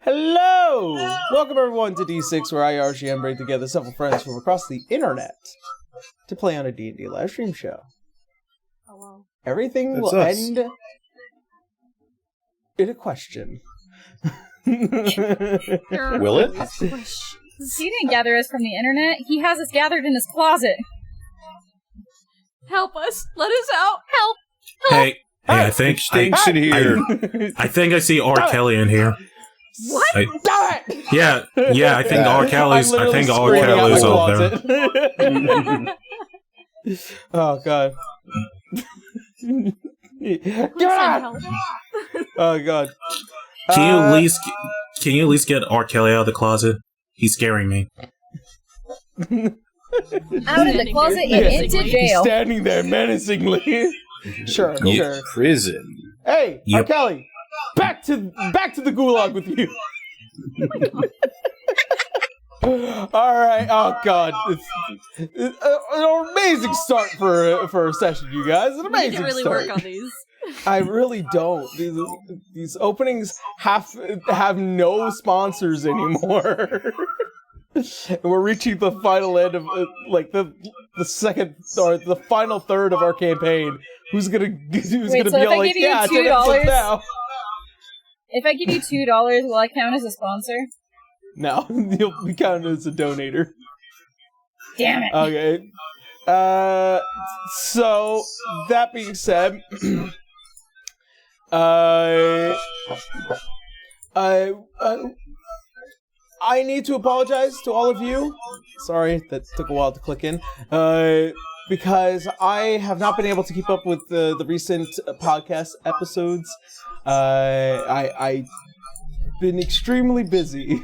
Hello! Welcome everyone to D6, where I, RGM, bring together several friends from across the internet to play on a D&D live stream show. Oh, wow. Everything will end in a question. Will it? He didn't gather us from the internet. He has us gathered in his closet. Help us. Let us out. Help. Hey, I think Stinks in here. I think I see R. Kelly in here. What? Yeah, I think R. Kelly's. I think R. Kelly's over there. Oh god. God! Oh god. Can you at least get R. Kelly out of the closet? He's scaring me. Out of the closet and into jail. Standing there menacingly. Sure. Prison. Hey, R. Kelly, back to the gulag with you. All right. Oh God, it's an amazing start for a session, you guys. An amazing You can really start. work on these. I really don't. These openings have no sponsors anymore. And we're reaching the final end of the second or the final third of our campaign. Who's gonna be like, yeah, $2 now? If I give you $2, will I count as a sponsor? No, you'll be counted as a donator. Damn it. Okay. So that being said, I need to apologize to all of you. Sorry, that took a while to click in. Because I have not been able to keep up with the recent podcast episodes. I've been extremely busy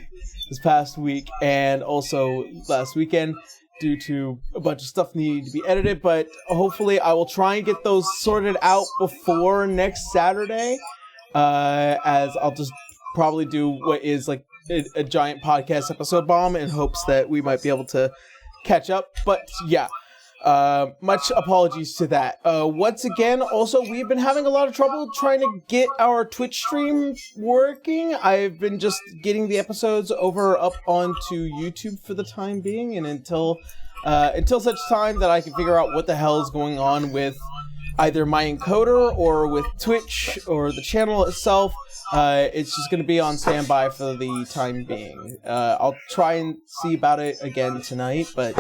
this past week and also last weekend due to a bunch of stuff needing to be edited, but hopefully I will try and get those sorted out before next Saturday, as I'll just probably do what is like a giant podcast episode bomb in hopes that we might be able to catch up. But yeah, much apologies to that. Once again, also, we've been having a lot of trouble trying to get our Twitch stream working. I've been just getting the episodes up onto YouTube for the time being, and until such time that I can figure out what the hell is going on with either my encoder or with Twitch or the channel itself, it's just going to be on standby for the time being. I'll try and see about it again tonight, but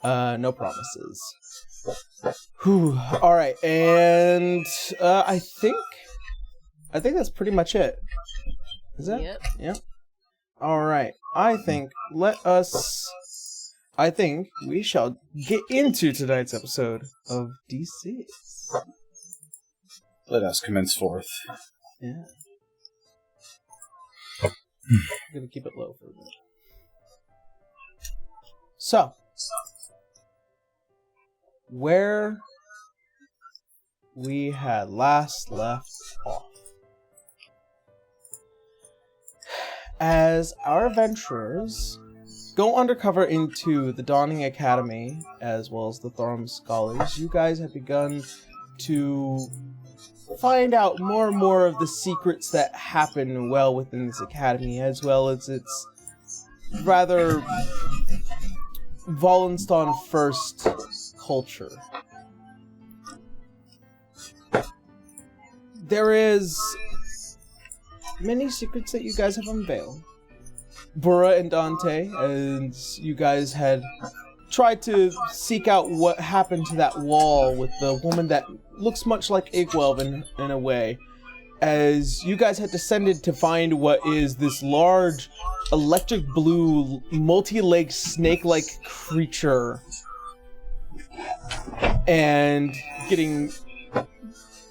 no promises. Whew. All right, and I think that's pretty much it. Is that? Yep. Yeah. All right. I think we shall get into tonight's episode of D6. Let us commence forth. Yeah. I'm gonna keep it low for a minute. So, where we had last left off. As our adventurers go undercover into the Dawning Academy, as well as the Thorm Scholars, you guys have begun to find out more and more of the secrets that happen well within this academy, as well as its rather Wallenstein first culture. There is many secrets that you guys have unveiled. Bruh and Dante, as you guys had tried to seek out what happened to that wall with the woman that looks much like Igwelv in a way, as you guys had descended to find what is this large electric blue multi-legged snake-like creature, and getting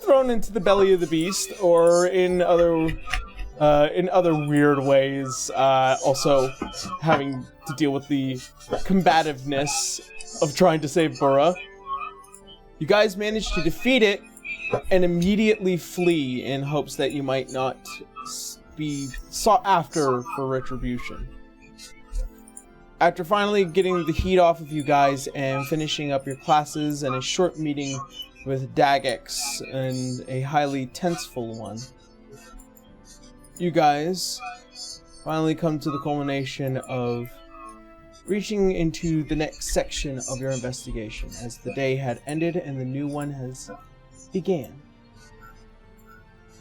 thrown into the belly of the beast, or in other weird ways, also having to deal with the combativeness of trying to save Burra. You guys managed to defeat it and immediately flee in hopes that you might not be sought after for retribution. After finally getting the heat off of you guys and finishing up your classes and a short meeting with Dagex and a highly tenseful one, you guys finally come to the culmination of reaching into the next section of your investigation, as the day had ended and the new one has began.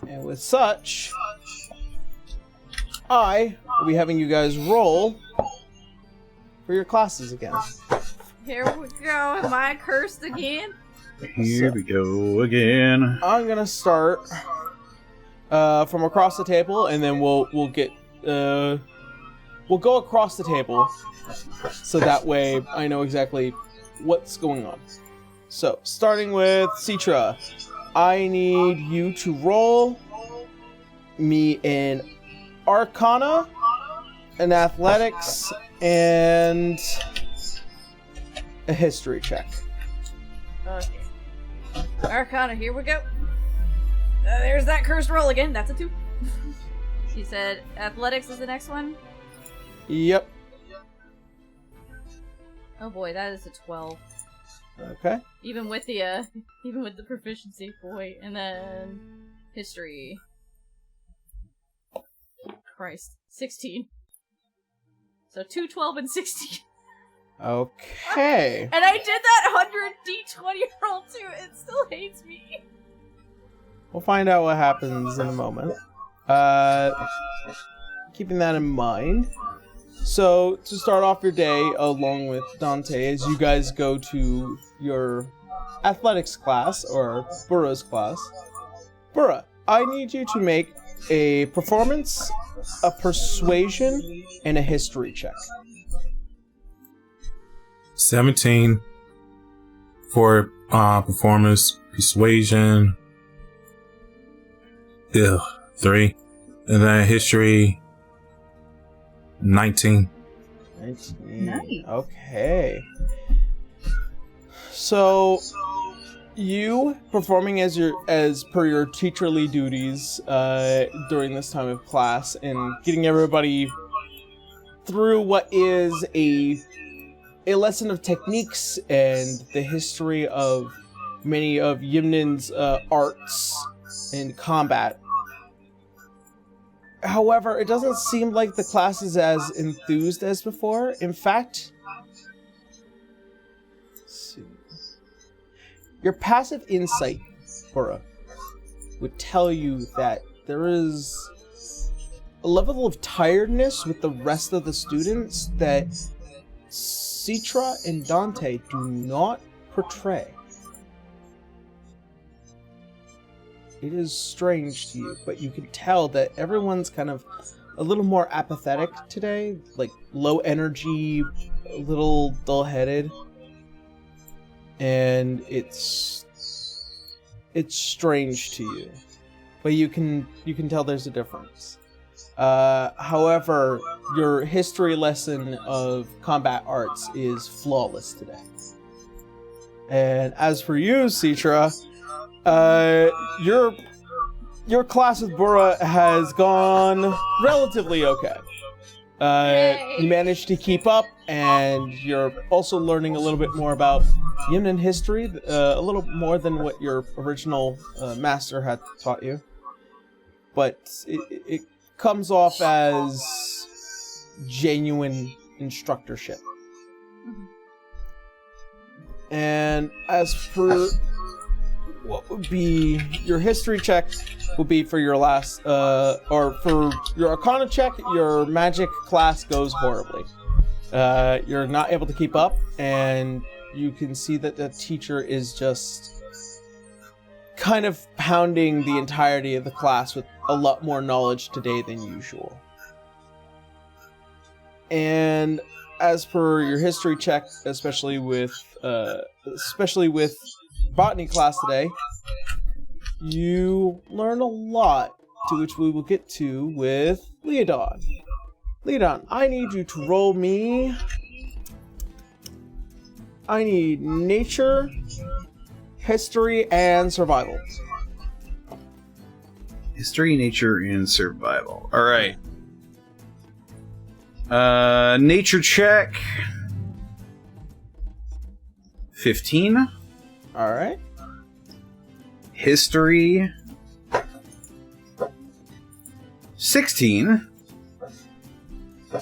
And with such, I will be having you guys roll for your classes again. Here we go. Am I cursed again? Here we go again. I'm gonna start from across the table, and then we'll go across the table, so that way I know exactly what's going on. So, starting with Citra, I need you to roll me an Arcana, an Athletics, and a History check. Okay. Arcana, here we go. There's that cursed roll again. That's a 2. She said athletics is the next one. Yep. Oh boy, that is a 12. Okay. Even with the proficiency, boy. And then history. Christ. 16. So 2, 12, and 16. Okay. And I did that 100 D20 roll too. It still hates me. We'll find out what happens in a moment. Keeping that in mind. So, to start off your day along with Dante, as you guys go to your athletics class, or Bruh's class. Bruh, I need you to make a performance, a persuasion, and a history check. 17 for performance, persuasion. 3. And then history, 19. 19. Nice. Okay. So, you performing as per your teacherly duties during this time of class, and getting everybody through what is a lesson of techniques and the history of many of Yimnin's arts and combat. However, it doesn't seem like the class is as enthused as before. In fact, let's see. Your passive insight, Bruh, would tell you that there is a level of tiredness with the rest of the students that Citra and Dante do not portray. It is strange to you, but you can tell that everyone's kind of a little more apathetic today, like low energy, a little dull-headed, and it's strange to you, but you can tell there's a difference. However, your history lesson of combat arts is flawless today. And as for you, Citra, your class with Bruh has gone relatively okay. You managed to keep up, and you're also learning a little bit more about Yimnin history, a little more than what your original master had taught you. But it comes off as genuine instructorship. And as for what would be your history check, will be for your last, or for your Arcana check, your magic class goes horribly. You're not able to keep up, and you can see that the teacher is just kind of pounding the entirety of the class with a lot more knowledge today than usual. And as per your history check, especially with botany class today, you learn a lot, to which we will get to with Leodan. Leodan, I need you to roll me. I need nature, history, and survival. History, nature, and survival. Alright. Nature check. 15. Alright. History. 16.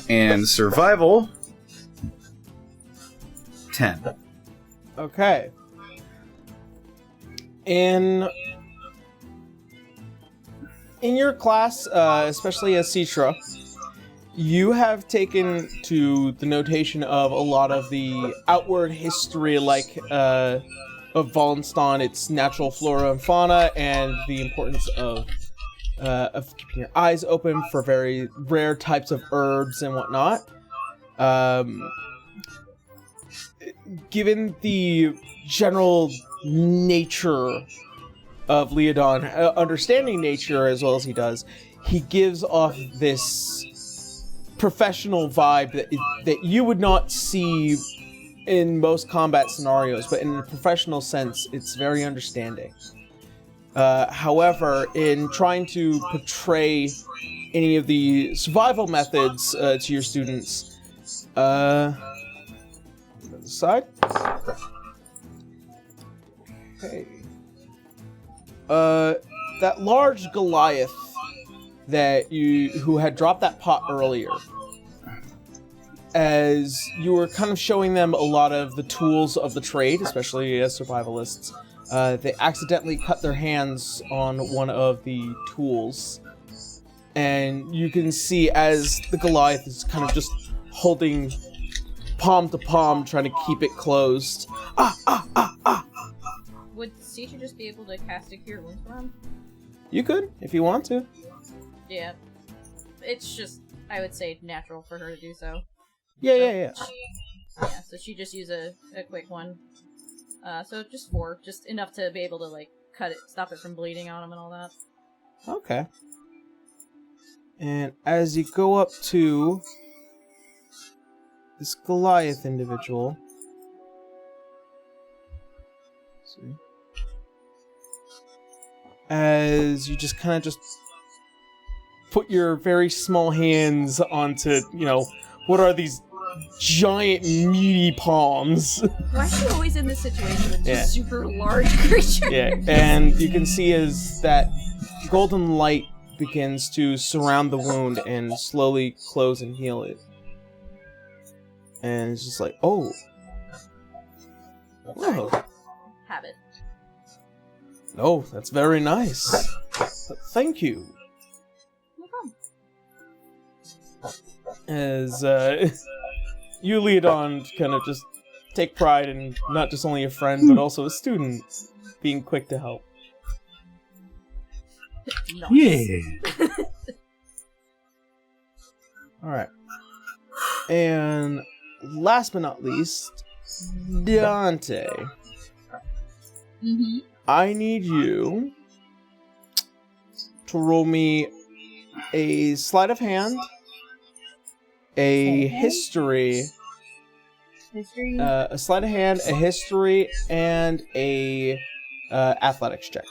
And survival, 10. Okay. In your class, especially as Citra, you have taken to the notation of a lot of the outward history, like of Wallenstein, its natural flora and fauna, and the importance of keeping your eyes open for very rare types of herbs and whatnot. Given the general nature of Leodan, understanding nature as well as he does, he gives off this professional vibe that you would not see in most combat scenarios, but in a professional sense, it's very understanding. However, in trying to portray any of the survival methods to your students, side. Okay. That large Goliath who had dropped that pot earlier, as you were kind of showing them a lot of the tools of the trade, especially as survivalists, they accidentally cut their hands on one of the tools. And you can see as the Goliath is kind of just holding palm to palm, trying to keep it closed. Would Sisha just be able to cast a Cure Wounds for him? You could, if you want to. Yeah. It's just, I would say, natural for her to do so. Yeah. Yeah, so she just use a quick one. So just 4, just enough to be able to, like, cut it, stop it from bleeding on him and all that. Okay. And as you go up to this Goliath individual, let's see, as you just kind of just put your very small hands onto, what are these giant meaty palms? Why is she always in this situation with just super large creatures? Yeah, and you can see as that golden light begins to surround the wound and slowly close and heal it. And it's just like, oh. Whoa. Have it. Oh, that's very nice. Thank you. No problem. As you, Leodan, kind of just take pride in not just only a friend, but also a student being quick to help. Nice. Yeah. Alright. And last but not least, Dante. Mm-hmm. I need you to roll me a sleight of hand, a history, a sleight of hand, a history, and a athletics check.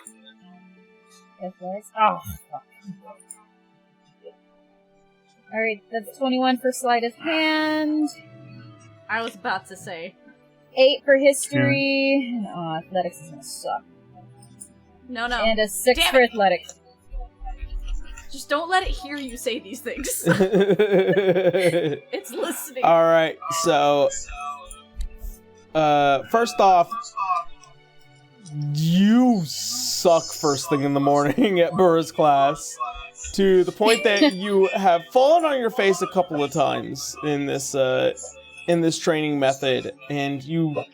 Athletics? Oh, fuck. Alright, that's 21 for sleight of hand, I was about to say. 8 for history, oh, athletics is gonna suck. No. And a 6 Damn for it. athletics. Just don't let it hear you say these things. It's listening. Alright, so first off, you suck first thing in the morning at Bruh's class, to the point that you have fallen on your face a couple of times in this training method, and you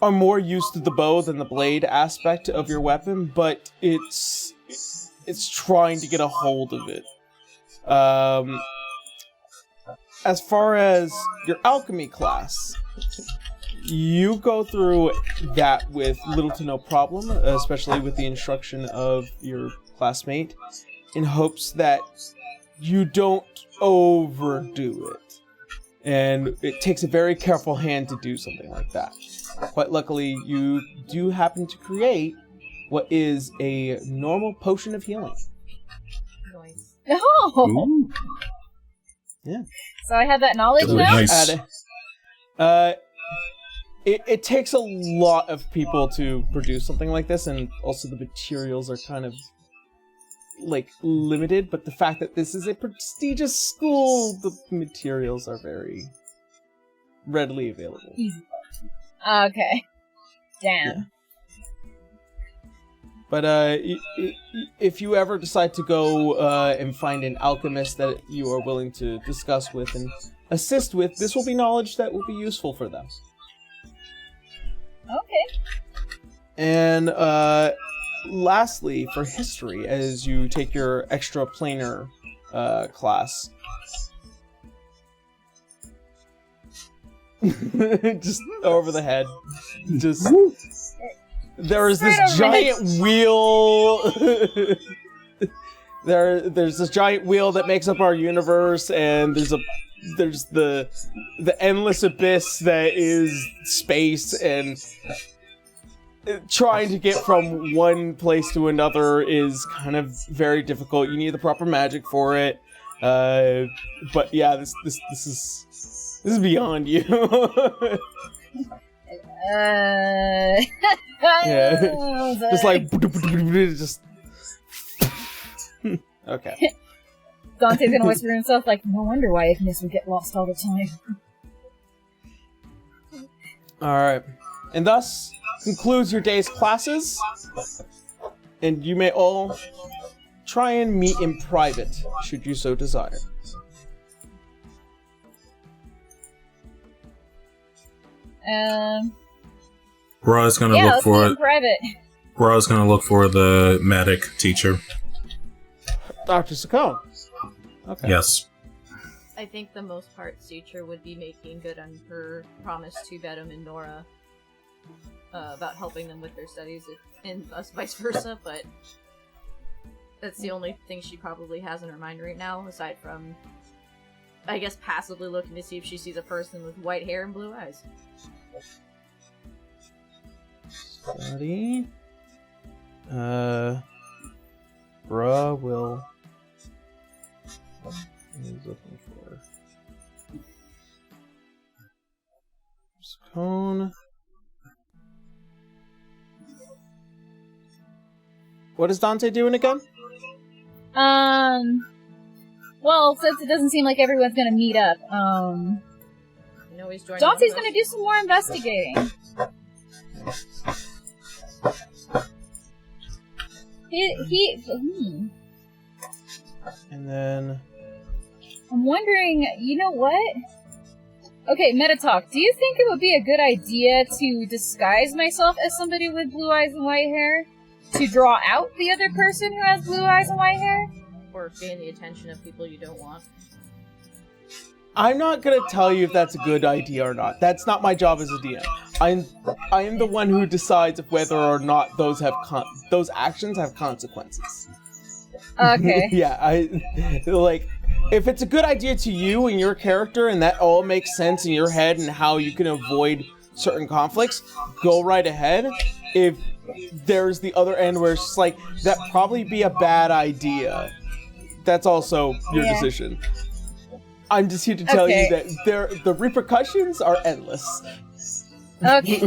are more used to the bow than the blade aspect of your weapon, but it's trying to get a hold of it. As far as your alchemy class, you go through that with little to no problem, especially with the instruction of your classmate, in hopes that you don't overdo it. And it takes a very careful hand to do something like that. Quite luckily, you do happen to create what is a normal potion of healing. Noise. Oh! Ooh. Yeah. So I have that knowledge Really now? nice. It takes a lot of people to produce something like this, and also the materials are kind of like limited, but the fact that this is a prestigious school, the materials are very readily available. Easy. Okay. Damn. Yeah. But if you ever decide to go and find an alchemist that you are willing to discuss with and assist with, this will be knowledge that will be useful for them. Okay. And lastly, for history, as you take your extra planar class, just over the head, just there is this giant wheel. There's this giant wheel that makes up our universe, and there's the endless abyss that is space, and trying to get from one place to another is kind of very difficult. You need the proper magic for it. But yeah, this is beyond you. Yeah. Just like just okay. Dante's gonna whisper to himself like, no wonder why Ignis would get lost all the time. Alright. And thus concludes your day's classes. And you may all try and meet in private, should you so desire. Ra's gonna yeah, look for in private. Ra's gonna look for the medic teacher. Dr. Saccone. Okay. Yes. I think the most part Suture would be making good on her promise to Bedham and Nora about helping them with their studies and us vice versa, but that's the only thing she probably has in her mind right now, aside from, I guess, passively looking to see if she sees a person with white hair and blue eyes. Study. Bruh will... He's looking for... Cone. What is Dante doing again? Well, since it doesn't seem like everyone's gonna meet up, You know he's joining Dante's us. gonna do some more investigating. And then... I'm wondering, you know what? Okay, meta talk. Do you think it would be a good idea to disguise myself as somebody with blue eyes and white hair? To draw out the other person who has blue eyes and white hair? Or gain the attention of people you don't want. I'm not gonna tell you if that's a good idea or not. That's not my job as a DM. I am the one who decides whether or not those actions have consequences. Okay. Yeah, like, if it's a good idea to you and your character and that all makes sense in your head and how you can avoid certain conflicts, go right ahead. If there's the other end where it's just like, that'd probably be a bad idea, that's also your decision. I'm just here to tell you that the repercussions are endless. Okay.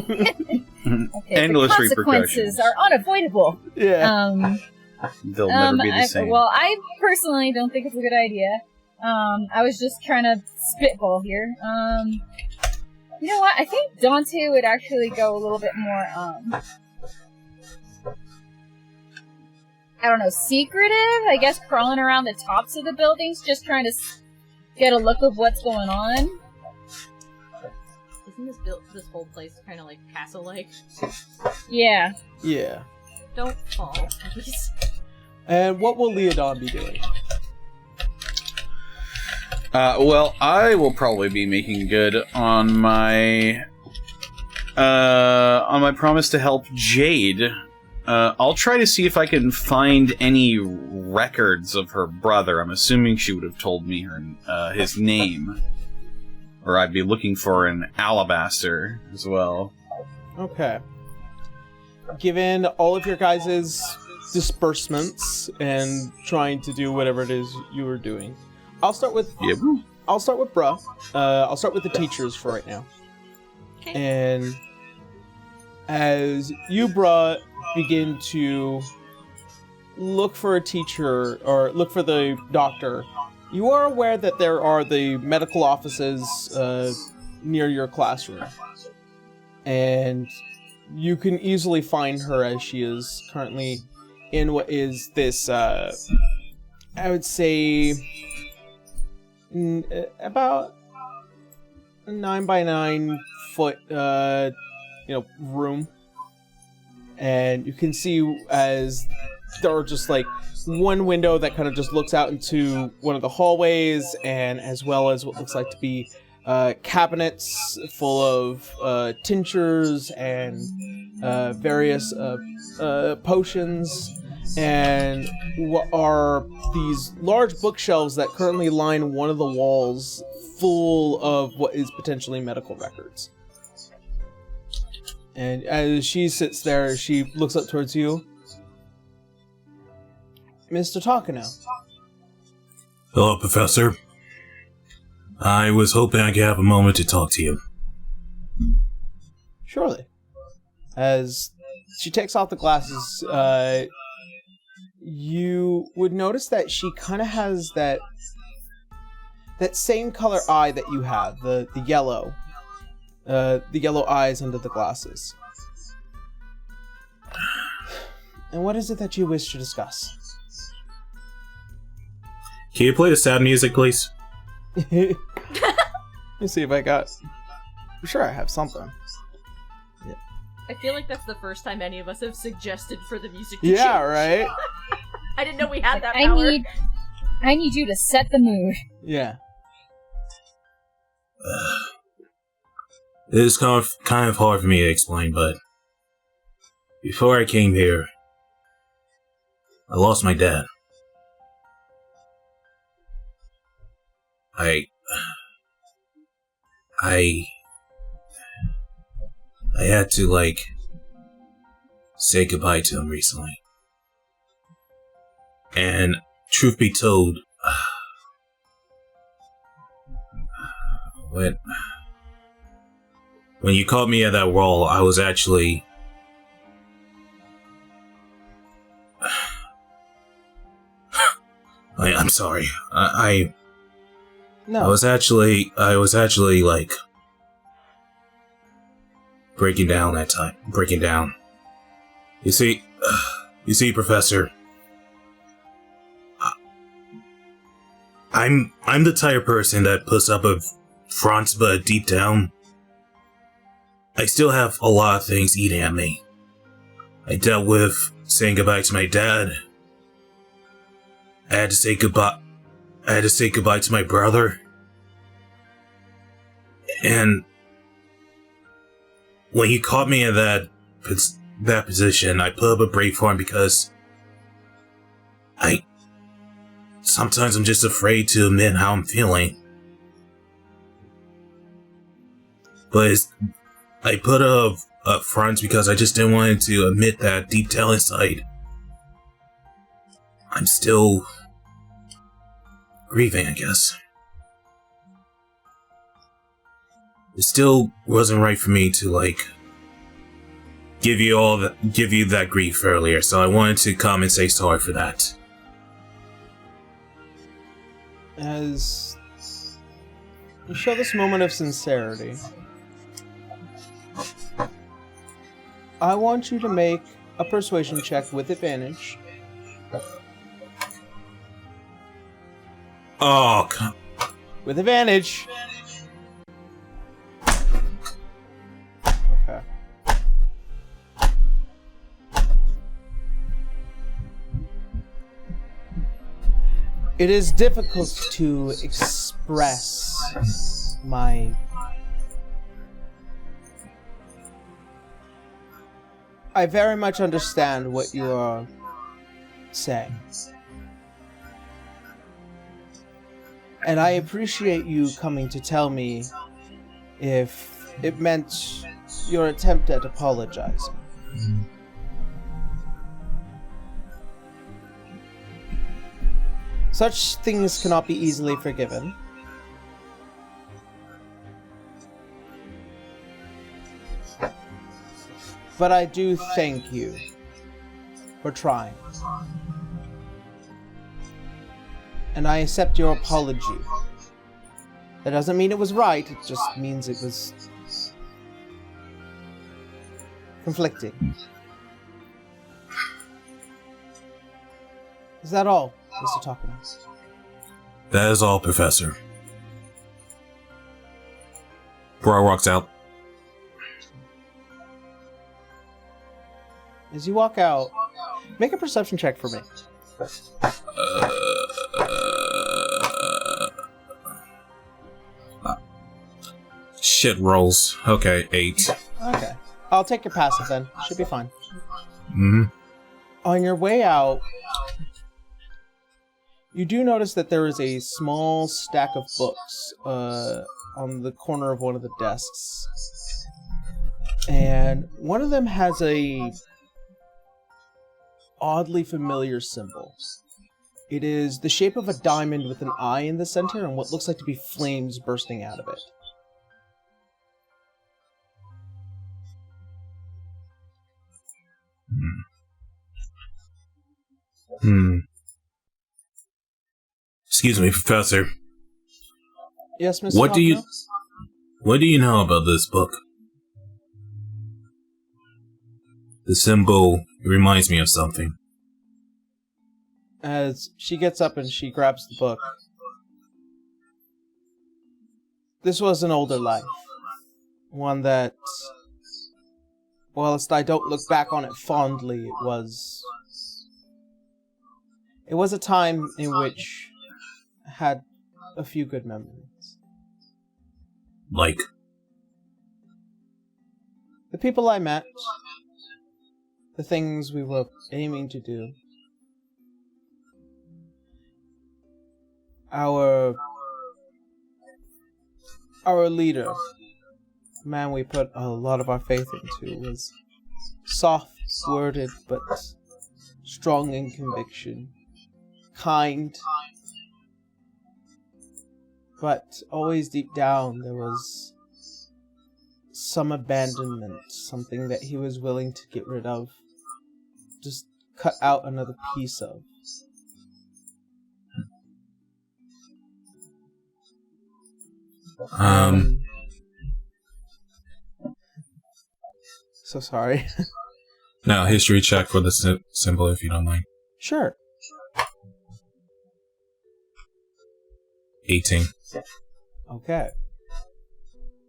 Endless the consequences repercussions. are unavoidable. Yeah. They'll never be the same. Well, I personally don't think it's a good idea. I was just trying to spitball here. You know what? I think Dante would actually go a little bit more, I don't know, secretive? I guess crawling around the tops of the buildings, just trying to get a look of what's going on. Isn't this whole place kind of like castle-like? Yeah. Yeah. Don't fall, please. And what will Leodan be doing? Well, I will probably be making good on my promise to help Jade. I'll try to see if I can find any records of her brother. I'm assuming she would have told me his name. Or I'd be looking for an alabaster as well. Okay. Given all of your guys' disbursements and trying to do whatever it is you were doing, I'll start with Bruh. I'll start with the teachers for right now. Okay. And as you, Bruh, begin to look for a teacher or look for the doctor, you are aware that there are the medical offices near your classroom. And you can easily find her as she is currently in what is this, I would say, about 9 by 9 foot, room. And you can see as there are just like one window that kind of just looks out into one of the hallways, and as well as what looks like to be cabinets full of tinctures and various potions, and what are these large bookshelves that currently line one of the walls full of what is potentially medical records. And as she sits there, she looks up towards you. Mr. Takano. Hello, Professor. I was hoping I could have a moment to talk to you. Surely. As she takes off the glasses, you would notice that she kind of has that same color eye that you have, the yellow eyes under the glasses. And what is it that you wish to discuss? Can you play the sad music, please? Let me see if I got... I'm sure I have something. Yeah. I feel like that's the first time any of us have suggested for the music to Yeah, change. right? I didn't know we had that power. I need you to set the mood. Yeah. It is kind of hard for me to explain, but before I came here, I lost my dad. I had to, say goodbye to him recently. And, truth be told, when you caught me at that wall, I was actually... I'm sorry. No. I was actually breaking down that time. Breaking down. You see, Professor, I'm the type of person that puts up a front, but deep down, I still have a lot of things eating at me. I dealt with saying goodbye to my dad. I had to say goodbye to my brother. And when you caught me in that position, I put up a brave front because sometimes I'm just afraid to admit how I'm feeling. But I put up front because I just didn't want to admit that deep down inside, I'm still grieving, I guess. It still wasn't right for me to, give you that grief earlier, so I wanted to come and say sorry for that. As you show this moment of sincerity, I want you to make a persuasion check with advantage. Oh, With advantage. Okay. It is difficult to express my... I very much understand what you are saying. And I appreciate you coming to tell me if it meant your attempt at apologizing. Such things cannot be easily forgiven. But I do thank you for trying. and I accept your apology. That doesn't mean it was right, it just means it was conflicting. Is that all, Mr. Talkman? That is all, Professor. Bruh walks out. As you walk out, make a perception check for me. Shit rolls. Okay, 8. Okay. I'll take your passive then. Should be fine. Mm-hmm. On your way out, you do notice that there is a small stack of books on the corner of one of the desks. And one of them has a oddly familiar symbol. It is the shape of a diamond with an eye in the center and what looks like to be flames bursting out of it. Excuse me, Professor. Yes, Mr. What Hoffman? do you know about this book? The symbol reminds me of something. As she gets up and she grabs the book. This was an older life. One that, whilst I don't look back on it fondly, it was a time in which I had a few good memories. Like? The people I met, the things we were aiming to do, our leader, the man we put a lot of our faith into, was soft-worded but strong in conviction, kind, but always deep down there was some abandonment, something that he was willing to get rid of, just cut out another piece of. So sorry. Now, history check for the symbol, if you don't mind. Sure. 18. Okay.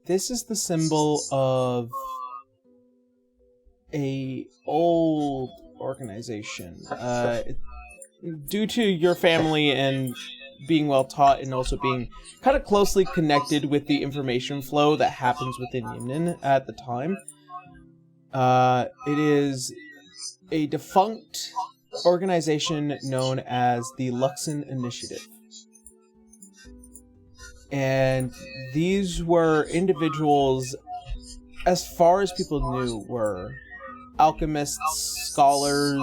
This is the symbol of a old organization. Due to your family and being well taught and also being kind of closely connected with the information flow that happens within Yimnin at the time, it is a defunct organization known as the Luxon Initiative. And these were individuals, as far as people knew, were alchemists, scholars,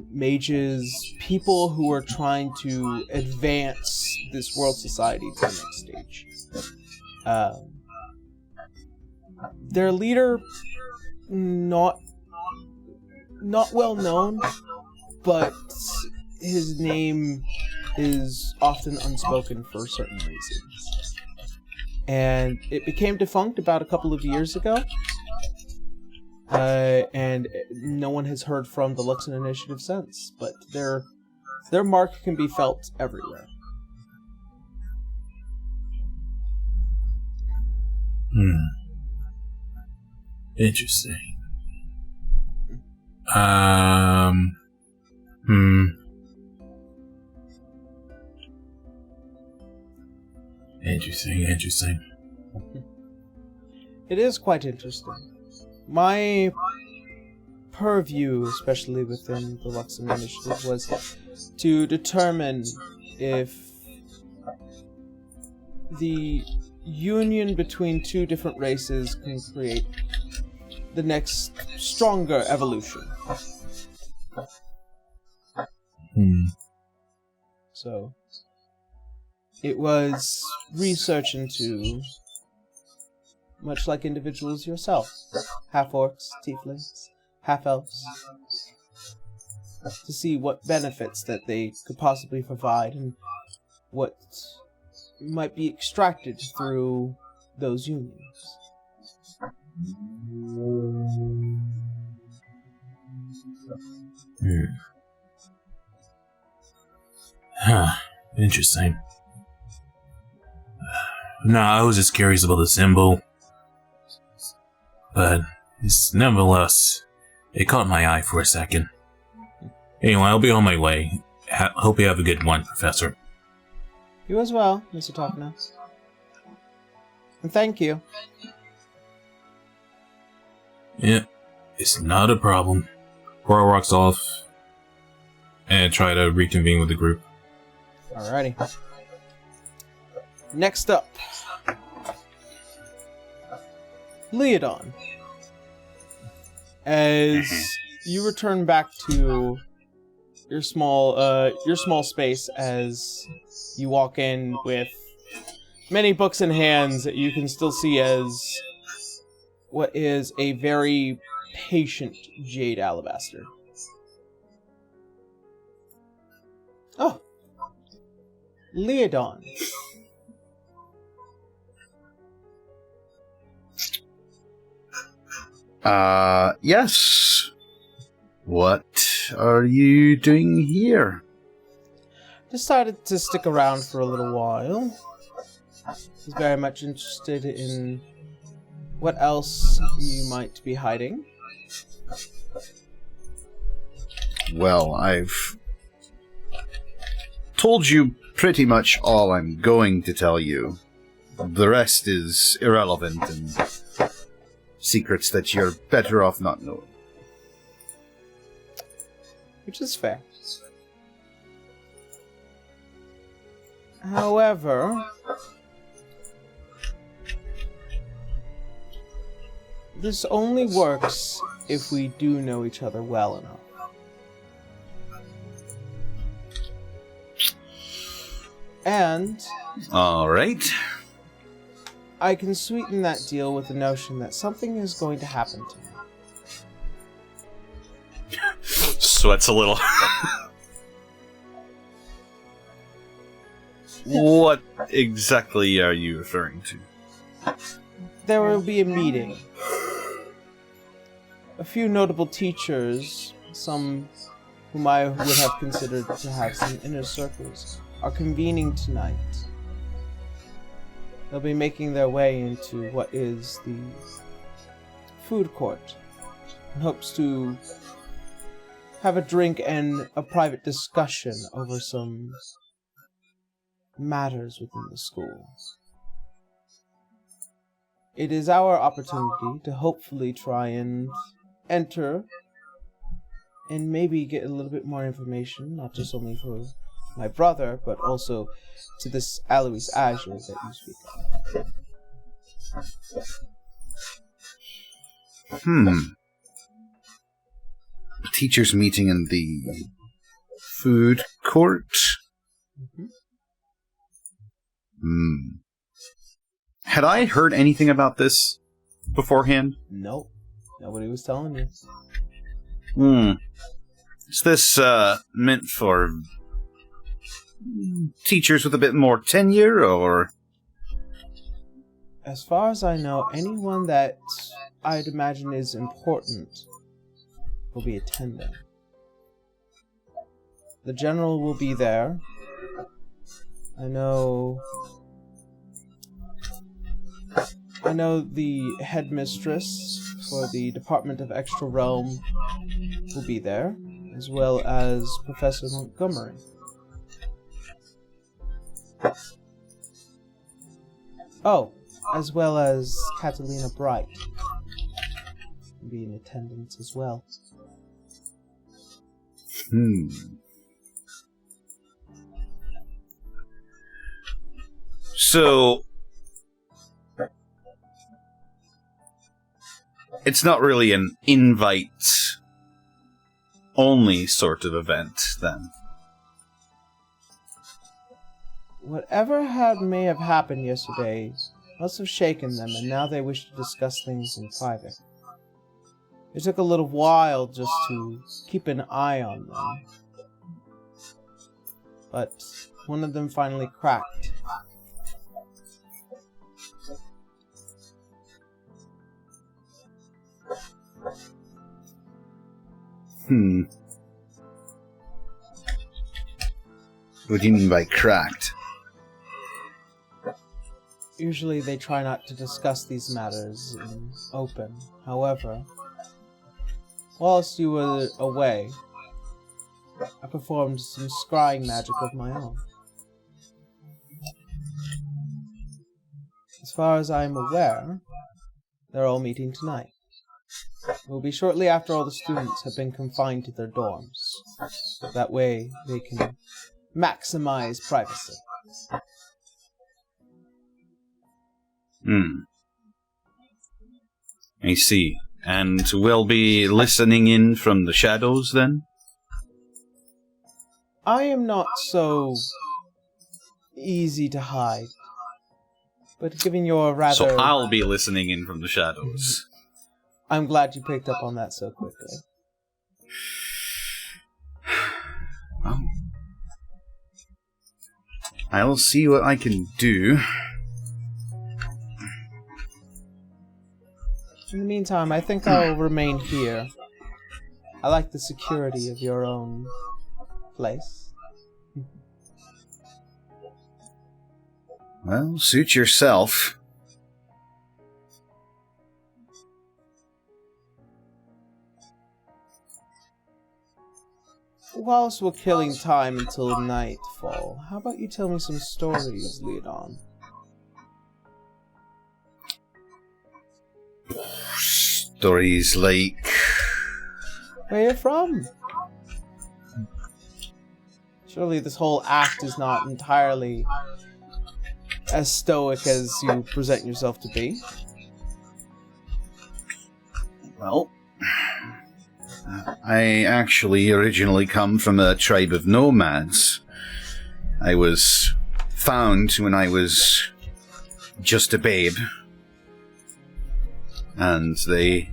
mages, people who were trying to advance this world society to the next stage. Their leader, not well known, but his name is often unspoken for certain reasons. And it became defunct about a couple of years ago. And no one has heard from the Luxon Initiative since, but their mark can be felt everywhere. Interesting. Interesting. It is quite interesting. My purview, especially within the Luxon Initiative, was to determine if the union between two different races can create the next stronger evolution. So, it was research into, much like individuals yourself, half-orcs, tieflings, half-elves. to see what benefits that they could possibly provide and what might be extracted through those unions. Huh. Interesting. No, I was just curious about the symbol. But nevertheless, it caught my eye for a second. Anyway, I'll be on my way. Hope you have a good one, Professor. You as well, Mr. Topna. And thank you. Yeah, it's not a problem. Cora walks off and try to reconvene with the group. Alrighty. Next up, Leodan. As you return back to your small space, as you walk in with many books in hands, you can still see as what is a very patient Jade Alabaster. Oh, Leodan. Yes. What are you doing here? Decided to stick around for a little while. Was very much interested in what else you might be hiding. Well, I've told you pretty much all I'm going to tell you. The rest is irrelevant and secrets that you're better off not knowing. Which is fair. However, this only works if we do know each other well enough. And All right. I can sweeten that deal with the notion that something is going to happen to me. Sweats a little. What exactly are you referring to? There will be a meeting. A few notable teachers, some whom I would have considered to have some inner circles, are convening tonight. They'll be making their way into what is the food court, and hopes to have a drink and a private discussion over some matters within the school. It is our opportunity to hopefully try and enter and maybe get a little bit more information, not just only for my brother, but also to this Alois Azure that you speak of. Teachers meeting in the food court? Had I heard anything about this beforehand? Nope. Nobody was telling me. Is this meant for teachers with a bit more tenure, or? As far as I know, anyone that I'd imagine is important will be attending. The general will be there. I know the headmistress for the Department of Extra Realm will be there, as well as Professor Montgomery. Oh, as well as Catalina Bright will be in attendance as well. So, it's not really an invite-only sort of event, then? Whatever may have happened yesterday must have shaken them, and now they wish to discuss things in private. It took a little while just to keep an eye on them. But one of them finally cracked. What do you mean by cracked? Usually they try not to discuss these matters in open. However, whilst you were away, I performed some scrying magic of my own. As far as I am aware, they're all meeting tonight. It will be shortly after all the students have been confined to their dorms. That way they can maximize privacy. I see. And we'll be listening in from the shadows, then? I am not so easy to hide. But given your rather... So I'll be listening in from the shadows. I'm glad you picked up on that so quickly. Well, I'll see what I can do. In the meantime, I think I'll remain here. I like the security of your own place. Well, suit yourself. Whilst we're killing time until nightfall, how about you tell me some stories, Leodan? Stories like... Where you're from? Surely this whole act is not entirely as stoic as you present yourself to be. Well, I actually originally come from a tribe of nomads. I was found when I was just a babe. And they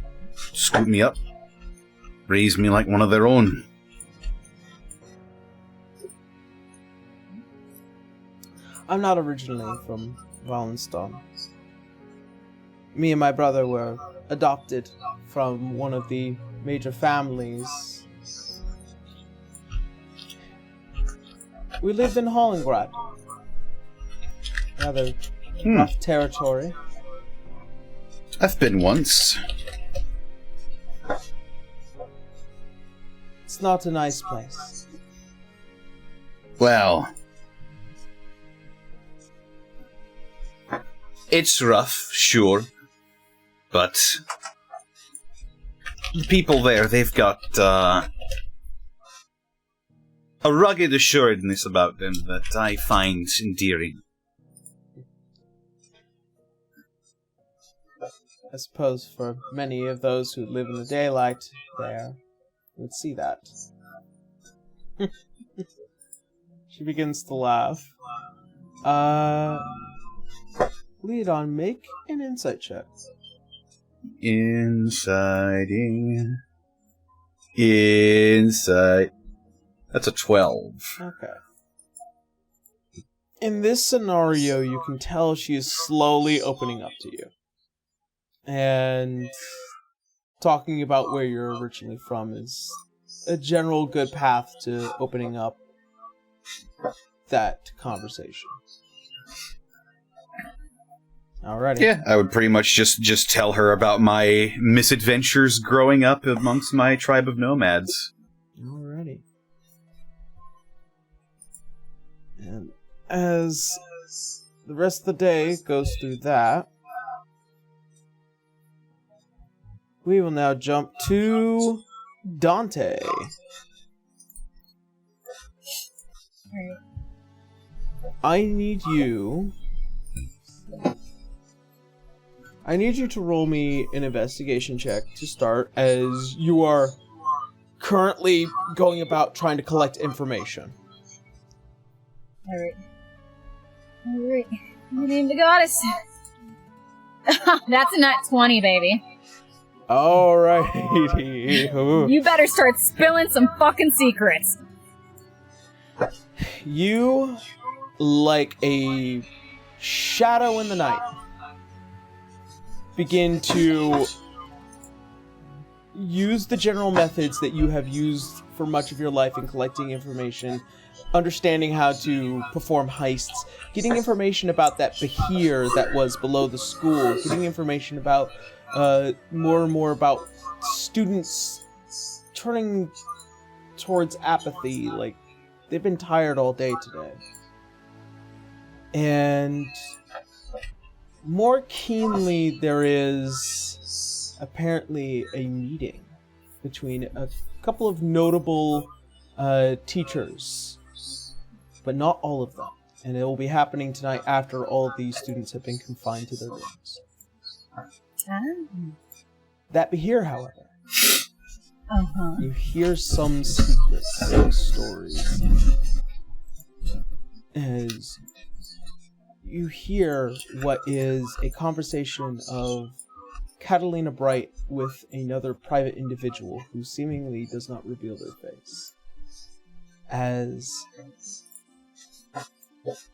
scooped me up, raised me like one of their own. I'm not originally from Wallenstein. Me and my brother were adopted from one of the major families. We lived in Hollengrad. Rather rough territory. I've been once. It's not a nice place. Well, it's rough, sure, but the people there, they've got a rugged assuredness about them that I find endearing. I suppose for many of those who live in the daylight there would see that. She begins to laugh. Leodan, make an insight check. Insighting. Insight. That's a 12. Okay. In this scenario, you can tell she is slowly opening up to you. And talking about where you're originally from is a general good path to opening up that conversation. Alrighty. Yeah, I would pretty much just tell her about my misadventures growing up amongst my tribe of nomads. Alrighty. And as the rest of the day goes through that, we will now jump to Dante. Alright. I need you to roll me an investigation check to start, as you are currently going about trying to collect information. Alright. Alright. You name the goddess. That's a nat 20, baby. Alrighty. Ooh. You better start spilling some fucking secrets. You, like a shadow in the night, begin to use the general methods that you have used for much of your life in collecting information, understanding how to perform heists, getting information about that Bahir that was below the school, getting information about more and more about students turning towards apathy, like they've been tired all day today. And more keenly, there is apparently a meeting between a couple of notable teachers, but not all of them. And it will be happening tonight after all of these students have been confined to their rooms. That Bahir, however, you hear some secrets, some stories, as you hear what is a conversation of Catalina Bright with another private individual who seemingly does not reveal their face. As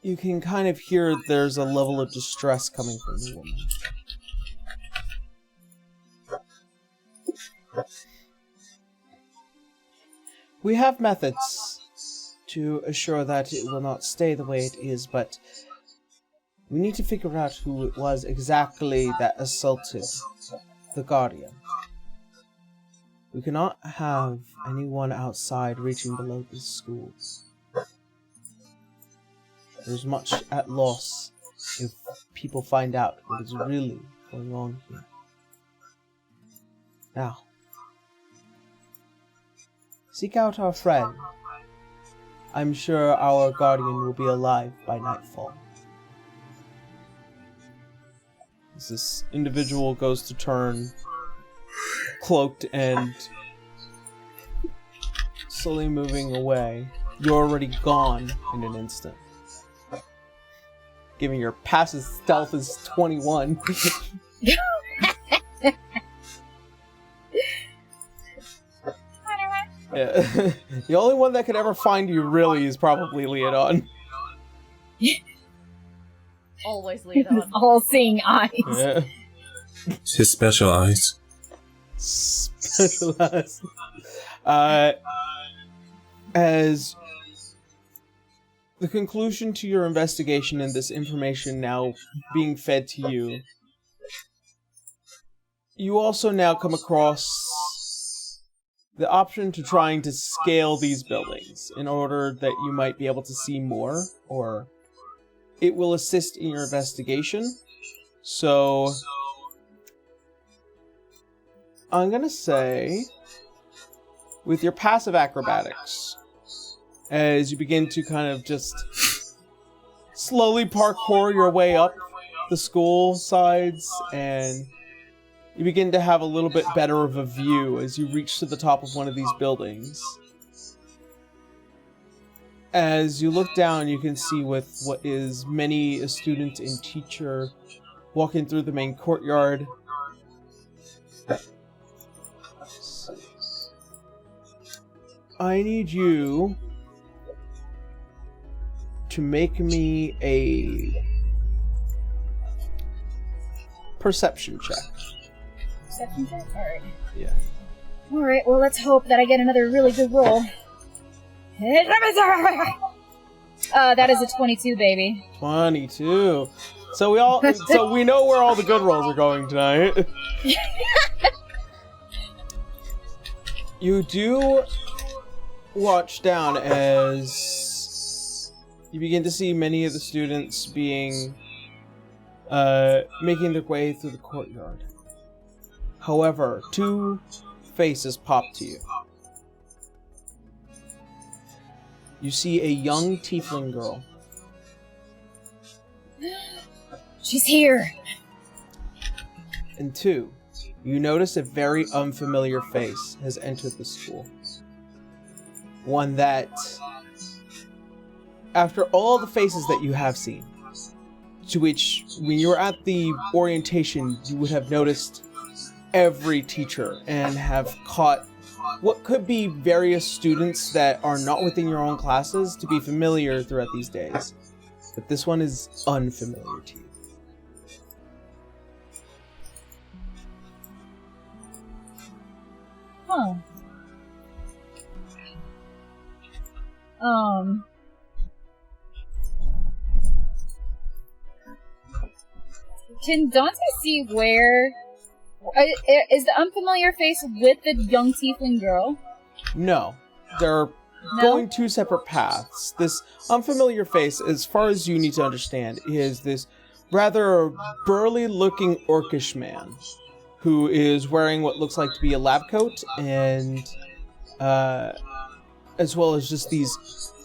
you can kind of hear there's a level of distress coming from the woman. We have methods to assure that it will not stay the way it is, but we need to figure out who it was exactly that assaulted the Guardian. We cannot have anyone outside reaching below this school. There's much at loss if people find out what is really going on here. Now, seek out our friend. I'm sure our Guardian will be alive by nightfall. As this individual goes to turn, cloaked and slowly moving away, you're already gone in an instant. Given your passive stealth is 21. Yeah. The only one that could ever find you really is probably Leodan. Always Leodan. All-seeing eyes. Yeah. It's his special eyes. Specialized. As the conclusion to your investigation and this information now being fed to you, you also now come across the option to trying to scale these buildings in order that you might be able to see more, or it will assist in your investigation. So I'm gonna say, with your passive acrobatics, as you begin to kind of just slowly parkour your way up the school sides, and you begin to have a little bit better of a view as you reach to the top of one of these buildings. As you look down, you can see with what is many a student and teacher walking through the main courtyard. I need you to make me a perception check. Perception check? Alright. Yeah. Alright, well, let's hope that I get another really good roll. That is a 22, baby. 22. So we know where all the good rolls are going tonight. You do watch down as you begin to see many of the students being making their way through the courtyard. However, two faces pop to you. You see a young tiefling girl. She's here. And two, you notice a very unfamiliar face has entered the school. One that, after all the faces that you have seen, to which, when you were at the orientation, you would have noticed every teacher and have caught what could be various students that are not within your own classes to be familiar throughout these days. But this one is unfamiliar to you. Huh. Can Dante see where... Is the unfamiliar face with the young tiefling girl? No. They're going two separate paths. This unfamiliar face, as far as you need to understand, is this rather burly-looking orcish man who is wearing what looks like to be a lab coat and as well as just these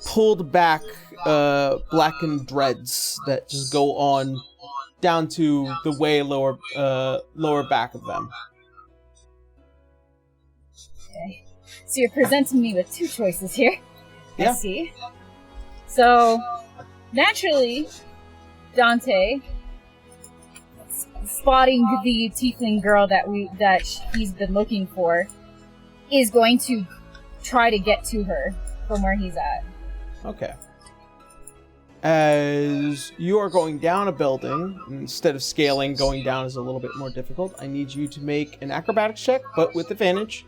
pulled back blackened dreads that just go on down to the way lower back of them. Okay. So you're presenting me with two choices here. Yeah. I see. So, naturally, Dante, spotting the tiefling girl that he's been looking for, is going to try to get to her from where he's at. Okay. As you are going down a building, instead of scaling, going down is a little bit more difficult. I need you to make an acrobatics check, but with advantage.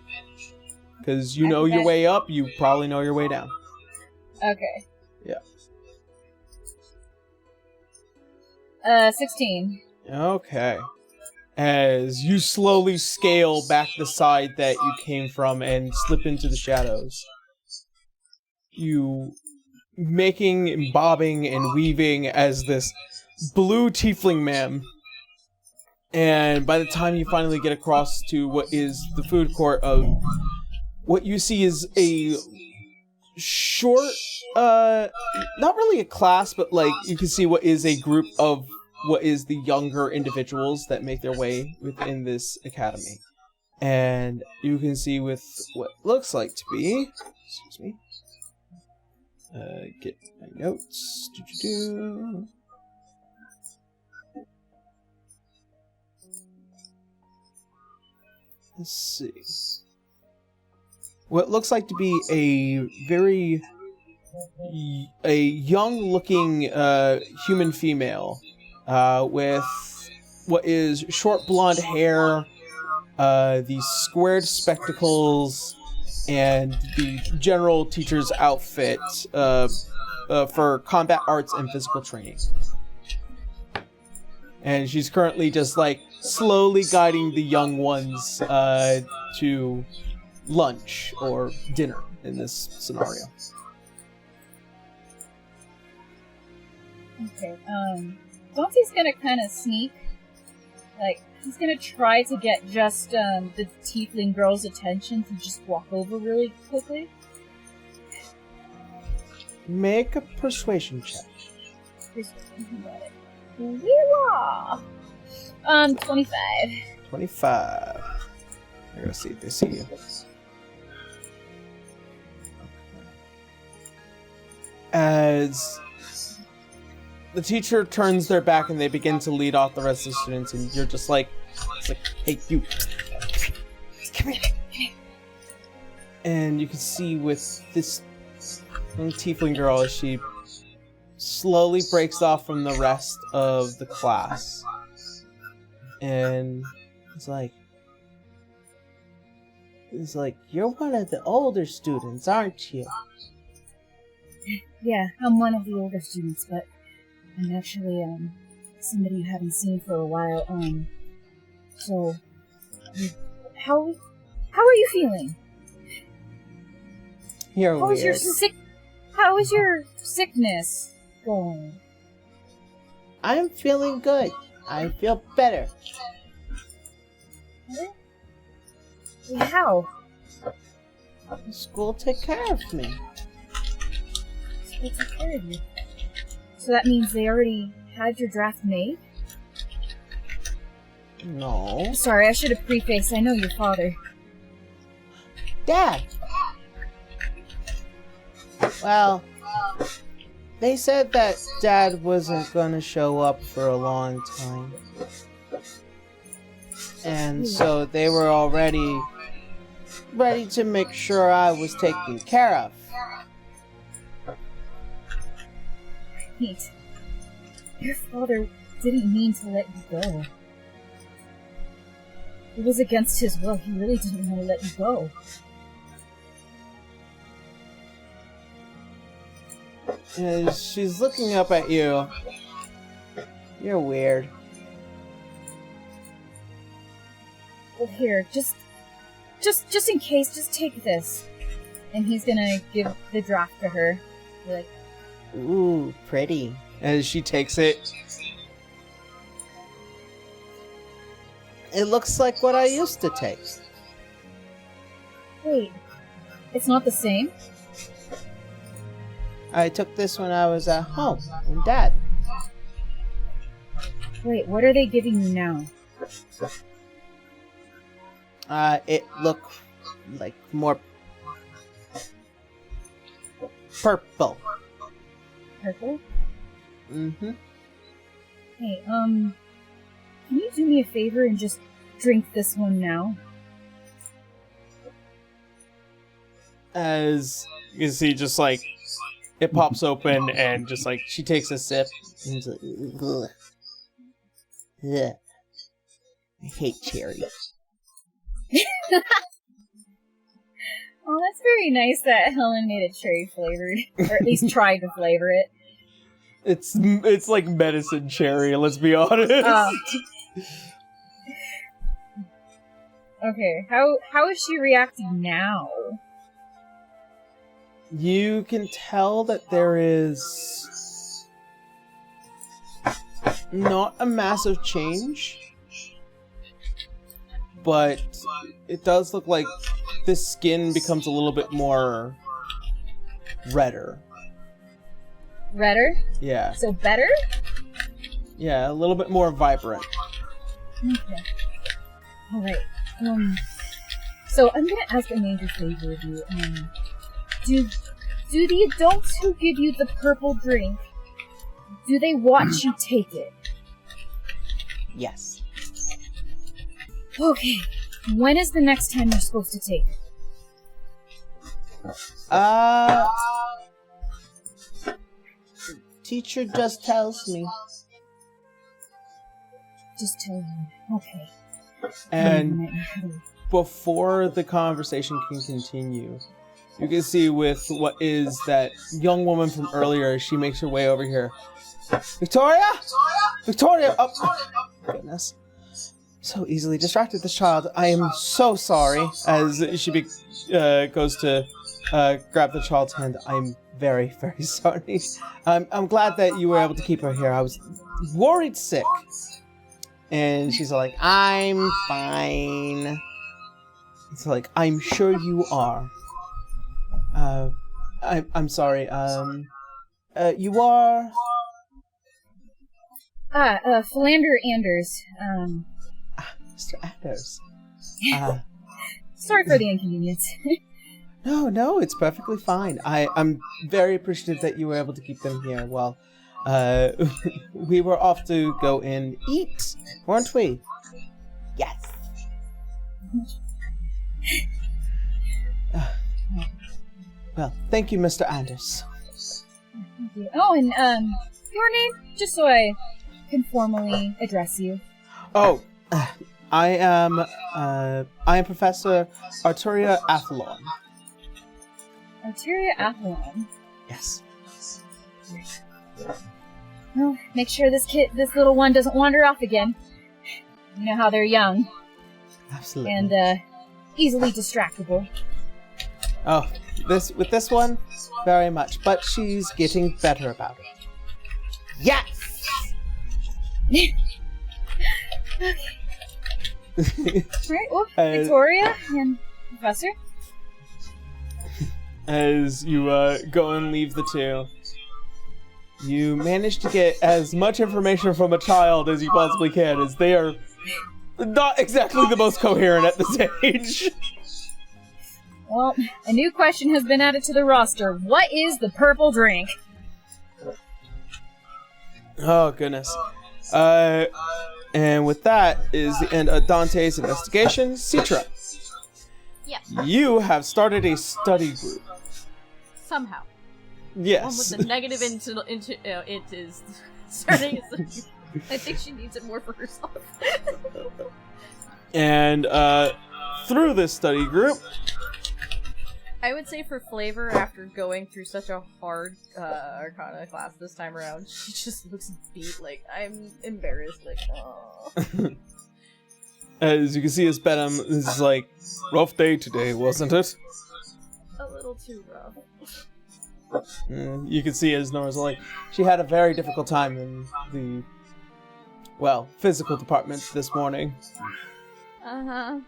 Because you know your way up, you probably know your way down. Okay. Yeah. 16. Okay. As you slowly scale back the side that you came from and slip into the shadows. You making and bobbing and weaving as this blue tiefling man. And by the time you finally get across to what is the food court of what you see is a short, not really a class, but like you can see what is a group of what is the younger individuals that make their way within this academy. And you can see with what looks like to be, excuse me, get my notes. Let's see. What looks like to be a young-looking human female with what is short blonde hair, the squared spectacles, and the general teacher's outfit for combat arts and physical training. And she's currently just like slowly guiding the young ones to lunch or dinner in this scenario. Okay, Dante's gonna kind of sneak. Like, he's gonna try to get just the tiefling girl's attention to just walk over really quickly. Make a persuasion check. Weewa! 25. 25. I'm gonna see if they see you. As the teacher turns their back and they begin to lead off the rest of the students, and you're just like, it's like, hey, you, come here. And you can see with this young tiefling girl as she slowly breaks off from the rest of the class. And it's like, you're one of the older students, aren't you? Yeah, I'm one of the older students, but I'm actually, somebody you haven't seen for a while, so, how are you feeling? You're How weird. How is your sickness going? I'm feeling good. I feel better. How? School took care of me. They took care of you. So that means they already had your draft made? No. Sorry, I should have prefaced. I know your father. Dad! Well, they said that Dad wasn't gonna show up for a long time. And so they were already ready to make sure I was taken care of. Wait. Your father didn't mean to let you go. It was against his will. He really didn't want to let you go. As she's looking up at you. You're weird. Well, here, just in case, just take this. And he's gonna give the draft to her. Like, ooh, pretty. As she takes it. It looks like what I used to take. wait, it's not the same? I took this when I was at home with Dad. Wait, what are they giving you now? It looked like more purple. Purple? Mm-hmm. Hey, can you do me a favor and just drink this one now? As you see, just like, it pops open and just like, she takes a sip. And it's like, ugh. Ugh. I hate cherry. Oh, that's very nice that Helen made it cherry flavored, or at least tried to flavor it. It's like medicine cherry, let's be honest. Okay, how is she reacting now? You can tell that there is not a massive change, but it does look like the skin becomes a little bit more redder. Redder? Yeah. So better? Yeah, a little bit more vibrant. Okay. Alright. So I'm gonna ask a major favor of you. Do the adults who give you the purple drink, do they watch you take it? Yes. Okay. When is the next time you're supposed to take it? Teacher just tells me. Just tell you. Okay. And before the conversation can continue, you can see with what is that young woman from earlier, she makes her way over here. Victoria? Victoria! Oh, goodness. So easily distracted, this child. I am so sorry. As she goes to grab the child's hand, I'm very, very sorry. I'm glad that you were able to keep her here. I was worried sick. And she's like, I'm fine. It's like, I'm sure you are. I'm sorry. You are? Philander Anders. Mr. Anders. Sorry for the inconvenience. No, it's perfectly fine. I'm very appreciative that you were able to keep them here. Well, we were off to go and eat, weren't we? Yes. Well, thank you, Mr. Anders. Thank you. Oh, and your name, just so I can formally address you. Oh, I am Professor Arturia Athlon. Arteria Athlon. Yes. Well, make sure this little one doesn't wander off again. You know how they're young. Absolutely. And, easily distractible. Oh, with this one, very much. But she's getting better about it. Yes! Okay. Alright, well, Victoria and Professor. As you go and leave the two, you manage to get as much information from a child as you possibly can, as they are not exactly the most coherent at this age. Well, a new question has been added to the roster. What is the purple drink? Oh, goodness. And with that is the end of Dante's investigation. Citra, Yeah. you have started a study group. Somehow. Yes. One with a negative it is starting. I think she needs it more for herself. And through this study group, I would say for flavor, after going through such a hard Arcana class this time around, she just looks beat. Like, I'm embarrassed. Like, oh. as you can see, as Benham is like, rough day today, wasn't it? A little too rough. You can see as Nora's like, she had a very difficult time in the, well, physical department this morning. Uh-huh.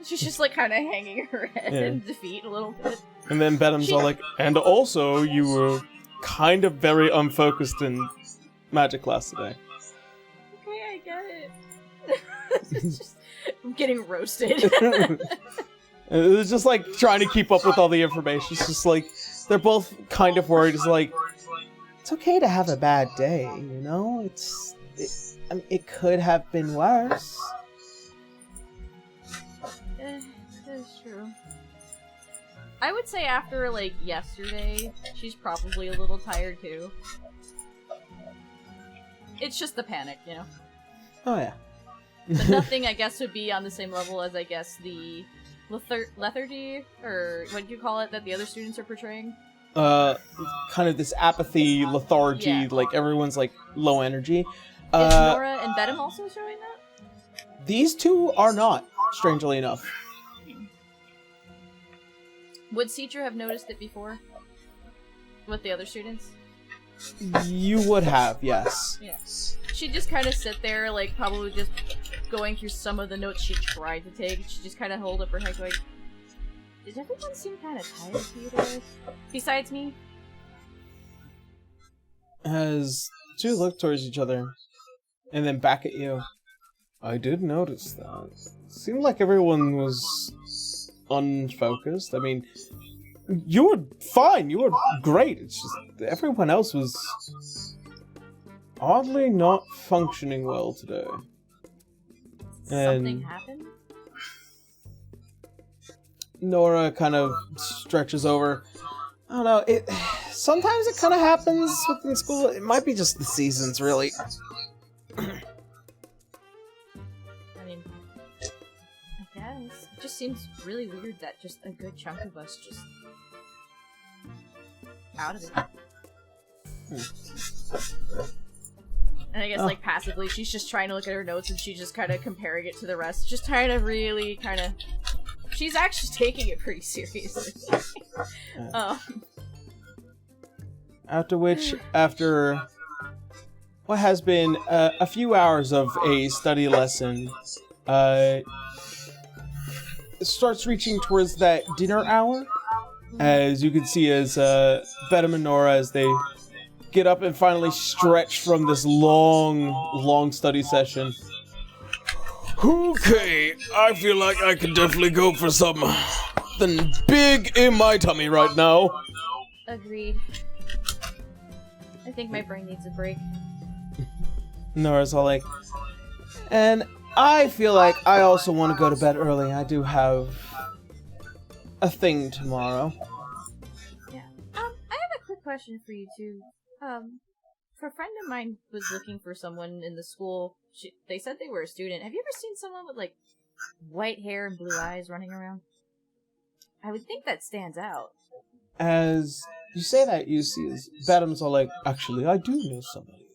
She's just like kind of hanging her head in defeat a little bit. And then Benham's all like, and also you were kind of very unfocused in magic class today. Okay, I get it. It's just, I'm getting roasted. It was just like trying to keep up with all the information. It's just like, they're both kind of worried. It's like, it's okay to have a bad day, you know? I mean, it could have been worse. That's true. I would say after, like, yesterday, she's probably a little tired, too. It's just the panic, you know? Oh, yeah. But nothing, I guess, would be on the same level as, I guess, the lethargy, or what do you call it, that the other students are portraying? Kind of this apathy, lethargy, like, everyone's, like, low energy. Is Nora and Bedham also showing that? These two are not, strangely enough. Would Citra have noticed it before? With the other students? You would have, yes. Yeah. She'd just kind of sit there, like, probably just going through some of the notes she tried to take. She'd just kind of hold up her head going, did everyone seem kind of tired to you today? Besides me? As two look towards each other, and then back at you. I did notice that. Seemed like everyone was unfocused. I mean, you were fine. You were great. It's just everyone else was oddly not functioning well today. Something happened? Nora kind of stretches over. I don't know. Sometimes it kind of happens within school. It might be just the seasons, really. I mean, I guess. It just seems really weird that just a good chunk of us just out of it. And I guess, like, passively, she's just trying to look at her notes and she's just kind of comparing it to the rest. Just trying to really kind of... She's actually taking it pretty seriously. After what has been a few hours of a study lesson, it starts reaching towards that dinner hour. As you can see, as Bedham and Nora, as they get up and finally stretch from this long study session. Okay, I feel like I could definitely go for something big in my tummy right now. Agreed. I think my brain needs a break. Nora's all like, and I feel like I also want to go to bed early. I do have a thing tomorrow. Yeah. I have a quick question for you two. For a friend of mine was looking for someone in the school. They said they were a student. Have you ever seen someone with, like, white hair and blue eyes running around? I would think that stands out. As you say that, you see as Bedham's all like, actually, I do know somebody.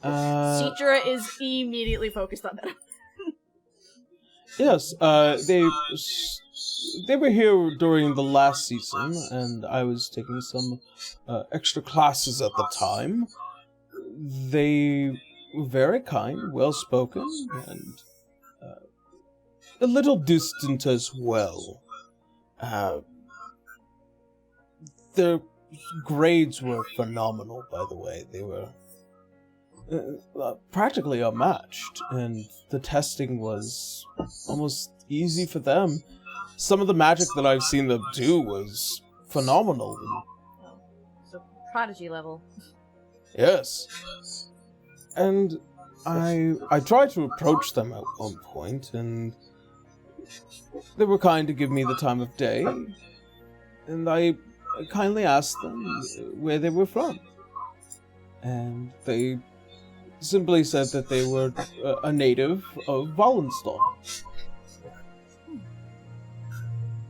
Citra is immediately focused on that. Yes, they were here during the last season, and I was taking some extra classes at the time. They were very kind, well-spoken, and a little distant as well. Their grades were phenomenal, by the way. They were practically unmatched, and the testing was almost easy for them. Some of the magic that I've seen them do was phenomenal. So, prodigy level. Yes. And I tried to approach them at one point, and they were kind to give me the time of day, and I kindly asked them where they were from. And they simply said that they were a native of Wallenstall.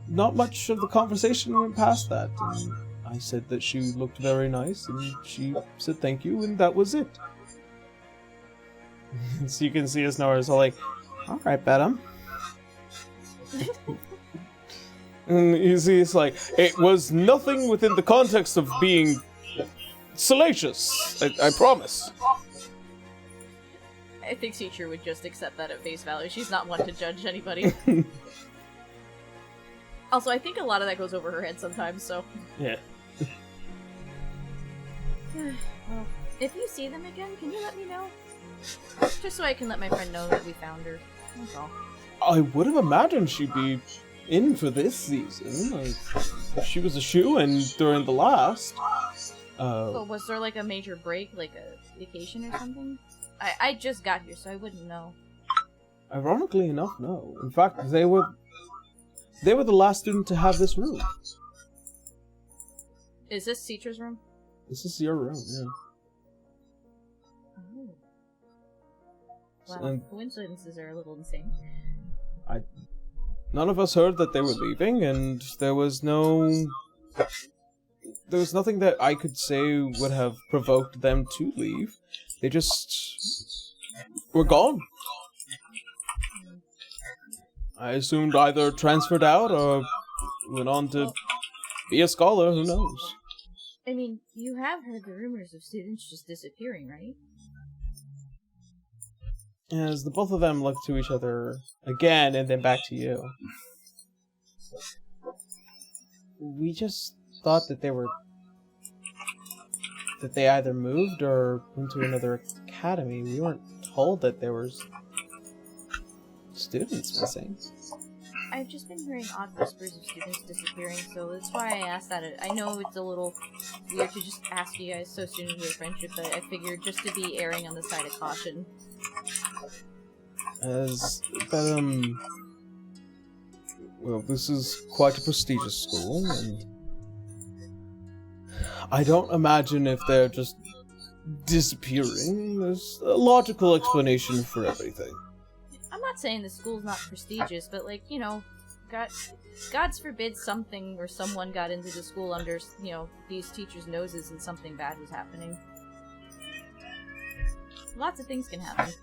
Not much of the conversation went past that, and I said that she looked very nice, and she said thank you, and that was it. So you can see us Nora's all like, alright, Bedham. And you see it's like, it was nothing within the context of being salacious, I promise. I think Teacher would just accept that at face value. She's not one to judge anybody. Also, I think a lot of that goes over her head sometimes, so... Yeah. Well, if you see them again, can you let me know? Just so I can let my friend know that we found her. That's all. I would have imagined she'd be in for this season. Like, she was a shoo-in during the last. Well, was there like a major break, like a vacation or something? I just got here, so I wouldn't know. Ironically enough, no. In fact, they were the last student to have this room. Is this Teacher's room? This is your room, yeah. Oh. Wow, And coincidences are a little insane. none of us heard that they were leaving, and there was nothing that I could say would have provoked them to leave. They just were gone. I assumed either transferred out or went on to be a scholar, who knows? I mean, you have heard the rumors of students just disappearing, right? As the both of them look to each other again and then back to you. We just thought that they either moved or went to another academy. We weren't told that there was students missing. I've just been hearing odd whispers of students disappearing, so that's why I asked that. I know it's a little weird to just ask you guys so soon into your friendship, but I figured just to be erring on the side of caution. Well, this is quite a prestigious school, and I don't imagine if they're just disappearing. There's a logical explanation for everything. I'm not saying the school's not prestigious, but like, you know, God's forbid something or someone got into the school under, you know, these teachers' noses and something bad was happening. Lots of things can happen.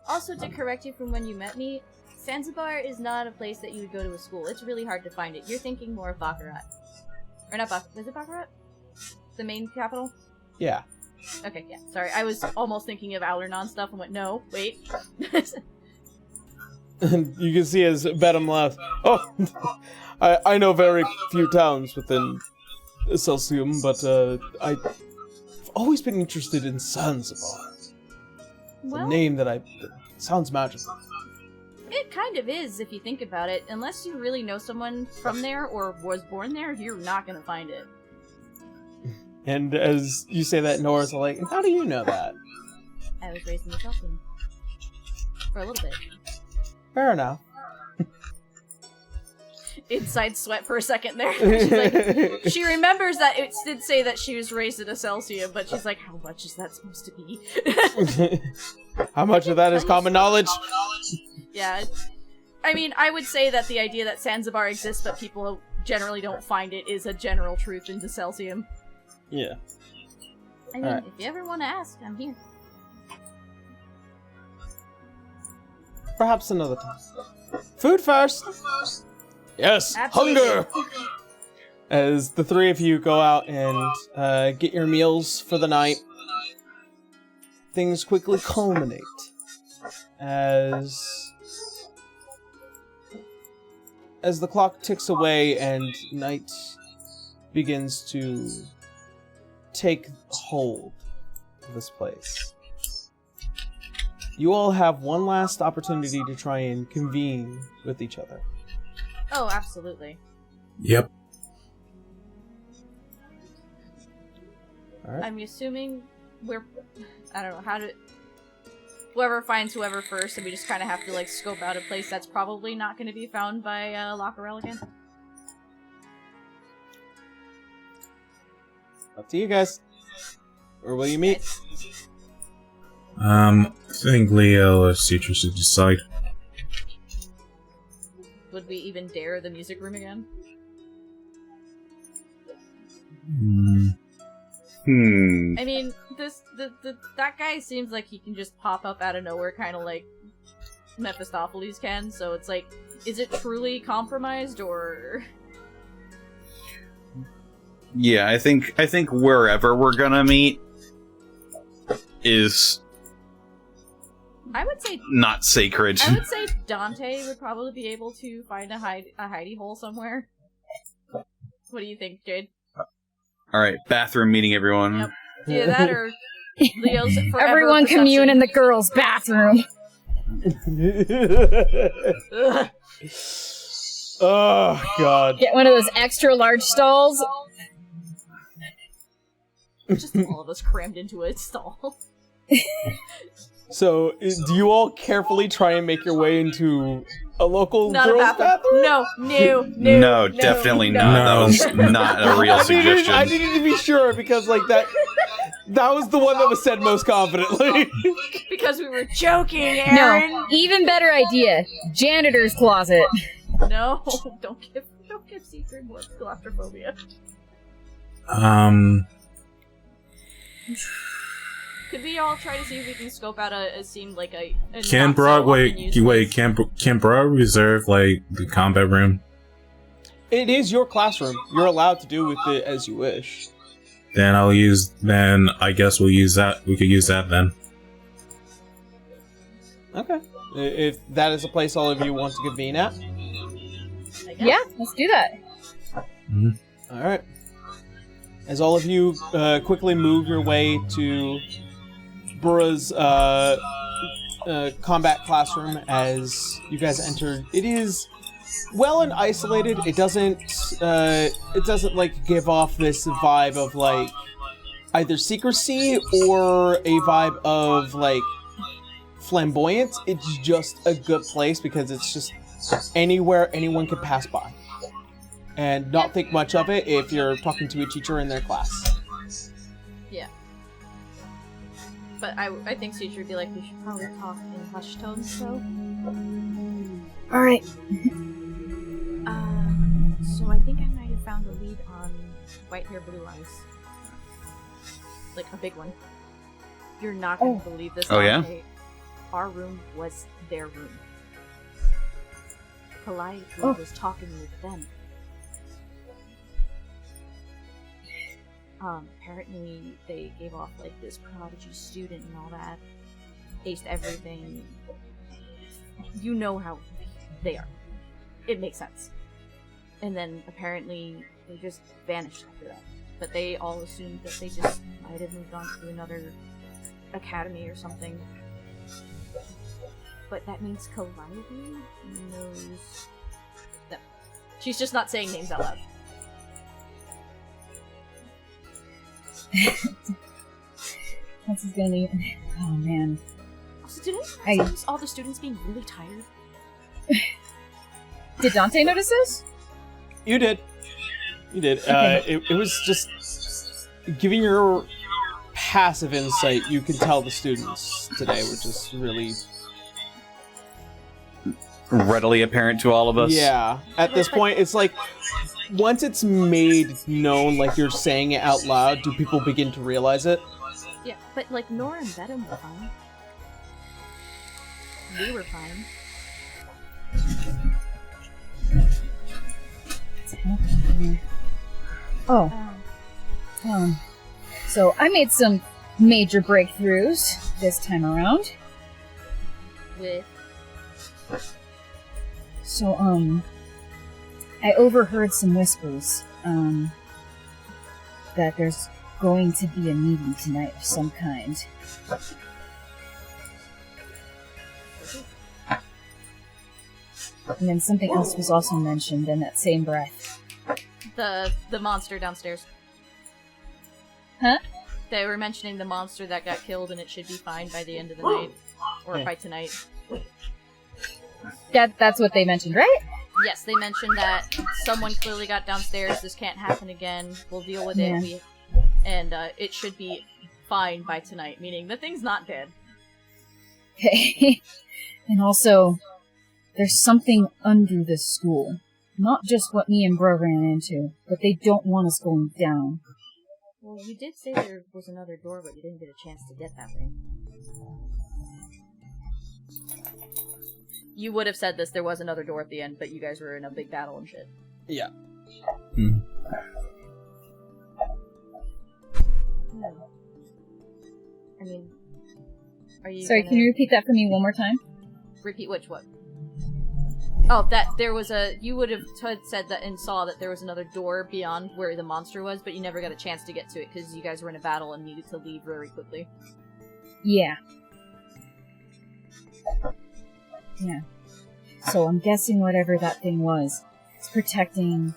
Also, to correct you from when you met me, Zanzibar is not a place that you would go to a school. It's really hard to find it. You're thinking more of Baccarat. Or not Baccarat. Was it Baccarat? The main capital? Yeah. Okay, yeah. Sorry, I was almost thinking of Alernon stuff and went, no, wait. And you can see as Bedham laughs, oh, I know very few towns within Celsium, but I've always been interested in Zanzibar. Well, a name that sounds magical. It kind of is, if you think about it. Unless you really know someone from there or was born there, you're not gonna find it. And as you say that, Nora's like, how do you know that? I was raised in the Celsium. For a little bit. Fair enough. Inside sweat for a second there. She's like, she remembers that it did say that she was raised in a Celsium, but she's like, how much is that supposed to be? How much of that is common knowledge? Yeah. I mean, I would say that the idea that Zanzibar exists but people generally don't find it is a general truth in the Celsium. Yeah. I mean, if you ever want to ask, I'm here. Perhaps another time. Food first! Yes! Absolutely. Hunger! As the three of you go out and get your meals for the night, things quickly culminate. As the clock ticks away and night begins to take hold of this place. You all have one last opportunity to try and convene with each other. Oh, absolutely. Yep. All right. I'm assuming I don't know, how to... Whoever finds whoever first, and we just kind of have to, like, scope out a place that's probably not going to be found by Lockerell again. Up to you guys. Where will you meet? I think Leo or Citra should decide. Would we even dare the music room again? I mean, that guy seems like he can just pop up out of nowhere, kind of like Mephistopheles can, so it's like, is it truly compromised, or... Yeah, I think wherever we're gonna meet is I would say not sacred. I would say Dante would probably be able to find a hidey hole somewhere. What do you think, Jade? Alright, bathroom meeting, everyone. Yep. Yeah, that or Leo's forever Everyone perception. commune in the girls' bathroom. Ugh. Oh, God. Get one of those extra large stalls. Just all of us crammed into a stall. So, do you all carefully try and make your way into a local Not a girls' bathroom? No, No, definitely not. No. That was not a real suggestion. I needed to be sure, because, like, that was the one that was said most confidently. Because we were joking, Aaron. No, even better idea. Janitor's closet. No, don't give Secret more claustrophobia. Could we all try to see if we can scope out a scene like a Can Bruh reserve, like, the combat room? It is your classroom. You're allowed to do with it as you wish. Then I guess we'll use that. We could use that then. Okay. If that is a place all of you want to convene at. Yeah, let's do that. Mm-hmm. Alright. As all of you quickly move your way to Bruh's combat classroom as you guys enter, it is well and isolated. It doesn't like give off this vibe of like either secrecy or a vibe of like flamboyant. It's just a good place because it's just anywhere anyone can pass by and not think much of it if you're talking to a teacher in their class. Yeah. But I think Suture would be like, we should probably talk in hushed tones, so. Alright. So I think I might have found a lead on White Hair, Blue Eyes. Like, a big one. You're not gonna believe this. Oh, yeah? Our room was their room. Calliope was talking with them. Apparently they gave off like this prodigy student and all that. Aced everything. You know how they are. It makes sense. And then apparently they just vanished after that. But they all assumed that they just might have moved on to another academy or something. But that means Calliope knows them. She's just not saying names out loud. What's his gonna be? Oh man. Also, did I notice all the students being really tired? Did Dante notice this? You did. You did. Okay. It was just giving your passive insight. You can tell the students today were just really Readily apparent to all of us. Yeah. At this point, it's like once it's made known, like you're saying it out loud, do people begin to realize it? Yeah, but like Nora and Venom were fine. We were fine. So I made some major breakthroughs this time around. With So, I overheard some whispers, that there's going to be a meeting tonight of some kind. And then something else was also mentioned in that same breath. the monster downstairs. Huh? They were mentioning the monster that got killed, and it should be fine by the end of the night. Or by tonight. That's what they mentioned, right? Yes, they mentioned that someone clearly got downstairs, this can't happen again, we'll deal with it, and it should be fine by tonight, meaning the thing's not dead. Okay. And also, there's something under this school. Not just what me and Bro ran into, but they don't want us going down. Well, you did say there was another door, but you didn't get a chance to get that thing. You would have said this, there was another door at the end, but you guys were in a big battle and shit. Yeah. I mean, are you Sorry, can you repeat that for me one more time? Repeat which, what? Oh, that there was you would have said that and saw that there was another door beyond where the monster was, but you never got a chance to get to it because you guys were in a battle and needed to leave very quickly. Yeah. Yeah. So I'm guessing whatever that thing was, it's protecting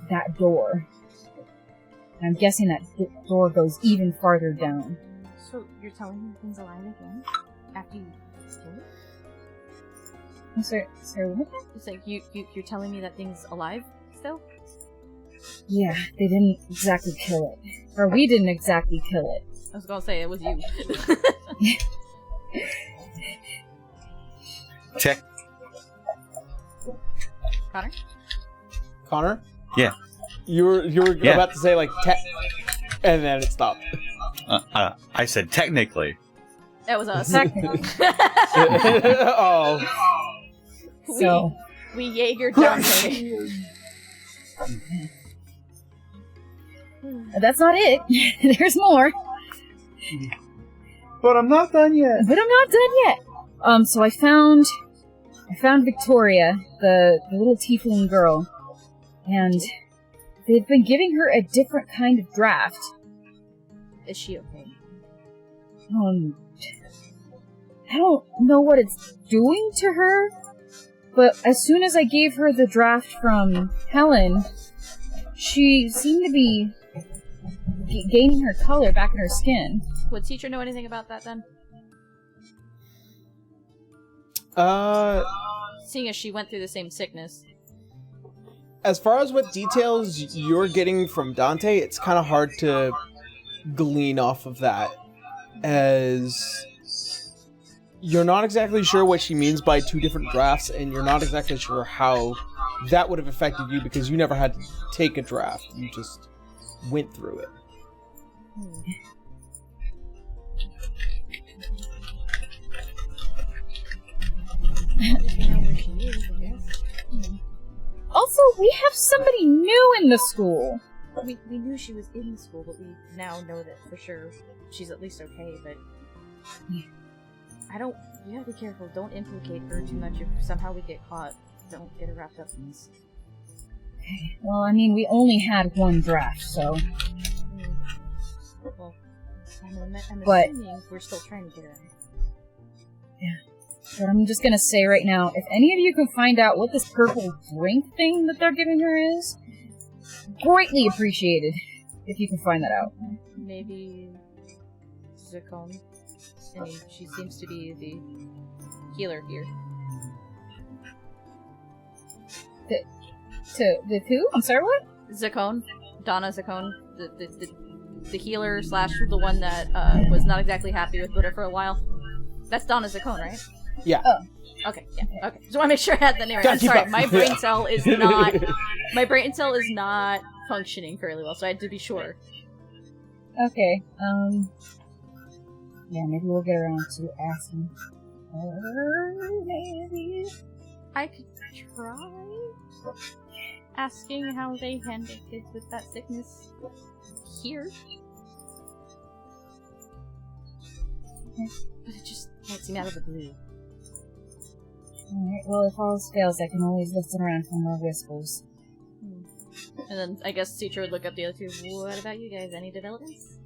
that door. And I'm guessing that door goes even farther down. So you're telling me the thing's alive again? After you killed it? I'm sorry, what? It's like, you're telling me that thing's alive still? Yeah, they didn't exactly kill it. Or we didn't exactly kill it. I was gonna say, it was you. Tech. Connor? Yeah. You were about to say, like, and then it stopped. I said technically. That was us. Oh. So... We Jaegered Dante. That's not it. There's more. But I'm not done yet. So I found Victoria, the little tiefling girl, and they've been giving her a different kind of draft. Is she okay? I don't know what it's doing to her, but as soon as I gave her the draft from Helen, she seemed to be gaining her color back in her skin. Would teacher know anything about that then? Seeing as she went through the same sickness. As far as what details you're getting from Dante, it's kind of hard to glean off of that, as you're not exactly sure what she means by two different drafts, and you're not exactly sure how that would have affected you because you never had to take a draft. You just went through it. Also, we have somebody new in the school. We knew she was in the school, but we now know that for sure she's at least okay, but... You gotta be careful, don't implicate her too much if somehow we get caught. Don't get her wrapped up in this. Well, I mean, we only had one draft, so... Well, I'm assuming we're still trying to get her out. Yeah. But I'm just gonna say right now, if any of you can find out what this purple drink thing that they're giving her is, greatly appreciated if you can find that out. Maybe Zakon. I mean, she seems to be the healer here. With who? I'm sorry, what? Zakon. Donna Zakon. The healer slash the one that was not exactly happy with Buddha for a while. That's Donna Zakon, right? Yeah. Oh. Okay, yeah, okay. Just want to make sure I had the name right. I'm sorry, my brain cell is not... My brain cell is not functioning fairly well, so I had to be sure. Okay, yeah, maybe we'll get around to asking her, maybe? I could try asking how they handle kids with that sickness here. But it just might seem out of the blue. Alright, well, if all else fails, I can always listen around for more whispers. And then I guess teacher would look up the other two. What about you guys? Any developments?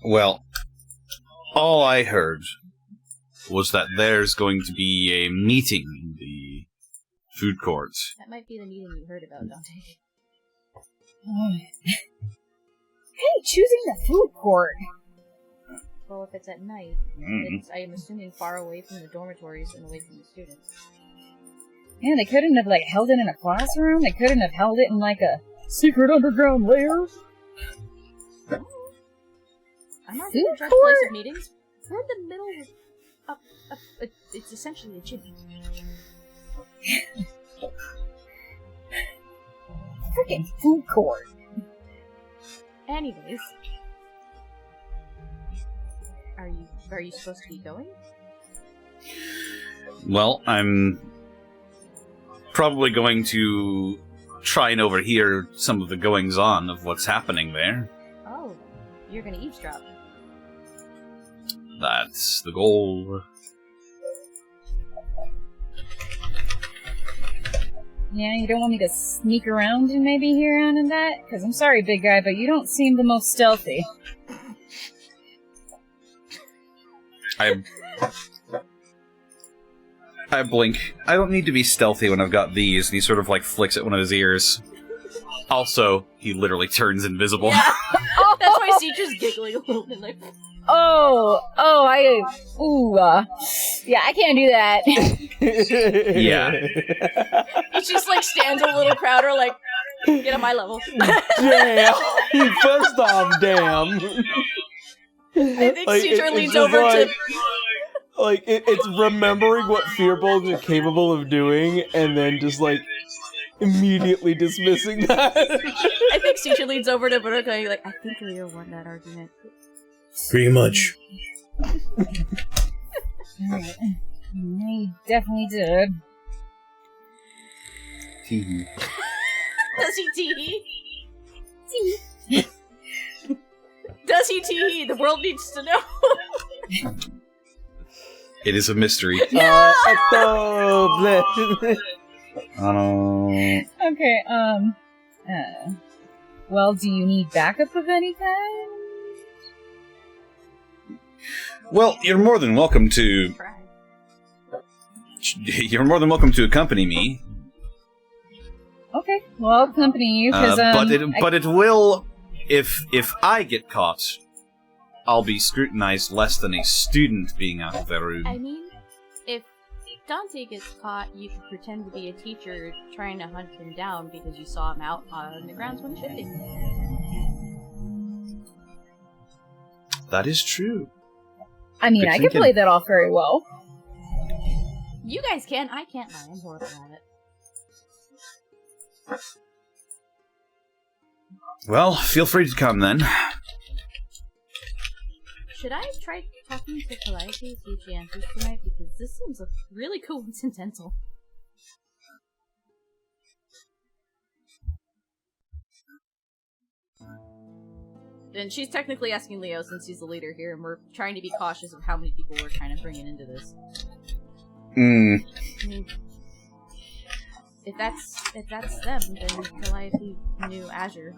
Well, all I heard was that there's going to be a meeting in the food court. That might be the meeting you heard about, Dante. Hey, choosing the food court. Well, if it's at night, it's, I am assuming, far away from the dormitories and away from the students. Yeah, they couldn't have, like, held it in a classroom? They couldn't have held it in, like, a secret underground lair? I'm not going to judge place of meetings. We're in the middle of it's essentially a gym. Freaking food court. Anyways, are you supposed to be going? Well, I'm probably going to try and overhear some of the goings-on of what's happening there. Oh, you're gonna eavesdrop. That's the goal. Yeah, you don't want me to sneak around and maybe hear on in that? Because I'm sorry, big guy, but you don't seem the most stealthy. I blink. I don't need to be stealthy when I've got these, and he sort of, like, flicks at one of his ears. Also, he literally turns invisible. Yeah. That's why Citra's giggling a little bit, like... Yeah, I can't do that. Yeah. He just, like, stands a little prouder, like, get on my level. Damn! First off, damn! I think Like, Citra it's leans just over like, to... Like, it's remembering what Fearbolgs are capable of doing, and then just, like, immediately dismissing that. I think Citra leans over to Baruka, like, I think Leo won that argument. Pretty much. Alright. He definitely did. Tee-hee. Does he tee-hee? Does he tee-hee? The world needs to know. It is a mystery. Bleh. Okay, well, do you need backup of any kind? Well, you're more than welcome to... You're more than welcome to accompany me. Okay, well, I'll accompany you, because, but it will... If I get caught, I'll be scrutinized less than a student being out of their room. I mean, if Dante gets caught, you could pretend to be a teacher trying to hunt him down because you saw him out on the grounds when shifting. That is true. I mean, Good I can thinking. play that off very well. You guys can, I can't lie, I'm horrible at it. Well, feel free to come then. Should I try talking to Calliope, see if she answers tonight? Because this seems really coincidental. And she's technically asking Leo since he's the leader here, and we're trying to be cautious of how many people we're kind of bringing into this. I mean, if that's them, then Calliope knew Azure.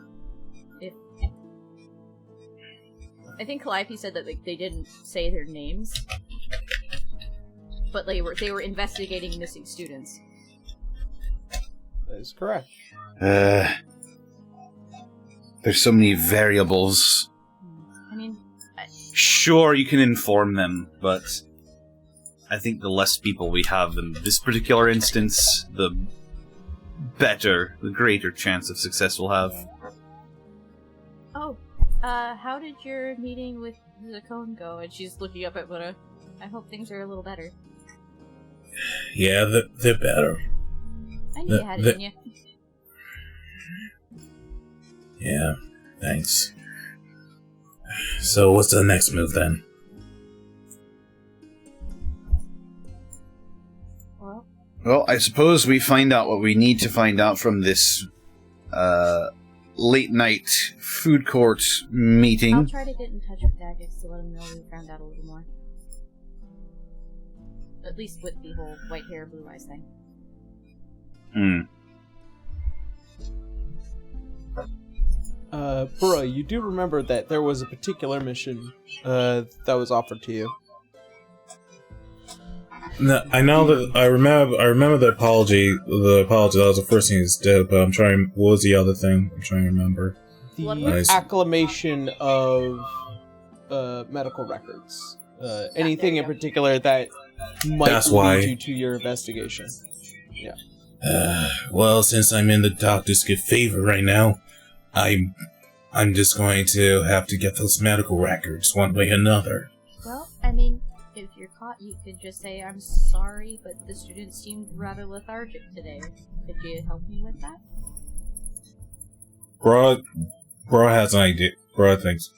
I think Calliope said that they didn't say their names, but they were investigating missing students. That is correct. There's so many variables. I mean, Sure, you can inform them, but I think the less people we have in this particular instance, the better, the greater chance of success we'll have. oh, how did your meeting with Zacone go? And she's looking up at Buddha. I hope things are a little better. Yeah, they're better. I knew you had it in you. Yeah, thanks. So what's the next move then? Well, I suppose we find out what we need to find out from this late-night food court meeting. I'll try to get in touch with Daggett to let him know we found out a little more. At least with the whole white hair, blue eyes thing. Bruh, you do remember that there was a particular mission that was offered to you. No, I know that I remember the apology. The apology, that was the first thing he did, but I'm trying. What was the other thing? I'm trying to remember. The acclamation of medical records. Anything in particular that might lead you to your investigation. Yeah. Well, since I'm in the doctor's good favor right now, I'm just going to have to get those medical records one way or another. Well, I mean, if you're caught, you could just say, I'm sorry, but the student seemed rather lethargic today. Could you help me with that? Bro has an idea. Bro thinks.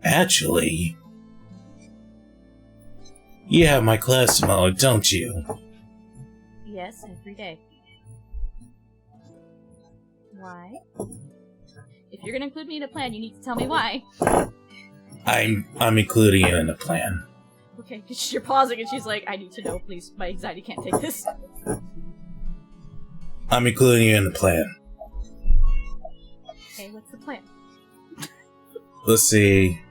Actually, you have my class tomorrow, don't you? Yes, every day. Why? If you're gonna include me in a plan, you need to tell me why. I'm including you in the plan. Okay, you're pausing and she's like, I need to know, please. My anxiety can't take this. I'm including you in the plan. Okay, what's the plan? Let's see.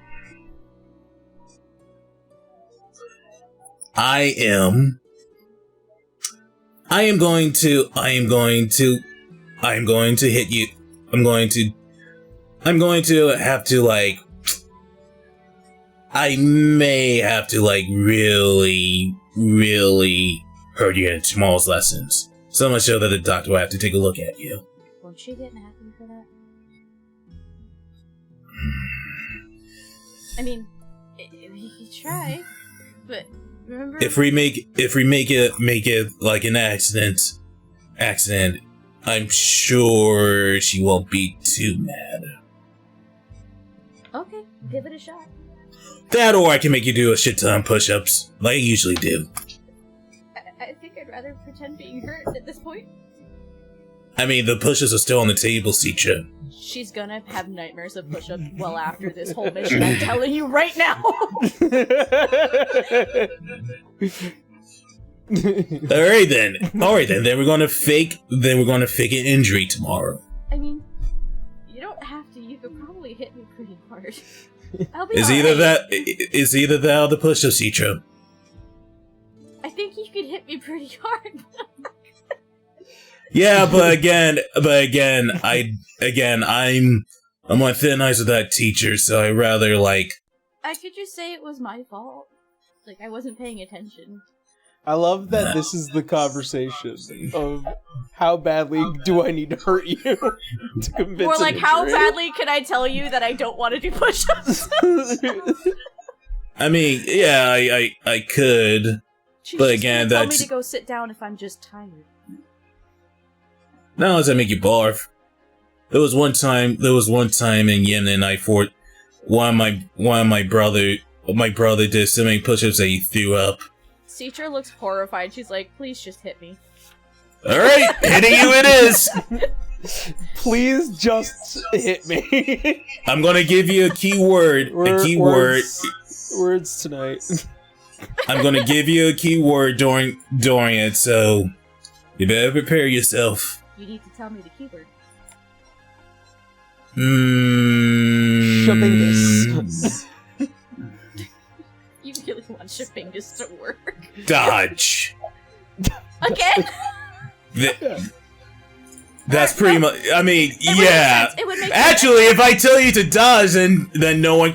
I am going to hit you. I'm going to have to, like, I may have to, like, really, really hurt you in tomorrow's lessons. So much so that the doctor will have to take a look at you. Won't she get mad at me for that? I mean, you try, but remember... If we make it like an accident, I'm sure she won't be too mad. Okay, give it a shot. That, or I can make you do a shit ton of push-ups, like I usually do. I think I'd rather pretend being hurt at this point. I mean, the push-ups are still on the table, Cirta. She's gonna have nightmares of push-ups well after this whole mission, I'm telling you right now! Alright then, then we're gonna fake an injury tomorrow. I mean, you don't have to, you could probably hit me pretty hard. I'll be Is either that or the push-ups, Cirta. I think you could hit me pretty hard. Yeah, but again, I'm on thin ice with that teacher, so I'd rather, like... I could just say it was my fault. Like, I wasn't paying attention. I love that this is the conversation of how badly do I need to hurt you to convince Or like, an how injury? badly can I tell you that I don't want to do push-ups? I mean, yeah, I could, She's but just again, gonna tell me that's... to go sit down if I'm just tired. No, does that make you barf? There was one time in Yemen, I fought my brother did so many push-ups that he threw up. Seacher looks horrified. She's like, please just hit me. Alright, hitting you it is! Please just hit me. I'm gonna give you a keyword. Words tonight. I'm gonna give you a keyword during it, so you better prepare yourself. You need to tell me the keyword. Shabingus. You really want Shabingus to work? Dodge. Again? That's pretty much. I mean, It yeah. would make Actually, if I tell you to dodge, then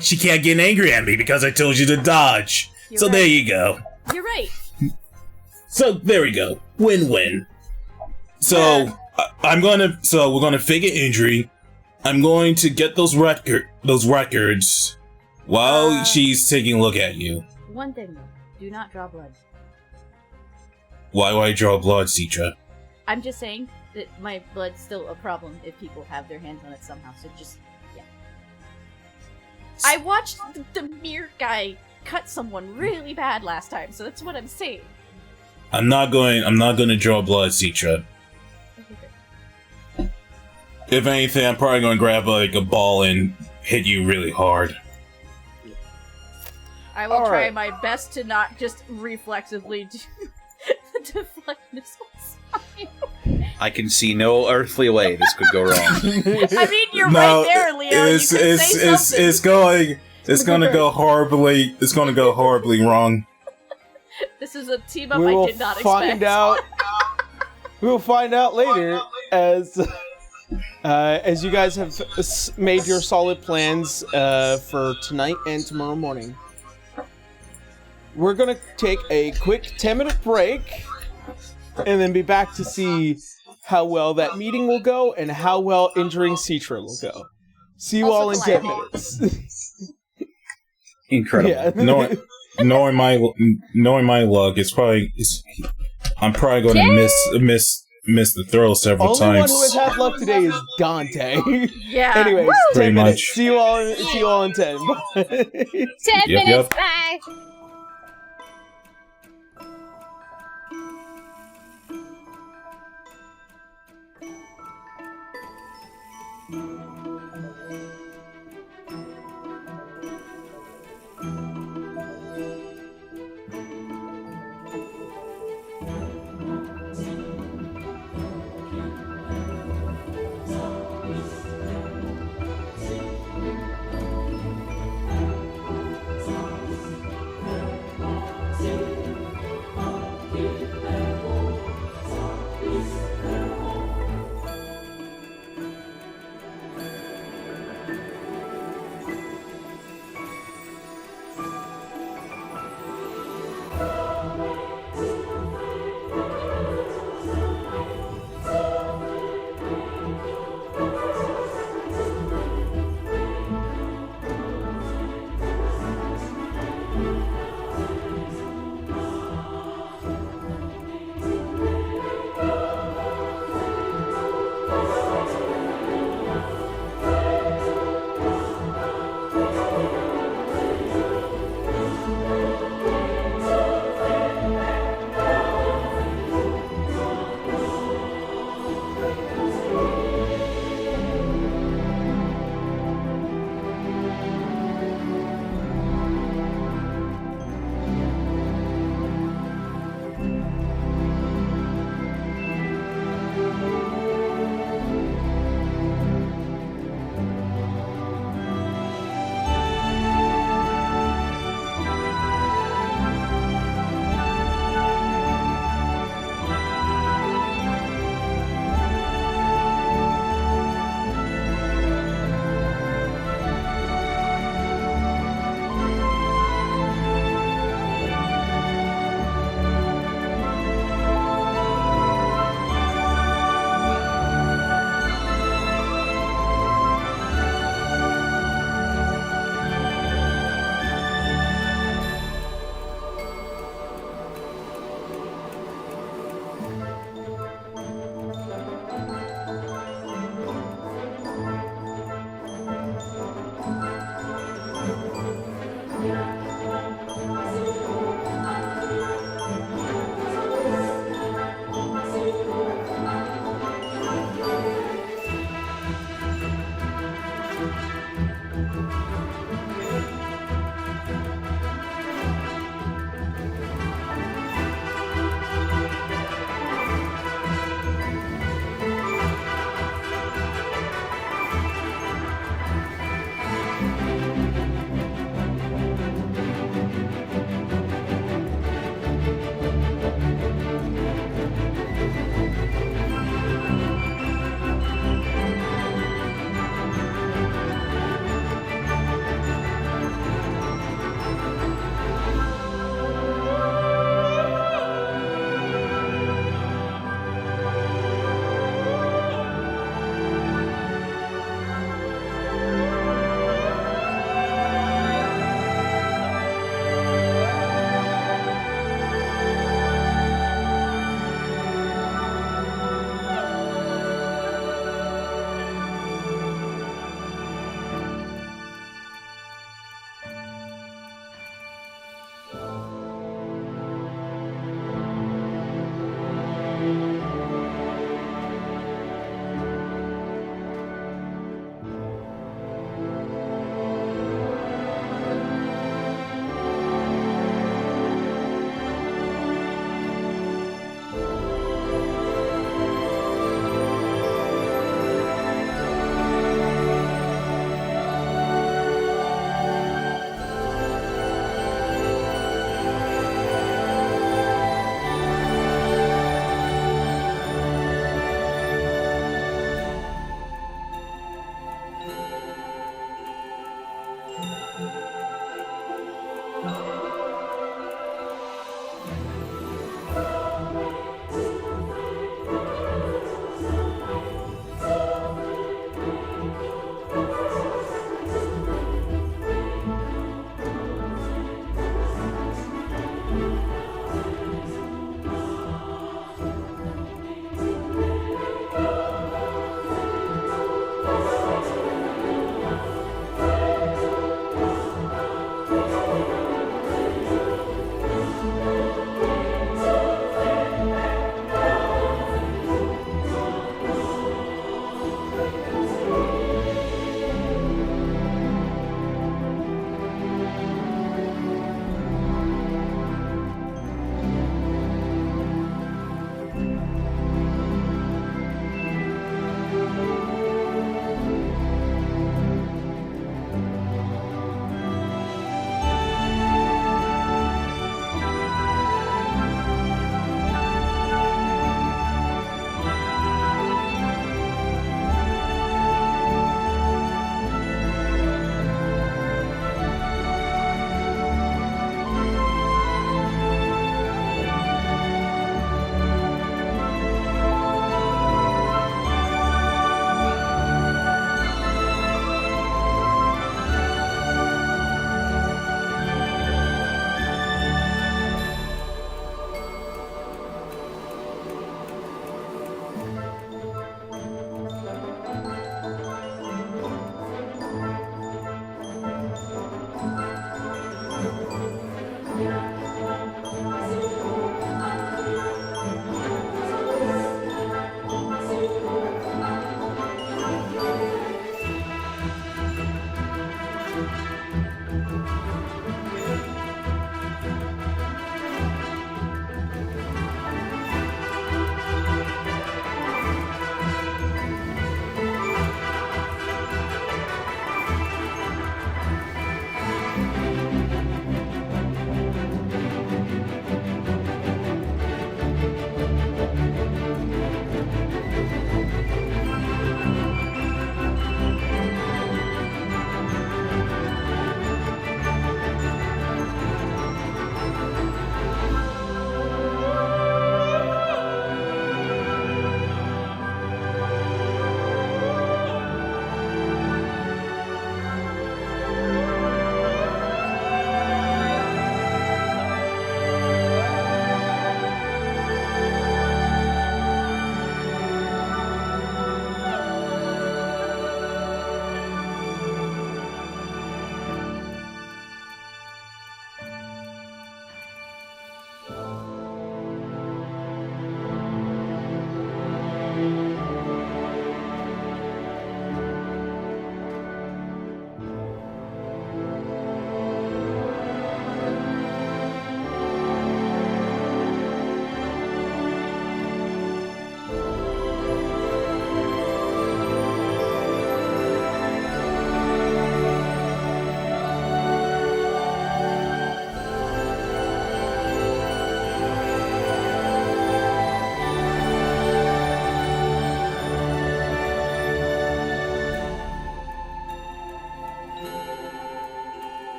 she can't get angry at me because I told you to dodge. You're So right. there you go. You're right. So there we go. Win-win. So we're gonna fake an injury. I'm going to get those records while she's taking a look at you. One thing though, do not draw blood. Why would I draw blood, Cirta? I'm just saying that my blood's still a problem if people have their hands on it somehow, so just, yeah. I watched the mere guy cut someone really bad last time, so that's what I'm saying. I'm not going to draw blood, Cirta. If anything, I'm probably going to grab like a ball and hit you really hard. I will All try right. my best to not just reflexively deflect missiles. I can see no earthly way this could go wrong. I mean, you're right there, Leo. You could say something. It's going to go horribly wrong. This is a team up We I will did not find expect. out. We will find out later as you guys have made your solid plans for tonight and tomorrow morning. We're gonna take a quick 10-minute break and then be back to see how well that meeting will go and how well injuring Citra will go. See you Also all in 10 colliding. minutes. Incredible. Yeah. Knowing my luck, I'm probably going to miss the throw several Only times. one who has had luck today is Dante. Yeah. Anyways, 10 Pretty minutes. much. See you all in 10. Bye. 10 Yep, minutes, yep. bye!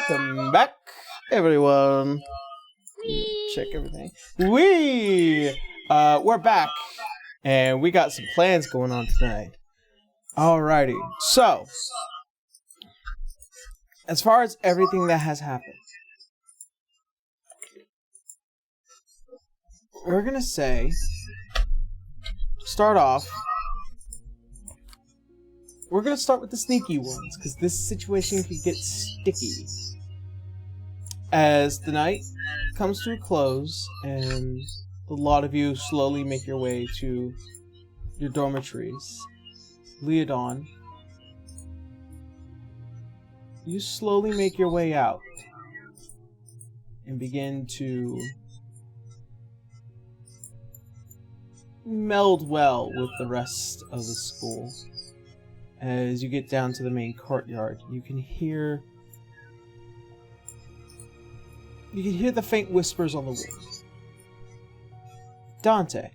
Welcome back, everyone. Check everything. We're back, and we got some plans going on tonight. Alrighty, so as far as everything that has happened, we're gonna say, start off. We're gonna start with the sneaky ones, because this situation could get sticky. As the night comes to a close, and a lot of you slowly make your way to your dormitories, Leodan, you slowly make your way out, and begin to meld well with the rest of the school. As you get down to the main courtyard, you can hear the faint whispers on the wind. Dante.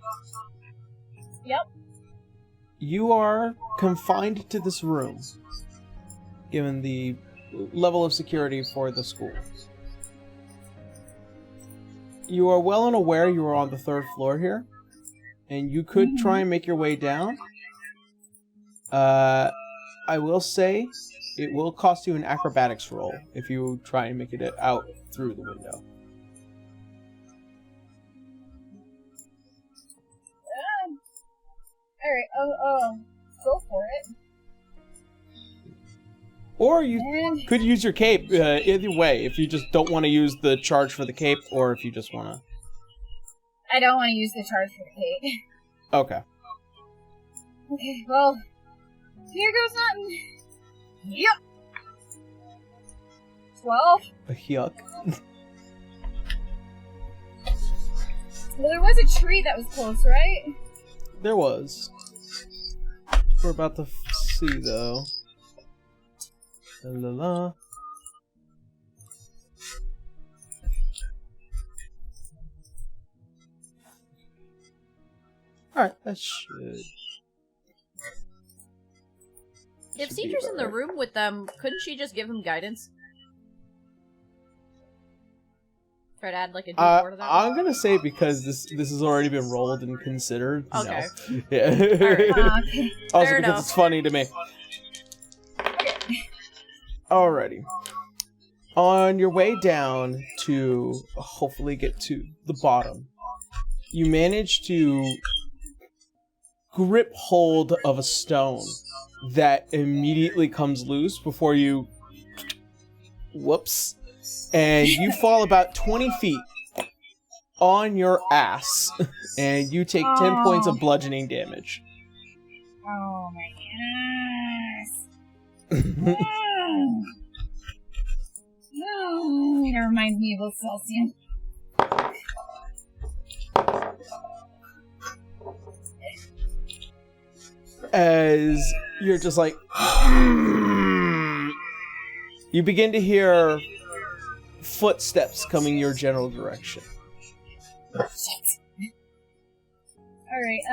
Yep. You are confined to this room, given the level of security for the school. You are well and aware you are on the 3rd floor here, and you could try and make your way down. I will say, it will cost you an acrobatics roll if you try and make it out through the window. Alright, go for it. Or you could use your cape, either way, if you just don't want to use the charge for the cape, or if you just want to... I don't want to use the charge for the cape. Okay. Okay, well, here goes nothing. Yep. 12. Yuck. Well, there was a tree that was close, right? There was. We're about to see, though. La la la. Alright, that should... If Cedra's in the room with them, couldn't she just give him guidance? Try to add like a D4 to that? I'm gonna say because this has already been rolled and considered. Okay. No. Yeah. Okay. Also Fair because enough. it's funny to me. Alrighty. On your way down to hopefully get to the bottom, you manage to grip hold of a stone that immediately comes loose before you... Whoops. And you fall about 20 feet on your ass, and you take 10 points of bludgeoning damage. Oh my ass. It reminds me of Celsius. As you're just like... You begin to hear footsteps coming your general direction. Shit. Alright,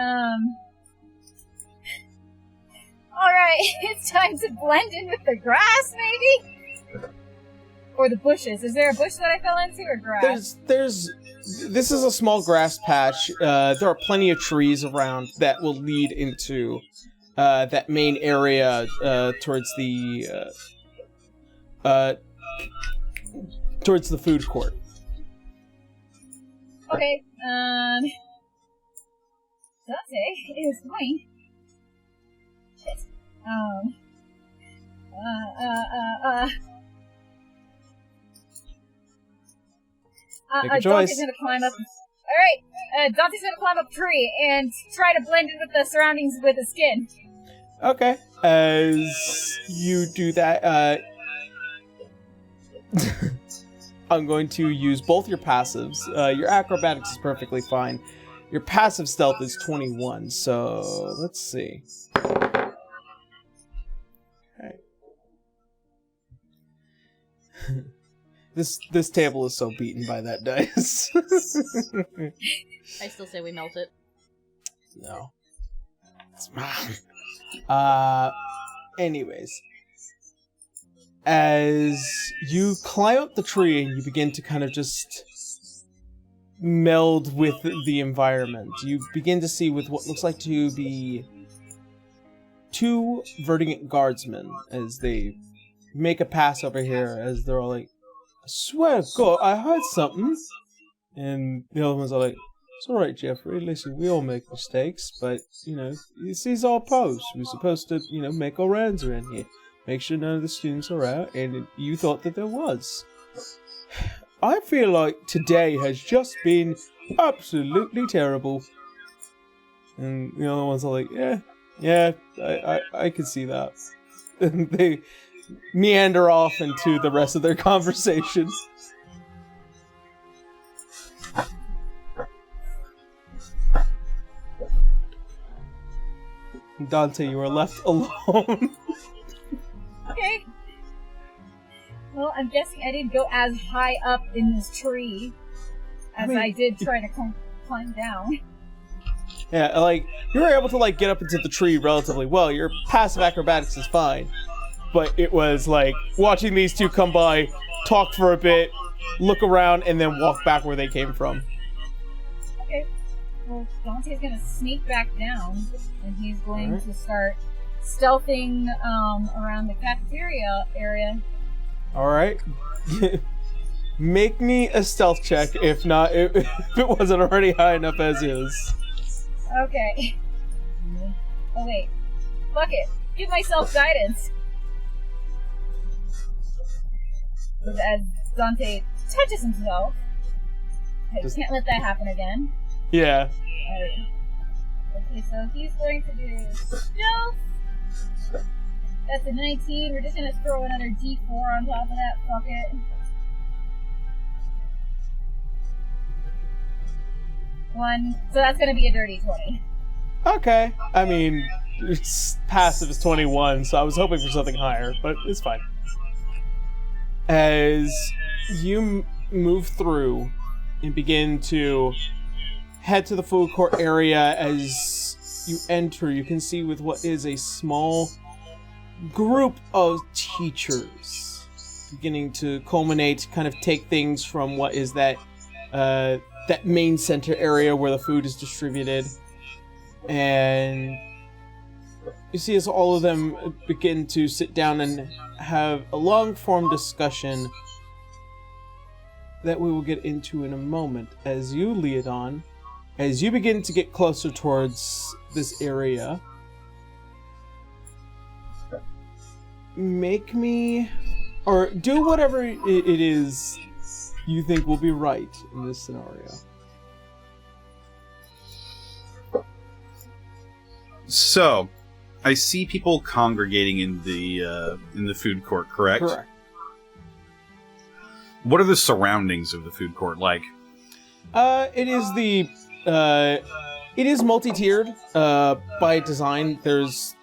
Alright, it's time to blend in with the grass, maybe? Or the bushes. Is there a bush that I fell into, or grass? This is a small grass patch. There are plenty of trees around that will lead into that main area towards the food court. Okay, Dante is going. Shit. Make a choice. Dante's gonna climb up. Alright, Dante's gonna climb up a tree and try to blend in with the surroundings with the skin. Okay. As you do that, I'm going to use both your passives. Your acrobatics is perfectly fine. Your passive stealth is 21, so let's see. Okay. This table is so beaten by that dice. I still say we melt it. No. It's mine. Anyways. as you climb up the tree and you begin to kind of just meld with the environment. You begin to see with what looks like to be 2 Verdant guardsmen as they make a pass over here, as they're all like, I swear to God, I heard something. And the other ones are like, it's alright, Jeffrey, listen, we all make mistakes, but, you know, this is our post. We're supposed to, you know, make our rounds around here. Make sure none of the students are out, and you thought that there was. I feel like today has just been absolutely terrible. And the other ones are like, yeah, I can see that. And they meander off into the rest of their conversation. Dante, you are left alone. Okay. Well, I'm guessing I didn't go as high up in this tree as I did try to climb down. Yeah, like, you were able to, like, get up into the tree relatively well. Your passive acrobatics is fine. But it was, like, watching these 2 come by, talk for a bit, look around, and then walk back where they came from. Okay. Well, Dante's gonna sneak back down, and he's going to start stealthing around the cafeteria area. Alright. Make me a stealth check, if not, if it wasn't already high enough as is. Okay. Oh wait. Fuck it. Give myself guidance. As Dante touches himself. I can't let that happen again. Yeah. Alright. Okay, so he's going to do stealth. That's a 19. We're just gonna throw another D4 on top of that. Fuck it. 1. So that's gonna be a dirty 20. Okay. I mean, its passive is 21, so I was hoping for something higher, but it's fine. As you move through and begin to head to the food court area, as you enter, you can see with what is a small group of teachers beginning to culminate, kind of take things from what is that main center area where the food is distributed, and you see as all of them begin to sit down and have a long-form discussion that we will get into in a moment. As you, Leodan, as you begin to get closer towards this area, make me, or do whatever it is you think will be right in this scenario. So, I see people congregating in the food court, correct? Correct. What are the surroundings of the food court like? It is multi-tiered by design. There's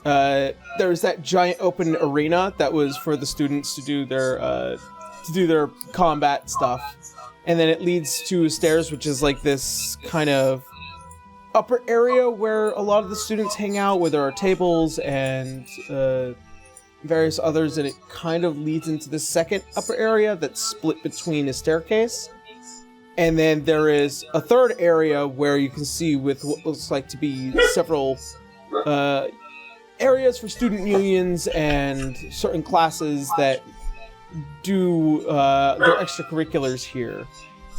that giant open arena that was for the students to do their combat stuff, and then it leads to stairs, which is like this kind of upper area where a lot of the students hang out, where there are tables and various others, and it kind of leads into the second upper area that's split between a staircase. And then there is a third area where you can see with what looks like to be several areas for student unions and certain classes that do their extracurriculars here.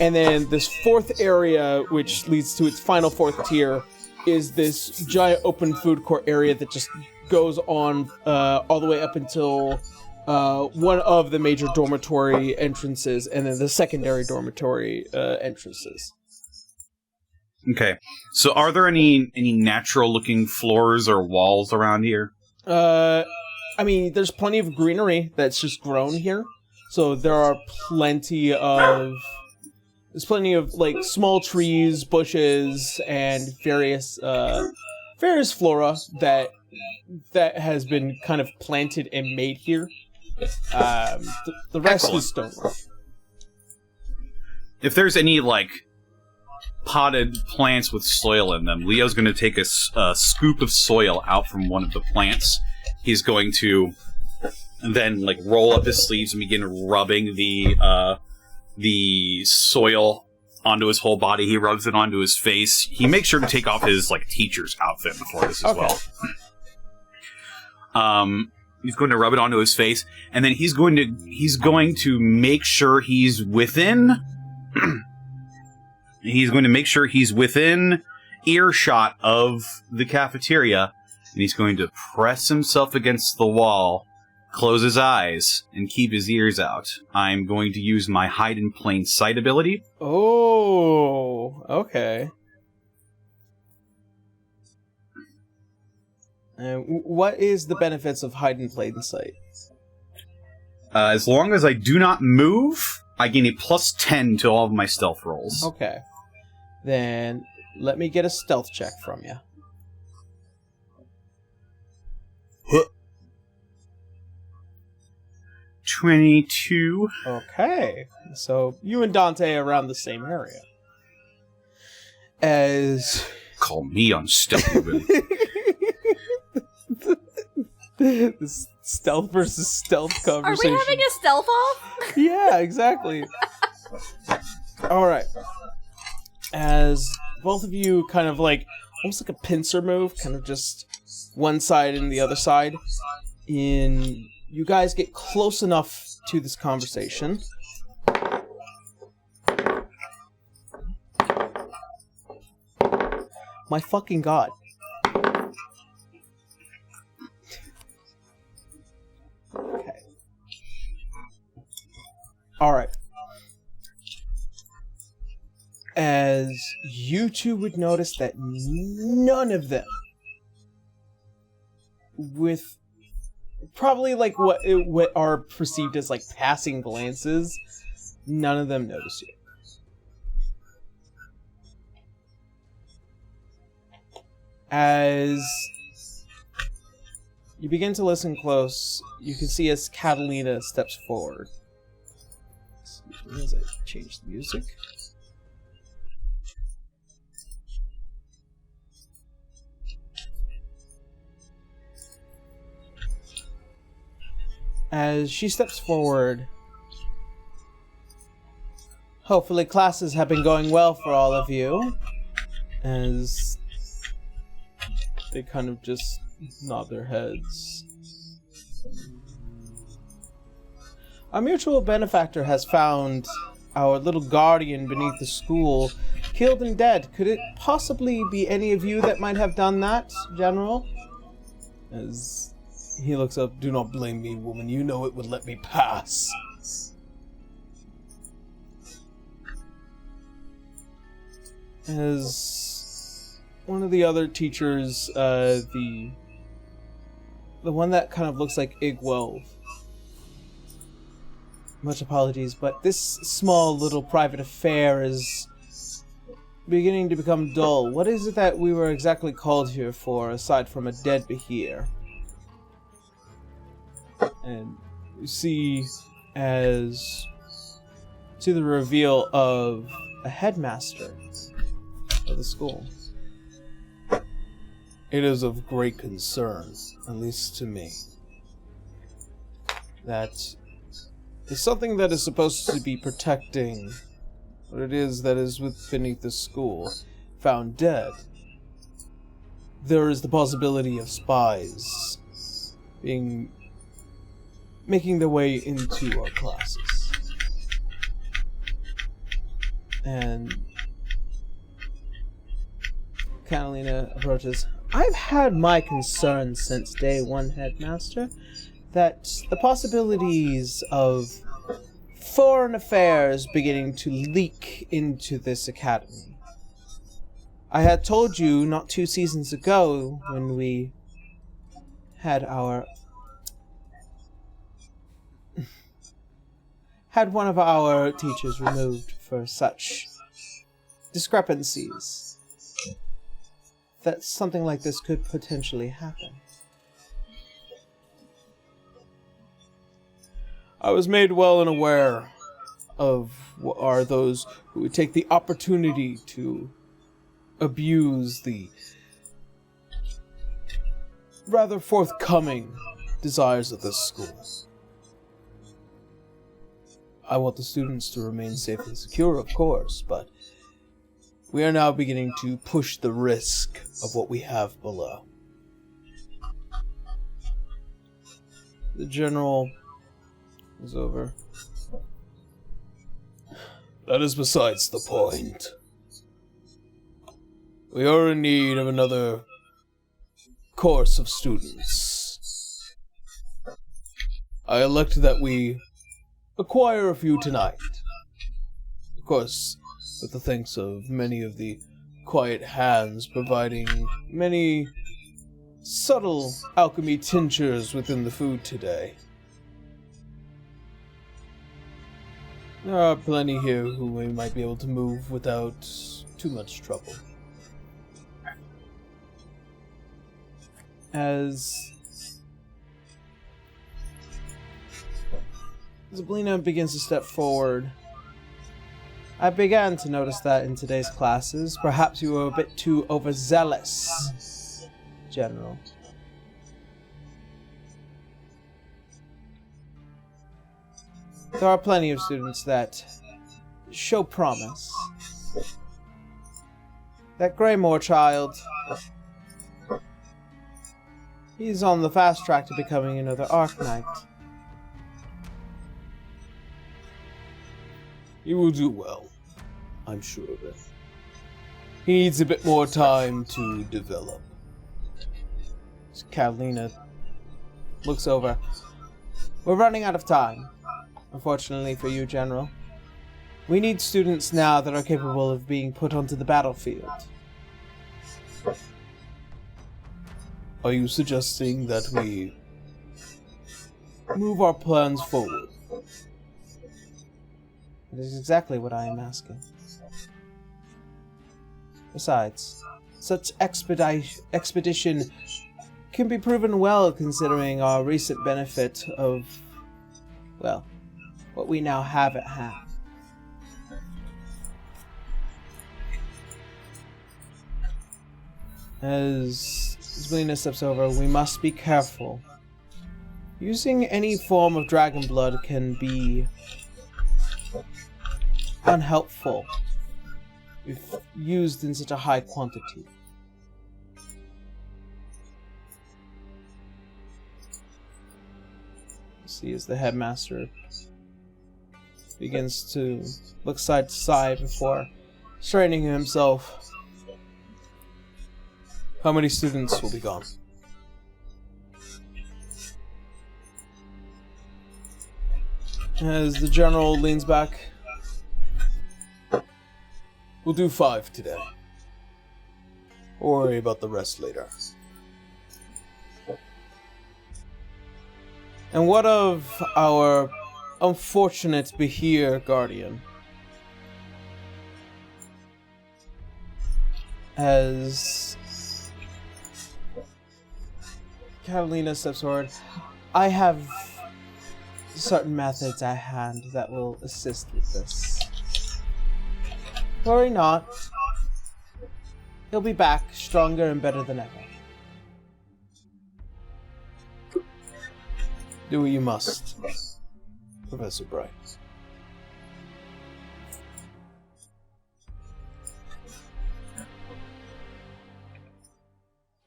And then this fourth area, which leads to its final 4th tier, is this giant open food court area that just goes on all the way up until one of the major dormitory entrances, and then the secondary dormitory entrances. Okay, so are there any natural-looking floors or walls around here? I mean, there's plenty of greenery that's just grown here, so there are plenty of like small trees, bushes, and various flora that has been kind of planted and made here. The rest Excellent. is stonework. If there's any, like, potted plants with soil in them, Leo's going to take a scoop of soil out from one of the plants. He's going to then like roll up his sleeves and begin rubbing the soil onto his whole body. He rubs it onto his face. He makes sure to take off his like teacher's outfit before this as well. He's going to rub it onto his face, and then he's going to make sure he's within. He's going to make sure he's within earshot of the cafeteria, and he's going to press himself against the wall, close his eyes, and keep his ears out. I'm going to use my hide in plain sight ability. Oh, okay. What is the benefits of hide in plain sight? As long as I do not move, I gain a plus 10 to all of my stealth rolls. Okay. Then let me get a stealth check from you. 22. Okay. So you and Dante are around the same area. As... Call me unstealthy, Willie. This stealth versus stealth conversation. Are we having a stealth off? Yeah, exactly. Alright. As both of you kind of like, almost like a pincer move, kind of just one side and the other side, you guys get close enough to this conversation. My fucking god. Okay. Alright. As you two would notice that none of them, with probably like what are perceived as like passing glances, none of them notice you. As you begin to listen close, you can see as Catalina steps forward. Excuse me as I change the music. As she steps forward, hopefully classes have been going well for all of you. As they kind of just nod their heads. Our mutual benefactor has found our little guardian beneath the school, killed and dead. Could it possibly be any of you that might have done that, General? As he looks up, do not blame me, woman. You know it would let me pass. As one of the other teachers, the one that kind of looks like Igwell. Much apologies, but this small little private affair is beginning to become dull. What is it that we were exactly called here for, aside from a dead Behir? And you see the reveal of a headmaster of the school. It is of great concern, at least to me, that is something that is supposed to be protecting what it is that is beneath the school, found dead. There is the possibility of spies making their way into our classes. And Catalina approaches. I've had my concerns since day one, Headmaster, that the possibilities of foreign affairs beginning to leak into this academy. I had told you not 2 seasons ago when we had one of our teachers removed for such discrepancies, that something like this could potentially happen. I was made well and aware of what are those who would take the opportunity to abuse the rather forthcoming desires of this school. I want the students to remain safe and secure, of course, but we are now beginning to push the risk of what we have below. The general is over. That is besides the point. We are in need of another course of students. I elect that we acquire a few tonight. Of course, with the thanks of many of the quiet hands providing many subtle alchemy tinctures within the food today. There are plenty here who we might be able to move without too much trouble. As Zablina begins to step forward, I began to notice that in today's classes, perhaps you were a bit too overzealous, General. There are plenty of students that show promise. That Greymore child, he's on the fast track to becoming another Arknight. He will do well, I'm sure of it. He needs a bit more time to develop. Catalina looks over. We're running out of time, unfortunately for you, General. We need students now that are capable of being put onto the battlefield. Are you suggesting that we move our plans forward? That is exactly what I am asking. Besides, such expedition can be proven well considering our recent benefit of, well, what we now have at hand. As Zelina steps over, we must be careful. Using any form of dragon blood can be unhelpful if used in such a high quantity. See, as the headmaster begins to look side to side before straightening himself. How many students will be gone? As the general leans back, we'll do 5 today. We'll worry about the rest later. And what of our unfortunate Behir guardian? As Catalina steps forward, I have certain methods at hand that will assist with this. Worry not. He'll be back stronger and better than ever. Do what you must, Professor Bright.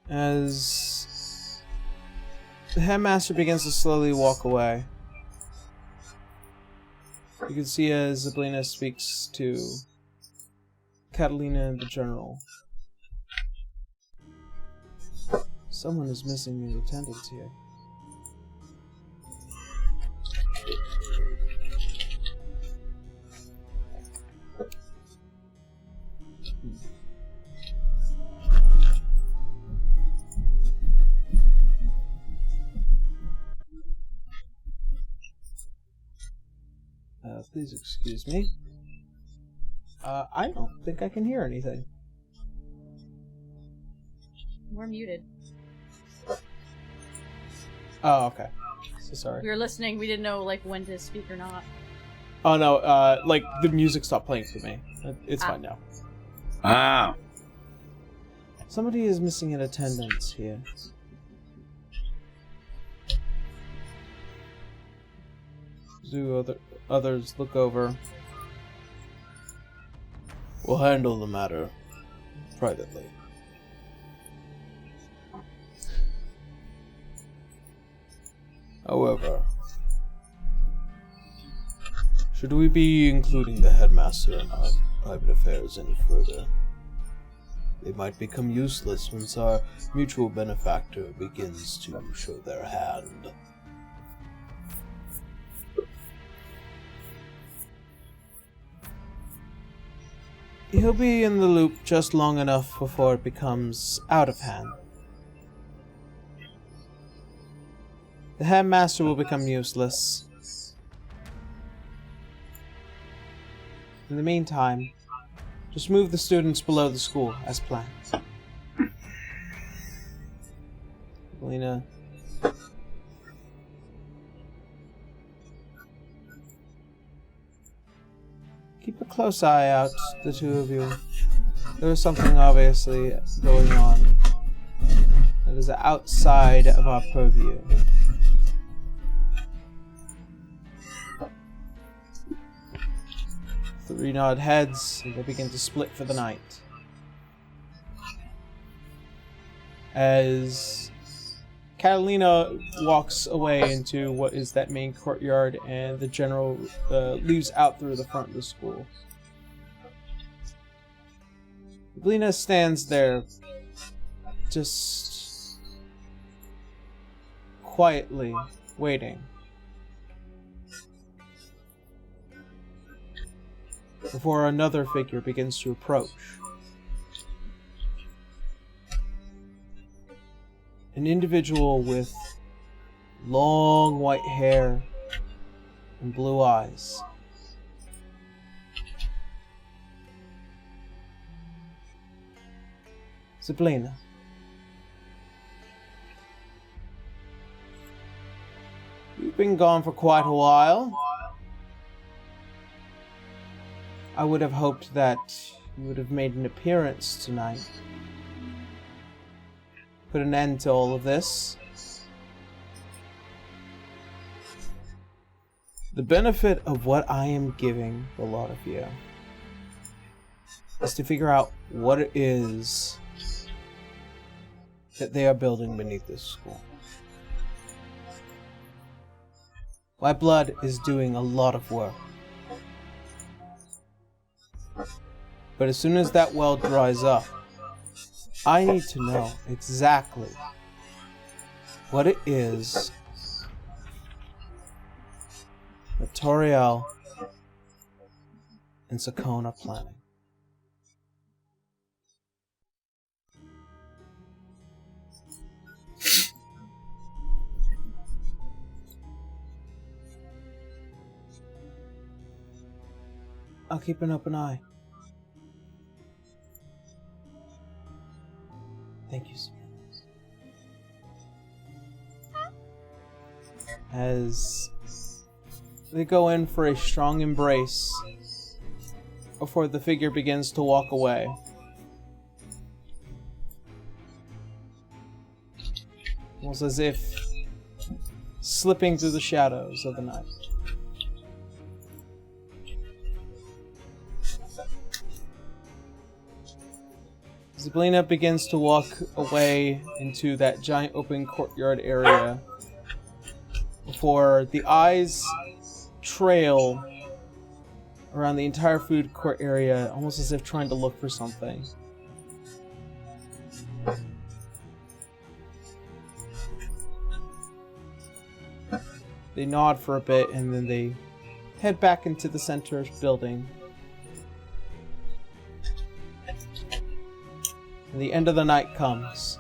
As the headmaster begins to slowly walk away, you can see as Zablina speaks to Catalina and the general. Someone is missing in attendance here. Please excuse me. I don't think I can hear anything. We're muted. Oh, okay. So sorry. We were listening. We didn't know like when to speak or not. Oh no, like the music stopped playing for me. It's fine now. Ah. Somebody is missing in attendance here. others look over. We'll handle the matter privately. However, should we be including the headmaster in our private affairs any further, they might become useless once our mutual benefactor begins to show their hand. He'll be in the loop just long enough before it becomes out of hand. The headmaster will become useless. In the meantime, just move the students below the school as planned. Lena. Keep a close eye out, the two of you. There is something obviously going on that is outside of our purview. Three nod heads, and they begin to split for the night. As Catalina walks away into what is that main courtyard, and the general leaves out through the front of the school. Catalina stands there, just quietly waiting. Before another figure begins to approach. An individual with long white hair and blue eyes. Zyblina. You've been gone for quite a while. I would have hoped that you would have made an appearance tonight. Put an end to all of this. The benefit of what I am giving a lot of you is to figure out what it is that they are building beneath this school. White Blood is doing a lot of work. But as soon as that well dries up, I need to know exactly what it is that Toriel and Sakone are planning. I'll keep an open eye. Thank you, Sabrina. As they go in for a strong embrace before the figure begins to walk away. Almost as if slipping through the shadows of the night. Zyblina begins to walk away into that giant open courtyard area before the eyes trail around the entire food court area, almost as if trying to look for something. They nod for a bit and then they head back into the center building. And the end of the night comes.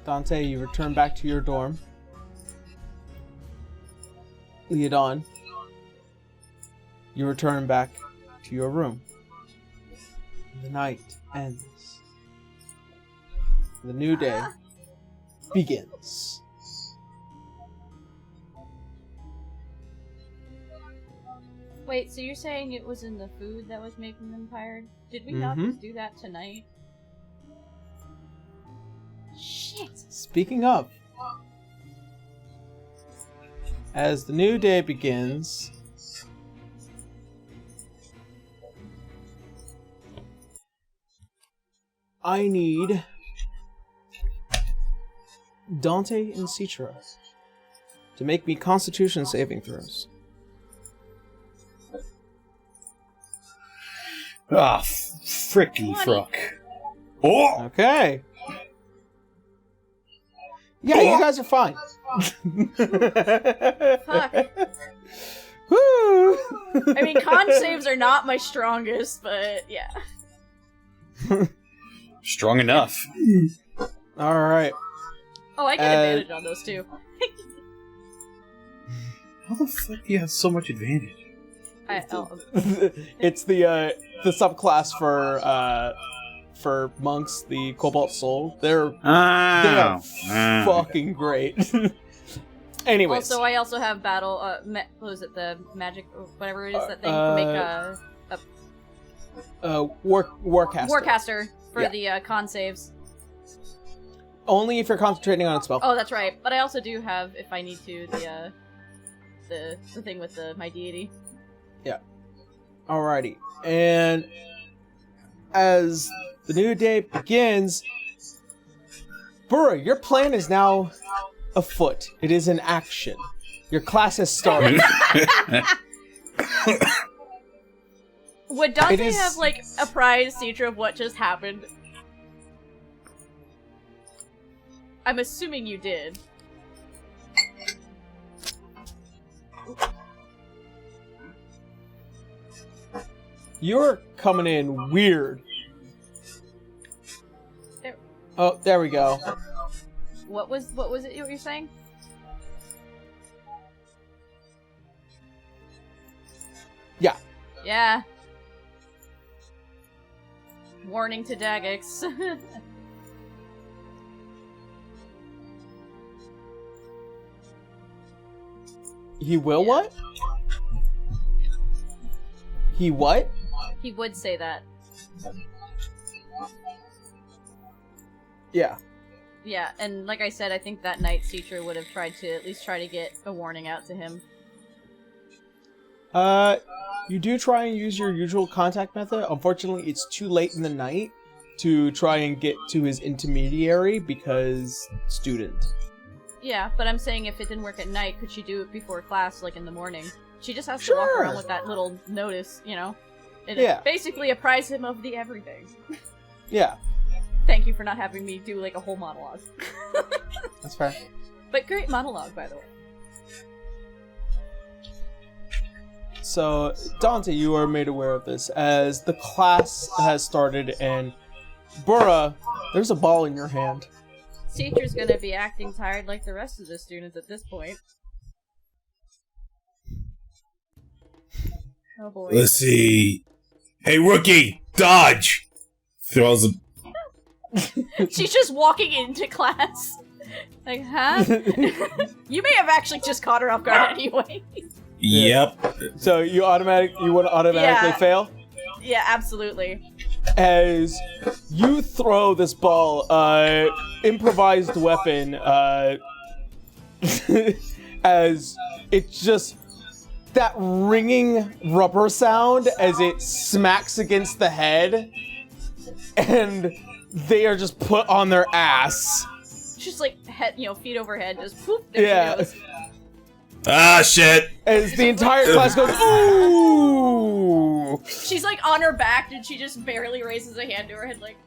Dante, you return back to your dorm. Leodan, you return back to your room. The night ends. The new day begins. Wait, so you're saying it was in the food that was making them tired? Did we not just do that tonight? Shit! Speaking of, as the new day begins, I need Dante and Cirta to make me Constitution saving throws. Ah, fricky fruck. Oh! Okay. Yeah, you guys are fine. Fuck. Woo! I mean, con saves are not my strongest, but yeah. Strong enough. Alright. Oh, I get advantage on those too. How the fuck do you have so much advantage? It's the subclass for monks, the Cobalt Soul. They are fucking great. Anyways. Also, I also have battle. What was it? The magic, or whatever it is that thing can make Warcaster. Warcaster for the con saves. Only if you're concentrating on a spell. Oh, that's right. But I also do have, if I need to, the thing with my deity. Yeah. Alrighty. And as the new day begins, Bruh, your plan is now afoot. It is in action. Your class has started. Would Dante have, like, apprised Cirta of what just happened? I'm assuming you did. You're coming in weird. There. Oh, there we go. What was it you were saying? Yeah. Yeah. Warning to Dagix. He will what? He what? He would say that. Yeah. Yeah, and like I said, I think that night Cirta would have tried to at least try to get a warning out to him. You do try and use your usual contact method. Unfortunately, it's too late in the night to try and get to his intermediary because student. Yeah, but I'm saying if it didn't work at night, could she do it before class, like in the morning? She just has to walk around with that little notice, you know? It basically apprise him of the everything. Yeah. Thank you for not having me do, like, a whole monologue. That's fair. But great monologue, by the way. So, Dante, you are made aware of this as the class has started, and Bruh, there's a ball in your hand. Teacher's gonna be acting tired like the rest of the students at this point. Oh boy. Let's see. Hey, rookie! Dodge! Throws a... She's just walking into class. Like, huh? You may have actually just caught her off guard anyway. Yep. So you want to automatically fail? Yeah, absolutely. As you throw this ball, improvised weapon, as it just, that ringing rubber sound as it smacks against the head, and they are just put on their ass. Just like, head, feet overhead, just poof, there she goes. Ah, shit! As the entire class goes, ooh! She's like on her back, and she just barely raises a hand to her head, like,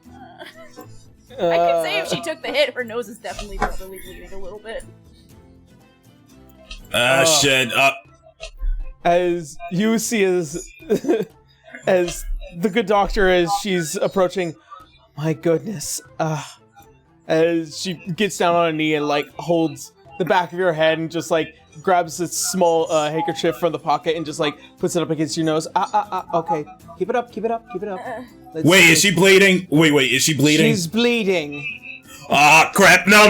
I could say if she took the hit, her nose is definitely probably bleeding a little bit. Ah, shit. As you see as the good doctor, as she's approaching, my goodness, as she gets down on a knee and, like, holds the back of your head and just, like, grabs this small handkerchief from the pocket and just, like, puts it up against your nose. Okay. Keep it up. Wait, is she bleeding? Wait, is she bleeding? She's bleeding. Ah, crap. No,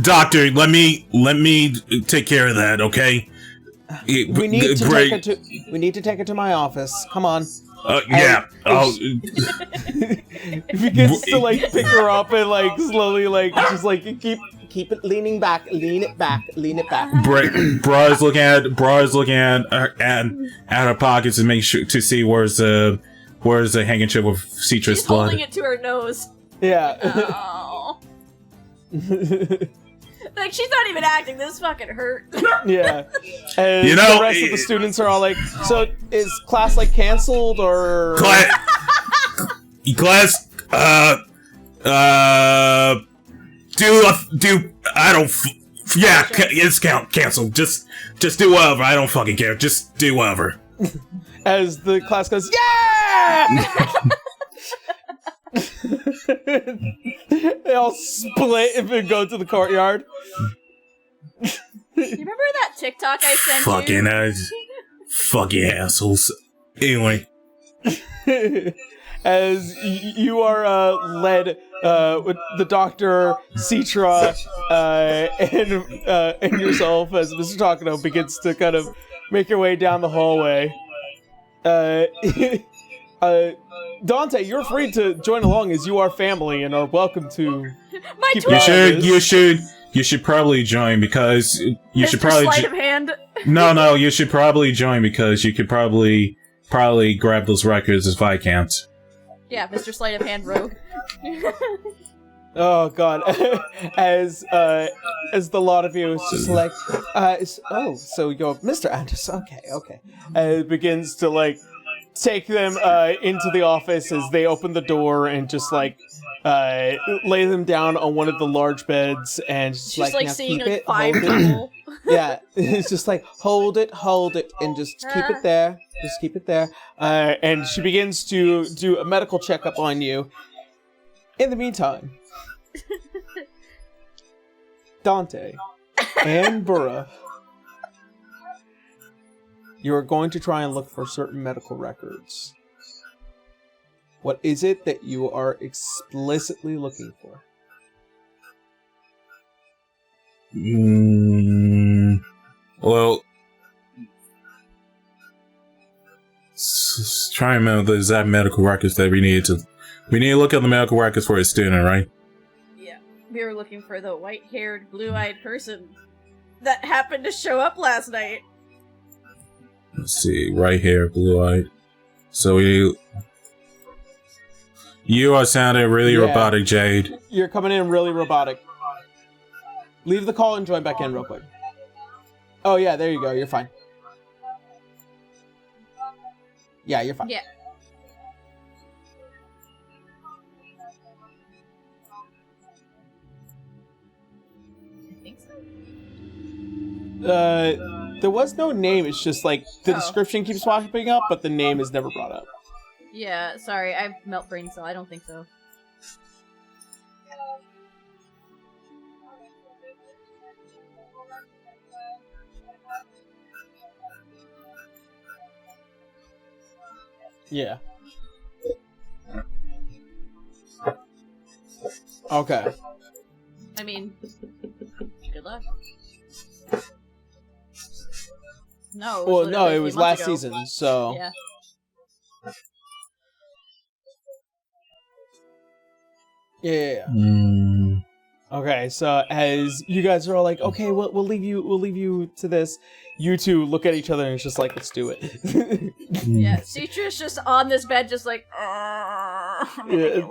doctor, let me take care of that, okay? We need to take her to. We need to take her to my office. Come on. Yeah. He begins to like pick her up and like slowly like just like keep it leaning back, lean it back. Bruh's looking at her pockets to make sure to see where's the handkerchief with Citra's She's blood. holding it to her nose. Yeah. Oh. Like, she's not even acting. This fucking hurt. Yeah. And You know, the rest of the students are all like, so is class like canceled or Class, it's canceled. Just do whatever. I don't fucking care. Just do whatever. as the class goes, yeah! They all split and go to the courtyard. You remember that TikTok I sent Fucking assholes. Anyway. As you are led with the doctor, Citra, and yourself, as Mr. Takano begins to kind of make your way down the hallway. Dante, you're free to join along as you are family and are welcome to. My keep twin! You should probably join because you should Mr. probably. Sleight of hand. No, you should probably join because you could probably grab those records if I can't. Yeah, Mr. Sleight of hand rogue. Oh God! as the lot of you is just like, so you're Mr. Anderson? Okay. It begins to like take them into the office as they open the door and just like lay them down on one of the large beds and just She's like now seeing keep like it, 5 hold it. people. Yeah, it's just like hold it, and just keep it there. Just keep it there. And she begins to do a medical checkup on you. In the meantime, Dante and Bruh, you are going to try and look for certain medical records. What is it that you are explicitly looking for? Well, try and remember the exact medical records that we need to look at the medical records for a student, right? Yeah, we were looking for the white-haired, blue-eyed person that happened to show up last night. Let's see, right here, blue-eyed. So you are sounding really robotic, Jade. You're coming in really robotic. Leave the call and join back in real quick. Oh yeah, there you go. You're fine. Yeah, you're fine. Yeah. I think so. There was no name. It's just like the description keeps popping up, but the name is never brought up. Yeah, sorry, I have melt brain, so I don't think so. Yeah. Okay. I mean, good luck. No. Well, no, literally it a was few months last ago. season, so. Yeah. Yeah. Okay, so as you guys are all like, okay, we'll leave you to this. You two look at each other and it's just like, let's do it. Yeah, Citra's just on this bed, just like. Yeah.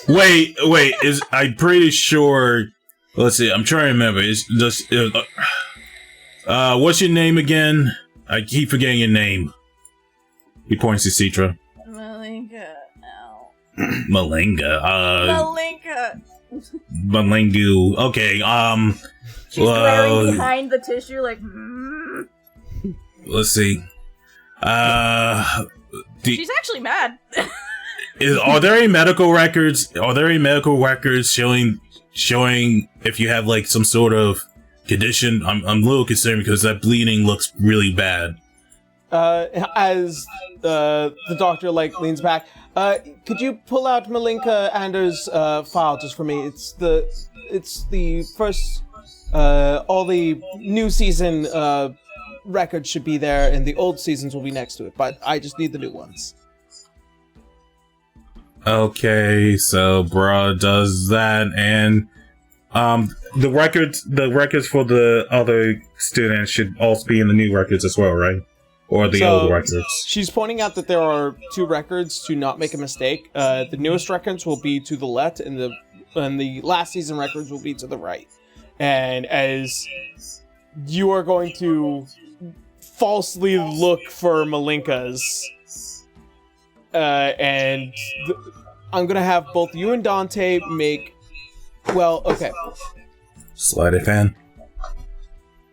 Wait, I'm pretty sure. Let's see, I'm trying to remember. Is this? What's your name again? I keep forgetting your name. He points to Citra. Malinka. Ow. Malinga. Malinka. Malingu. Okay. She's glaring behind the tissue, like. Let's see. She's actually mad. Are there any medical records? Are there any medical records showing if you have like some sort of condition? I'm a little concerned because that bleeding looks really bad. As the doctor like leans back, could you pull out Malinka Anders' file just for me? It's the first all the new season records should be there, and the old seasons will be next to it. But I just need the new ones. Okay, so Bruh does that, and the records for the other students should also be in the new records as well, right? Or the old records. She's pointing out that there are 2 records to not make a mistake. The newest records will be to the left, and the last season records will be to the right. And as you are going to falsely look for Malinka's, and I'm gonna have both you and Dante make. Well, okay. Sleight of hand.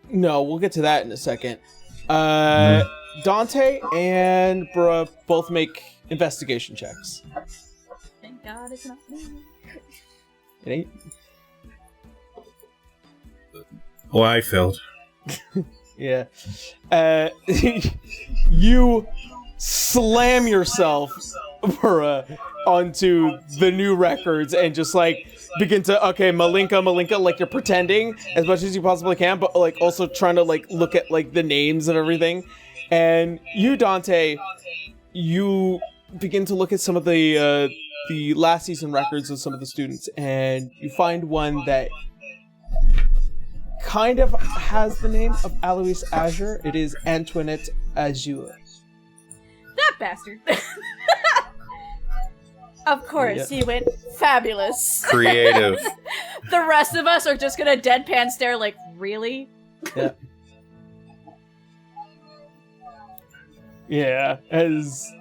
No, we'll get to that in a second. Dante and Bruh both make investigation checks. Thank God it's not me. It ain't. Well, I failed. Yeah. You slam yourself, Bruh, onto the new records and just like begin to, okay, Malinka, like you're pretending as much as you possibly can, but like also trying to like look at like the names and everything. And you, Dante, you begin to look at some of the last season records of some of the students, and you find one that kind of has the name of Alois Azure. It is Antoinette Azure. That bastard. Of course, Yeah. he went fabulous. Creative. The rest of us are just gonna deadpan stare like, really? Yeah. Yeah, as...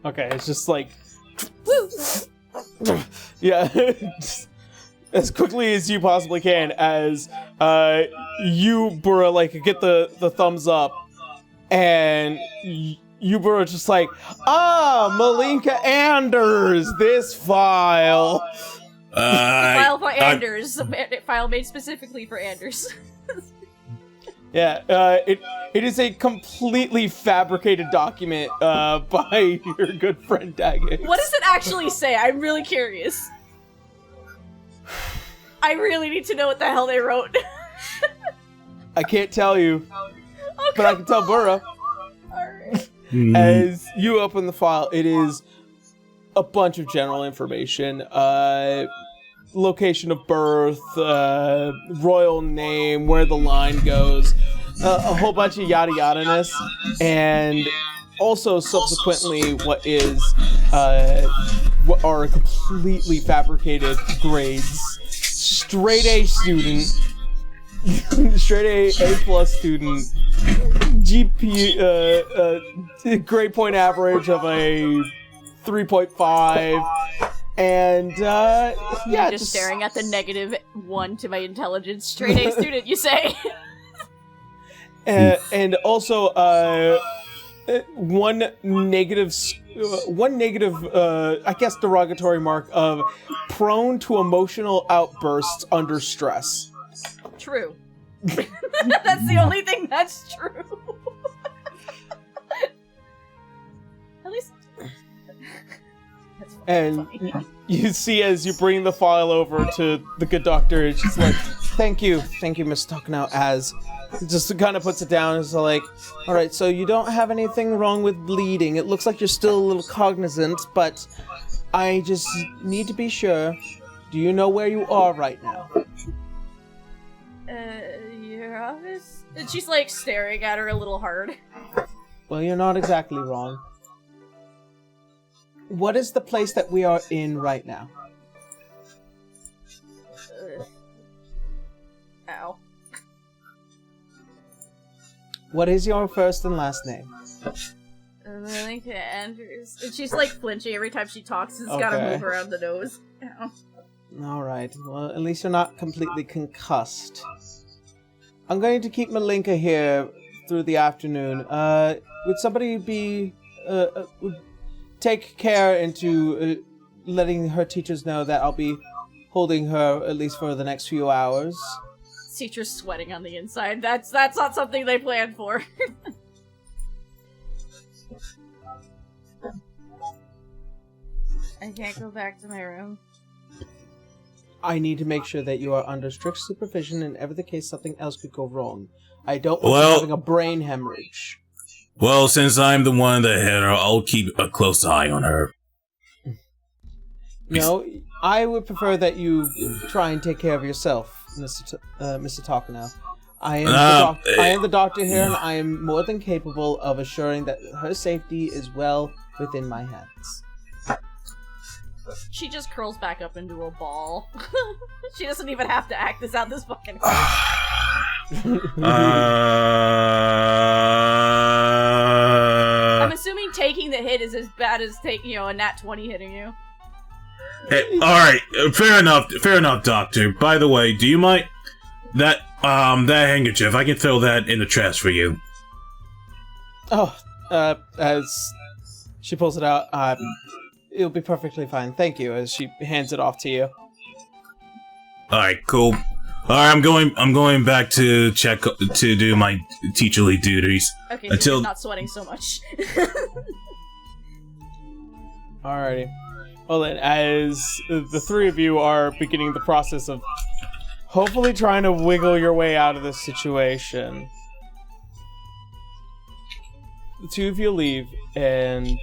Okay, it's just like... Woo! Yeah, just as quickly as you possibly can, as you, Burra, like, get the thumbs up, and you, Burra, just like, Malinka Anders, this file. File for Anders. File made specifically for Anders. Yeah, it is a completely fabricated document by your good friend Daggett. What does it actually say? I'm really curious. I really need to know what the hell they wrote. I can't tell you, but I can tell Burra. Alright. As you open the file, it is a bunch of general information. Location of birth, royal name, where the line goes, a whole bunch of yada yada-ness, and also subsequently what are completely fabricated grades. Straight A student, straight A plus student, GP, grade point average of a 3.5. And, yeah, just staring at the -1 to my intelligence. Straight A student, you say? And also, one negative, I guess, derogatory mark of prone to emotional outbursts under stress. True. That's the only thing that's true. At least... And you see as you bring the file over to the good doctor, it's just like, thank you, Miss Tucknow, as just kind of puts it down and is like, alright, so you don't have anything wrong with bleeding. It looks like you're still a little cognizant, but I just need to be sure. Do you know where you are right now? Your office? And she's like staring at her a little hard. Well, you're not exactly wrong. What is the place that we are in right now? Ow. What is your first and last name? Malinka Andrews. And she's like flinching every time she talks. It's gotta Okay. move around the nose. Ow. Alright, well, at least you're not completely concussed. I'm going to keep Malinka here through the afternoon. Would somebody be... would take care into letting her teachers know that I'll be holding her at least for the next few hours? Teacher's sweating on the inside. That's not something they planned for. I can't go back to my room. I need to make sure that you are under strict supervision, and ever the case something else could go wrong. I don't want you having a brain hemorrhage. Well, since I'm the one that had her, I'll keep a close eye on her. No, I would prefer that you try and take care of yourself, Mr. Takano. I am the doctor here, and I am more than capable of assuring that her safety is well within my hands. She just curls back up into a ball. She doesn't even have to act this out this fucking I'm assuming taking the hit is as bad as taking, a nat 20 hitting you. Hey, alright, fair enough, Doctor. By the way, do you mind that handkerchief? I can throw that in the trash for you. Oh, as she pulls it out, it'll be perfectly fine. Thank you, as she hands it off to you. Alright, cool. Alright, I'm going back to do my teacherly duties. Okay, so you're not sweating so much. Alrighty. Well then, as the three of you are beginning the process of hopefully trying to wiggle your way out of this situation, the two of you leave, and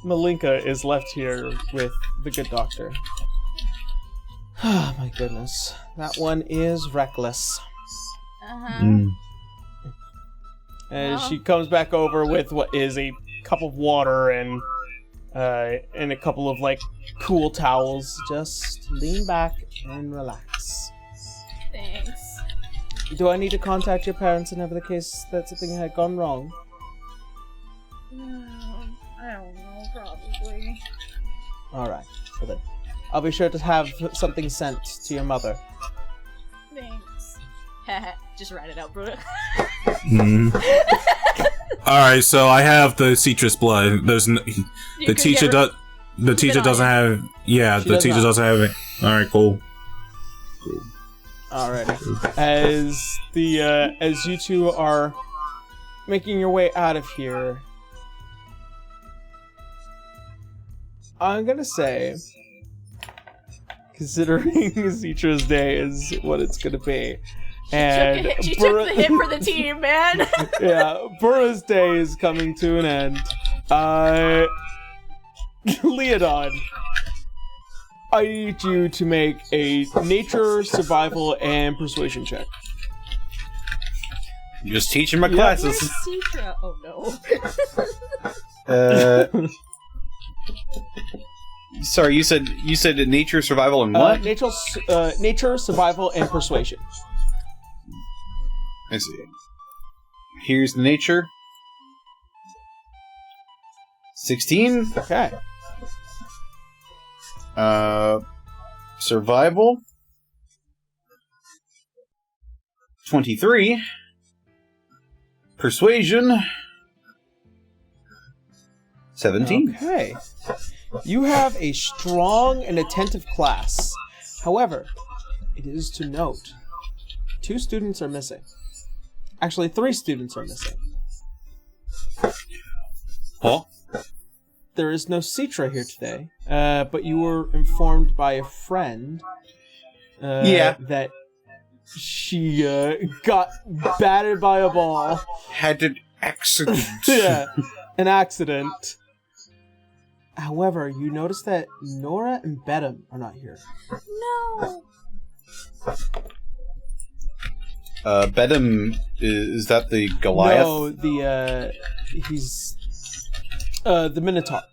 Malinka is left here with the good doctor. Ah, my goodness. That one is reckless. Uh-huh. As she comes back over with what is a cup of water and a couple of, cool towels. Just lean back and relax. Thanks. Do I need to contact your parents in ever the case that something had gone wrong? I don't know, probably. Alright, well then. I'll be sure to have something sent to your mother. Thanks. Just write it out, bro. Alright, so I have the citrus blood. The teacher doesn't have. Yeah, the teacher doesn't have it. Alright, cool. Alrighty. As you two are making your way out of here, I'm gonna say, considering Citra's day is what it's gonna be, and she took the hit for the team, man. Yeah, Burra's day is coming to an end. Leodan, I need you to make a nature, survival, and persuasion check. I'm just teaching my classes. Where's Citra? Oh no. Sorry, you said nature, survival, and what? Nature, survival, and persuasion. I see. Here's the nature. 16. Okay. Survival. 23. Persuasion. 17. Okay. You have a strong and attentive class. However, it is to note, 2 students are missing. Actually, 3 students are missing. Huh? There is no Citra here today, but you were informed by a friend that she got battered by a ball. Had an accident. Yeah, an accident. However, you notice that Nora and Bedham are not here. No. Bedham, is that the Goliath? No, he's the Minotaur.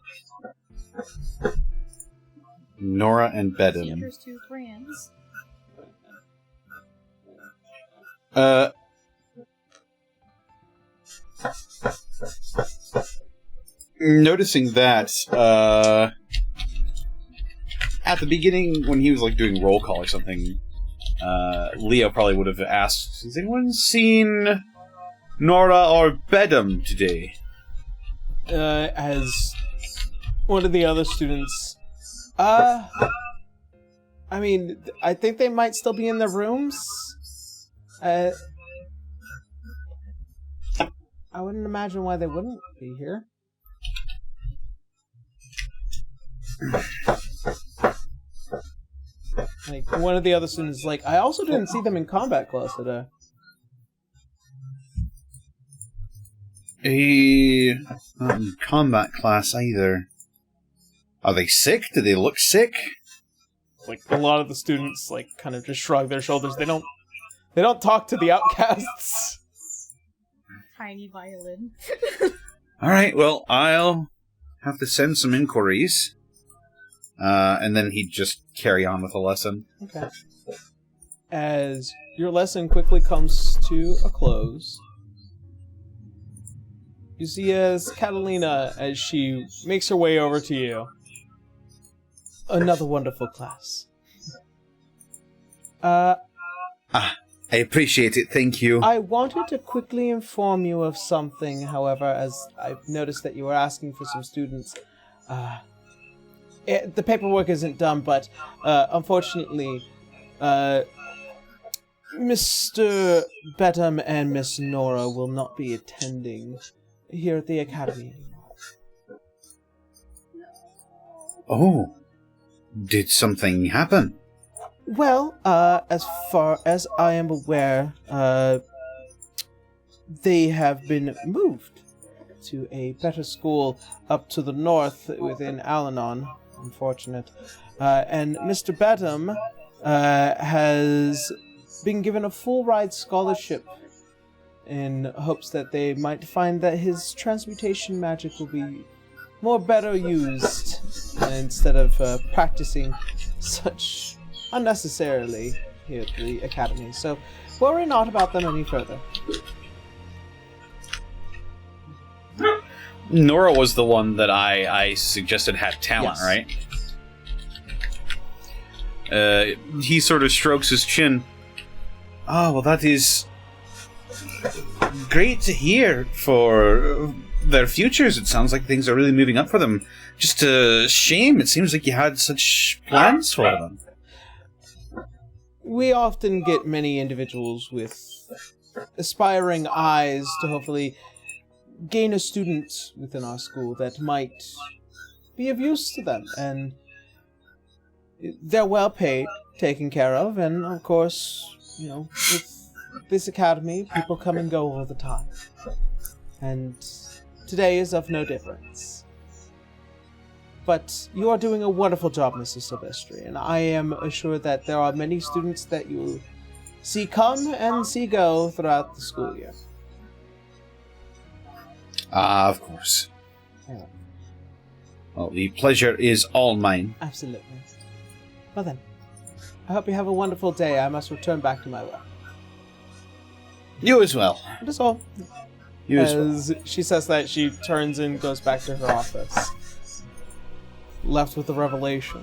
Nora and Bedham. Citra's 2 friends. Noticing that, at the beginning, when he was doing roll call or something, Leo probably would have asked, has anyone seen Nora or Bedham today? As one of the other students, I mean, I think they might still be in their rooms. I wouldn't imagine why they wouldn't be here. And one of the other students is like, I also didn't see them in combat class today. Not in combat class either. Are they sick? Do they look sick? Like, a lot of the students, like, kind of just shrug their shoulders. They don't talk to the outcasts. Tiny violin. Alright, well, I'll have to send some inquiries. And then he'd just carry on with the lesson. Okay. As your lesson quickly comes to a close, you see as Catalina, as she makes her way over to you. Another wonderful class. I appreciate it, thank you. I wanted to quickly inform you of something, however, as I've noticed that you were asking for some students. The paperwork isn't done, but unfortunately, Mr. Bedham and Miss Nora will not be attending here at the Academy anymore. Oh, did something happen? Well, as far as I am aware, they have been moved to a better school up to the north within Al-Anon. Unfortunate. And Mr. Bedham has been given a full ride scholarship in hopes that they might find that his transmutation magic will be more better used instead of practicing such unnecessarily here at the Academy. So worry not about them any further. Nora was the one that I suggested had talent, Yes. right? He sort of strokes his chin. Oh, well, that is great to hear for their futures. It sounds like things are really moving up for them. Just a shame. It seems like you had such plans for them. We often get many individuals with aspiring eyes to hopefully gain a student within our school that might be of use to them, and they're well paid, taken care of, and of course, you know, with this academy, people come and go all the time. And today is of no difference. But you are doing a wonderful job, Mr. Silvestri, and I am assured that there are many students that you will see come and see go throughout the school year. Ah, of course. Yeah. Well, the pleasure is all mine. Absolutely. Well then, I hope you have a wonderful day. I must return back to my work. You as well. That is all. You as well. As she says that, she turns and goes back to her office. Left with the revelation.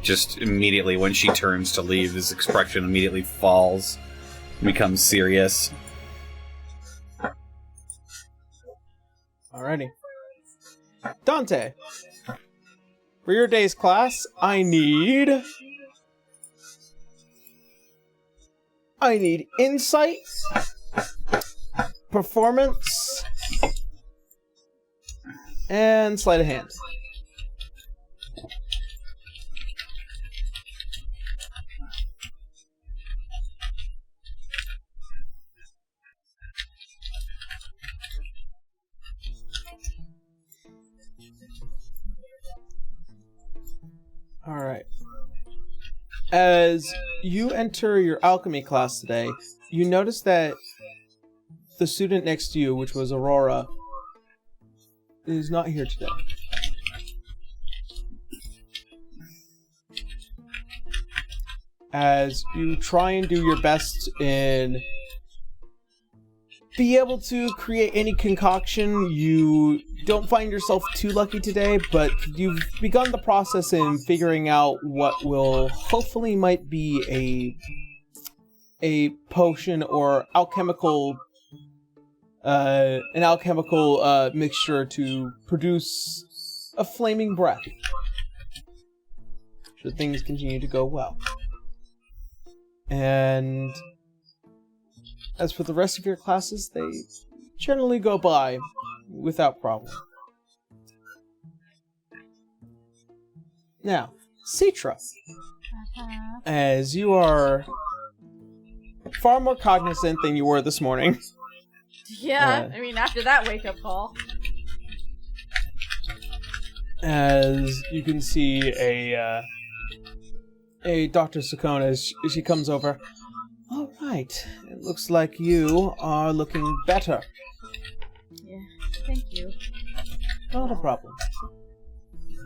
Just immediately when she turns to leave, his expression immediately falls, becomes serious. Alrighty. Dante, for your day's class, I need insight, performance, and sleight of hand. Alright. As you enter your alchemy class today, you notice that the student next to you, which was Aurora, is not here today. As you try and do your best in be able to create any concoction, you don't find yourself too lucky today, but you've begun the process in figuring out what will hopefully might be a potion or alchemical an alchemical mixture to produce a flaming breath, should things continue to go well. And as for the rest of your classes, they generally go by without problem. Now, Citra, Uh-huh. as you are far more cognizant than you were this morning. Yeah, I mean, after that wake-up call. As you can see a Dr. Sakona as she comes over. All right, it looks like you are looking better. Yeah, thank you. Not a problem.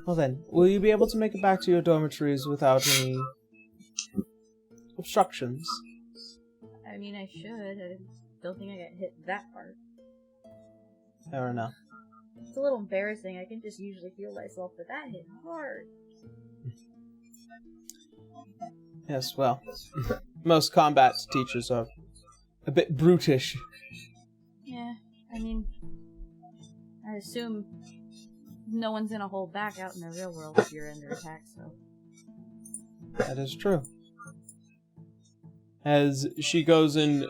Well then, will you be able to make it back to your dormitories without any obstructions? I mean, I should. I don't think I got hit that hard. Fair enough. It's a little embarrassing. I can just usually heal myself, but that hit hard. Yes, well, most combat teachers are a bit brutish. Yeah, I mean, I assume no one's gonna hold back out in the real world if you're under attack, so. That is true. As she goes in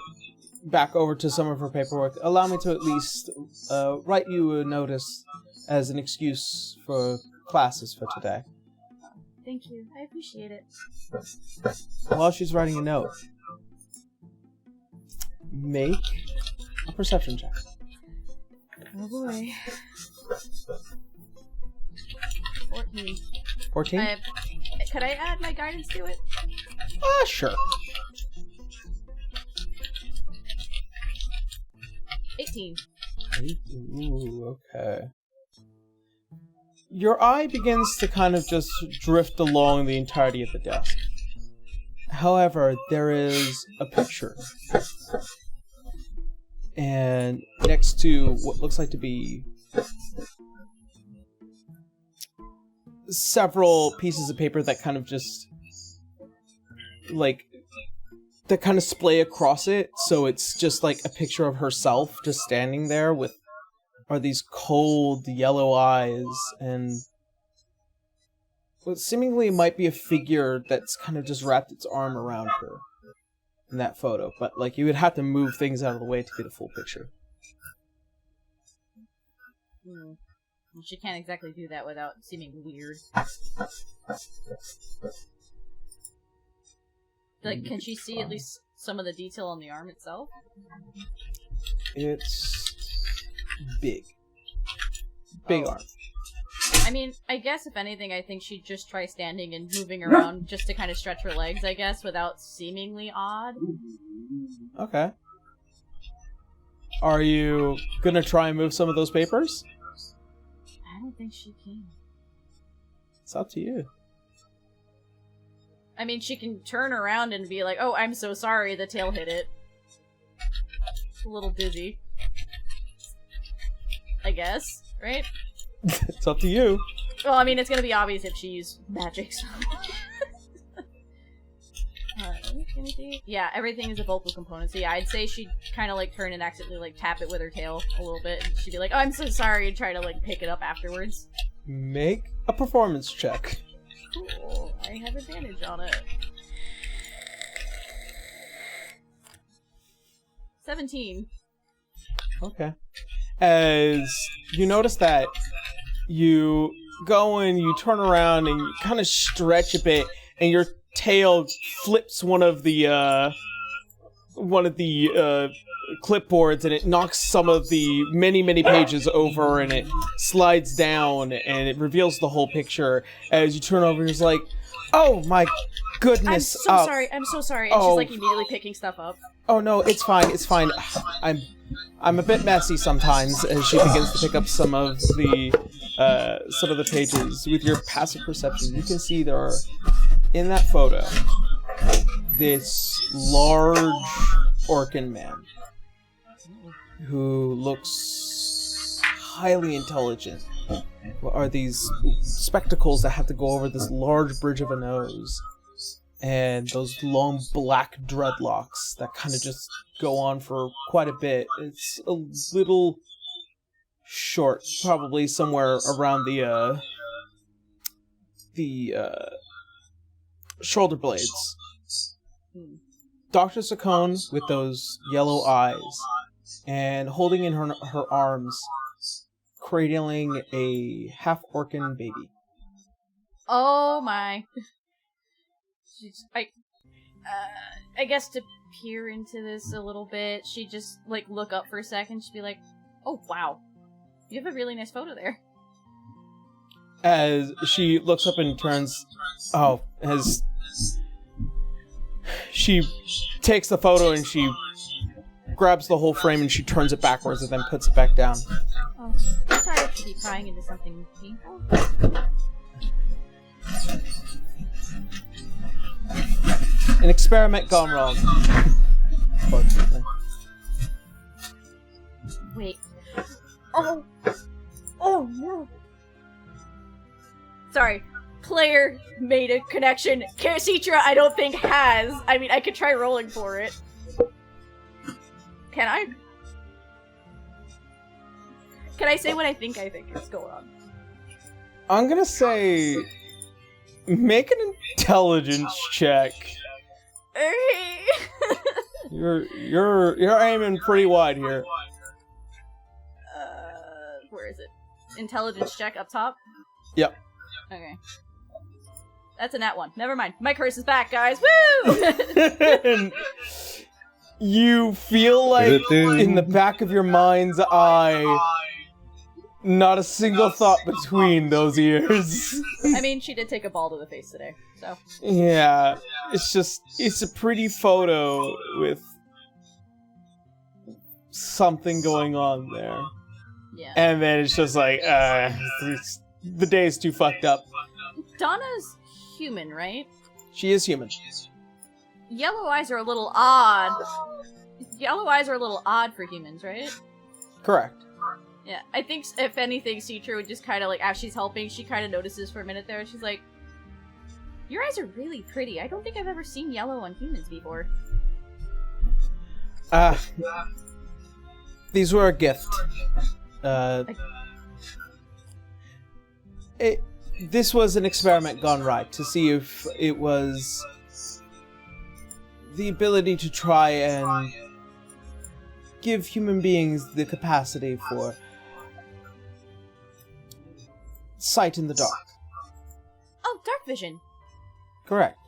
back over to some of her paperwork, allow me to at least write you a notice as an excuse for classes for today. Thank you. I appreciate it. While she's writing a note, make a perception check. Oh boy. 14. 14? Could I add my guidance to it? Sure. 18. Ooh, okay. Your eye begins to kind of just drift along the entirety of the desk. However, there is a picture. And next to what looks like to be several pieces of paper that kind of just, like, that kind of splay across it, so it's just like a picture of herself just standing there with are these cold yellow eyes and what seemingly might be a figure that's kind of just wrapped its arm around her in that photo, but like you would have to move things out of the way to get a full picture. She can't exactly do that without seeming weird. Like, can she see at least some of the detail on the arm itself? It's big. Big arm. I mean, I guess if anything, I think she'd just try standing and moving around just to kind of stretch her legs, I guess, without seemingly odd. Okay. Are you gonna try and move some of those papers? I don't think she can. It's up to you. I mean, she can turn around and be like, oh, I'm so sorry, the tail hit it. A little dizzy. I guess, right? It's up to you. Well, I mean, it's gonna be obvious if she used magic, so... Yeah, everything is a vocal component, so yeah, I'd say she'd kind of, like, turn and accidentally, like, tap it with her tail a little bit, and she'd be like, oh, I'm so sorry, and try to, like, pick it up afterwards. Make a performance check. Cool, I have advantage on it. 17. Okay. As you notice that you go and you turn around and you kind of stretch a bit, and your tail flips one of the clipboards, and it knocks some of the many pages over, and it slides down, and it reveals the whole picture. As you turn over, it's like, oh my goodness! I'm so sorry. And she's like immediately picking stuff up. Oh no, it's fine. I'm a bit messy sometimes. As she begins to pick up some of the pages with your passive perception, you can see there are in that photo this large Orcan man who looks highly intelligent. What are these spectacles that have to go over this large bridge of a nose? And those long black dreadlocks that kind of just go on for quite a bit. It's a little short, probably somewhere around the shoulder blades. Dr. Sakone with those yellow eyes and holding in her arms, cradling a half-Orcan baby. Oh my. I guess to peer into this a little bit, she'd just, like, look up for a second, she'd be like, oh wow, you have a really nice photo there. As she looks up and turns, as she takes the photo and she grabs the whole frame and she turns it backwards and then puts it back down. Oh, sorry to be prying into something painful. An experiment gone wrong. Unfortunately. Wait. Oh no. Sorry. Player made a connection. Citra, I don't think has. I mean, I could try rolling for it. Can I? Can I say what I think is going on? I'm gonna say, make an intelligence check. Okay. You're aiming pretty wide here. Where is it? Intelligence check up top? Yep. Okay. That's a nat 1. Never mind. My curse is back, guys. Woo! You feel like in the back of your mind's eye, not a single thought between those ears. I mean, she did take a ball to the face today, so. Yeah, it's a pretty photo with something going on there. Yeah. And then it's just like, the day's too fucked up. Donna's human, right? She is human. Yellow eyes are a little odd. Yellow eyes are a little odd for humans, right? Correct. Yeah, I think if anything, Citra would just kind of like, as she's helping, she kind of notices for a minute there, and she's like, your eyes are really pretty. I don't think I've ever seen yellow on humans before. These were a gift. This was an experiment gone right, to see if it was the ability to try and give human beings the capacity for sight in the dark. Oh, dark vision. Correct.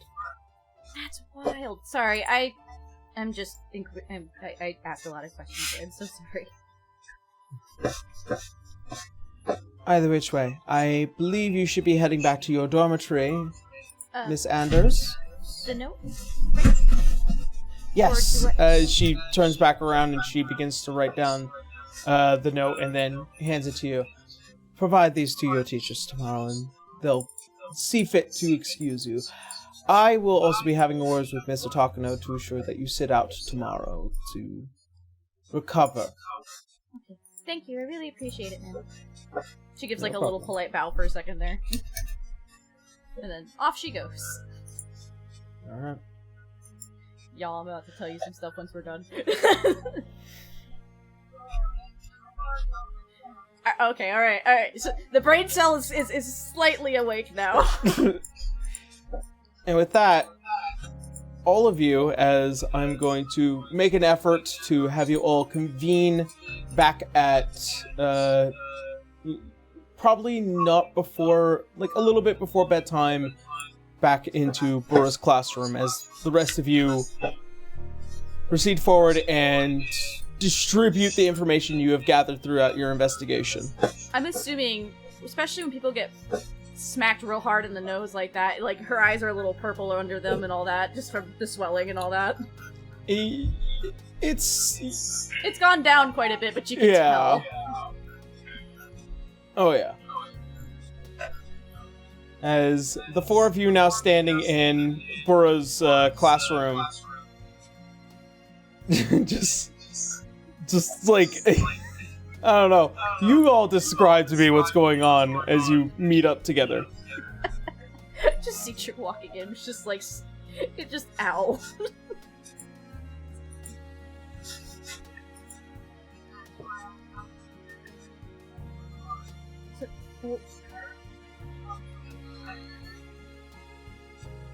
That's wild. Sorry, I'm just I asked a lot of questions. I'm so sorry. Either which way, I believe you should be heading back to your dormitory, Miss Anders. The note? Yes. She turns back around and she begins to write down the note and then hands it to you. Provide these to your teachers tomorrow and they'll see fit to excuse you. I will also be having words with Mr. Takano to assure that you sit out tomorrow to recover. Okay. Thank you, I really appreciate it, man. She gives like No a little problem. polite bow for a second there. And then off she goes. Alright. Y'all, I'm about to tell you some stuff once we're done. Okay, alright. So the brain cell is slightly awake now. And with that, all of you, as I'm going to make an effort to have you all convene back at, probably not before, like a little bit before bedtime, back into Bruh's classroom, as the rest of you proceed forward and distribute the information you have gathered throughout your investigation. I'm assuming, especially when people get smacked real hard in the nose like that, like her eyes are a little purple under them and all that, just from the swelling and all that. It's gone down quite a bit, but you can tell. Oh yeah. As the four of you now standing in Bruh's classroom, just like, I don't know. You all describe to me what's going on as you meet up together. Just see Trick walking in, it's just like, it just, ow.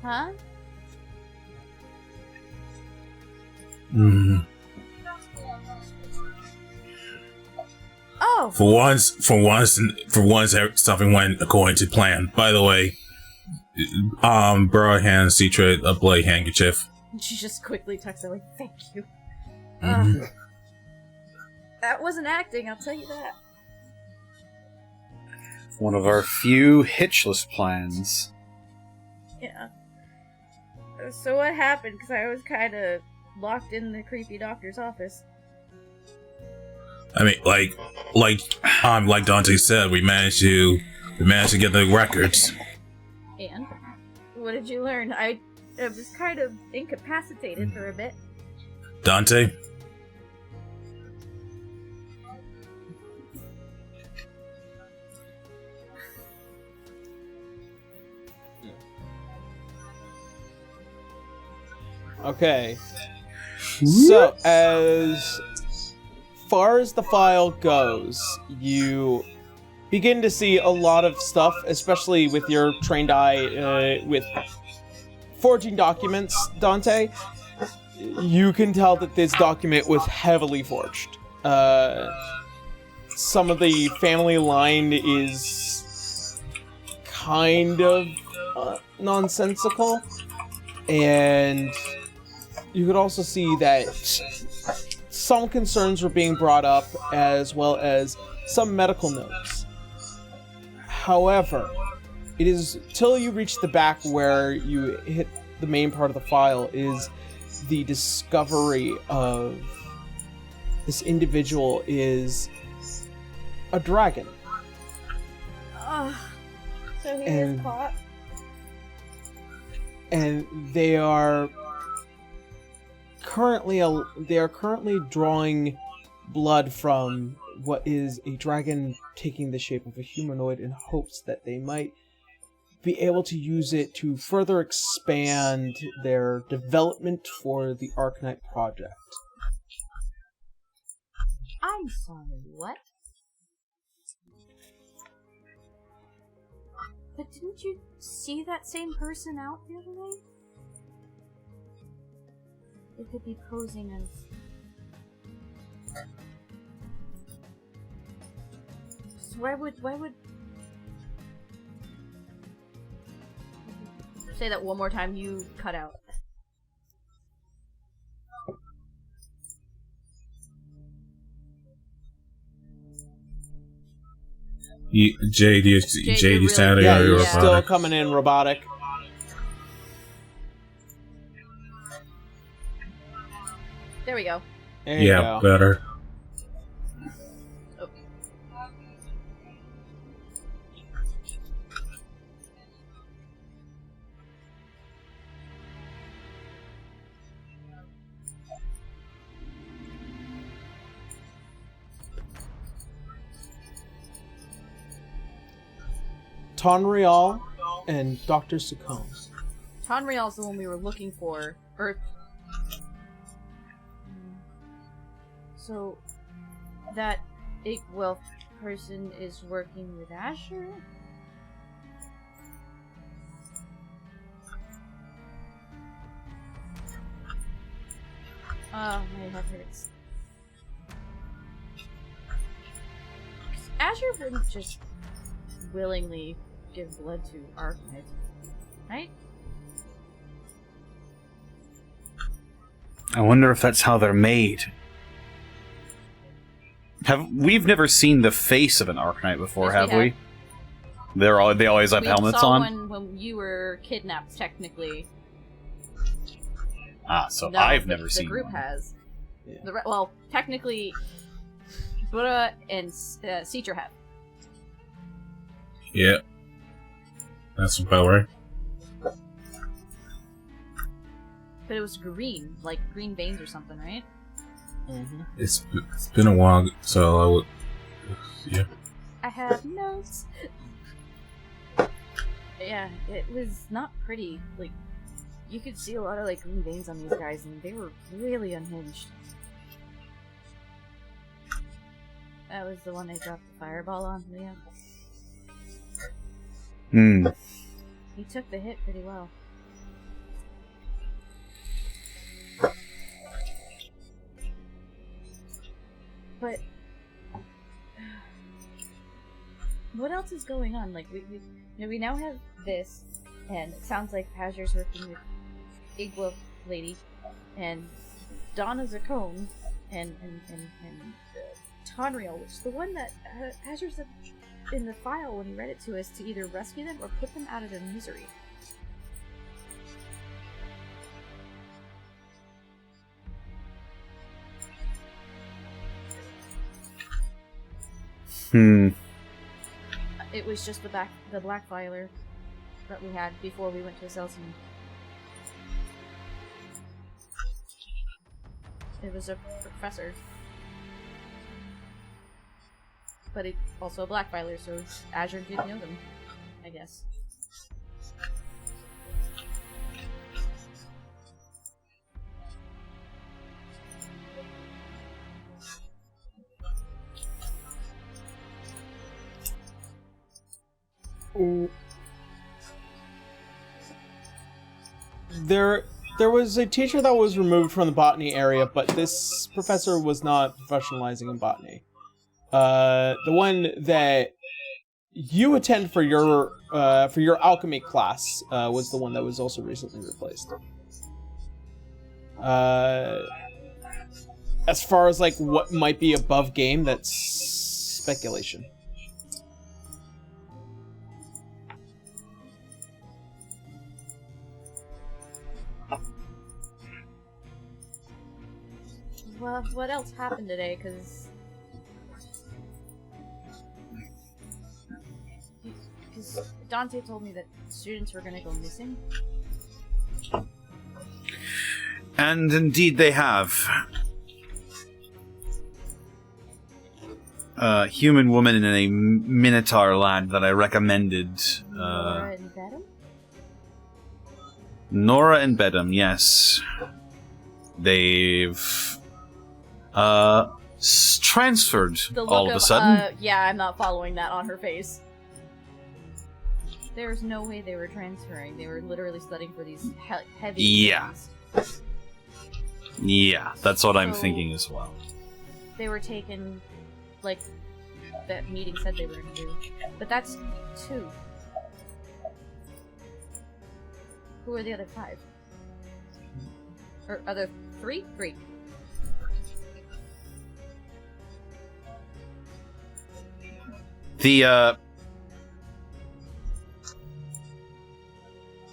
Huh? Oh. For once, something went according to plan. By the way, Bruh hands Citra a bloody handkerchief. She just quickly tucks it like, thank you. Mhm. That wasn't acting, I'll tell you that. One of our few hitchless plans. Yeah. So what happened? Because I was kind of locked in the creepy doctor's office. I mean, like Dante said, we managed to get the records. And? What did you learn? I was kind of incapacitated for a bit. Dante? Okay. So, as far as the file goes, you begin to see a lot of stuff, especially with your trained eye with forging documents, Dante. You can tell that this document was heavily forged. Some of the family line is kind of nonsensical, and you could also see that some concerns were being brought up, as well as some medical notes. However, it is till you reach the back where you hit the main part of the file is the discovery of this individual is a dragon. So he And- is caught? And they are currently drawing blood from what is a dragon taking the shape of a humanoid in hopes that they might be able to use it to further expand their development for the Arcanite project. I'm sorry, what? But didn't you see that same person out the other day? They could be posing as... So why would... Say that one more time, you cut out. Jade, you really- sounded Yeah, very you're robotic. still coming in robotic. There we go. There you Yeah, go. better. Oh. Tonreal and Dr. Succombe. Tonreal's the one we were looking for. Or... So, that Igwelf person is working with Asher? Oh, my head hurts. Asher wouldn't just willingly give blood to Arcanite, right? I wonder if that's how they're made. We've never seen the face of an Arcanite before, Yes, have we? They always have We helmets saw on? one when you were kidnapped, technically. So No, I've the- never seen The group one. has. Yeah. Well, technically, Bruh and Citra have. Yeah. That's about right. But it was green, like green veins or something, right? Mm-hmm. It's been a while, so I would... Yeah. I have notes. Yeah, it was not pretty. Like, you could see a lot of like green veins on these guys, and they were really unhinged. That was the one I dropped the fireball on, Leo. Hmm. He took the hit pretty well. But what else is going on? Like we now have this, And it sounds like Azur's working with Igwa Lady, and Donna's a cone, and Tonriel, which is the one that Azure said in the file when he read it to us to either rescue them or put them out of their misery. It was just the black filer that we had before we went to Celsius. It was a professor. But it's also a black filer, so Azure did know them, I guess. There was a teacher that was removed from the botany area, but this professor was not professionalizing in botany. The one that you attend for your alchemy class was the one that was also recently replaced. As far as like what might be above game, that's speculation. Well, what else happened today? Because Dante told me that students were going to go missing. And indeed they have. A human woman and a minotaur lad that I recommended. Nora and Bedham? Nora and Bedham, yes. They've transferred all of a sudden. Yeah, I'm not following that on her face. There's no way they were transferring. They were literally studying for these heavy exams. Yeah, that's what I'm thinking as well. They were taken, like that meeting said they were going to do. But that's 2. Who are the other 5? Or other 3? 3.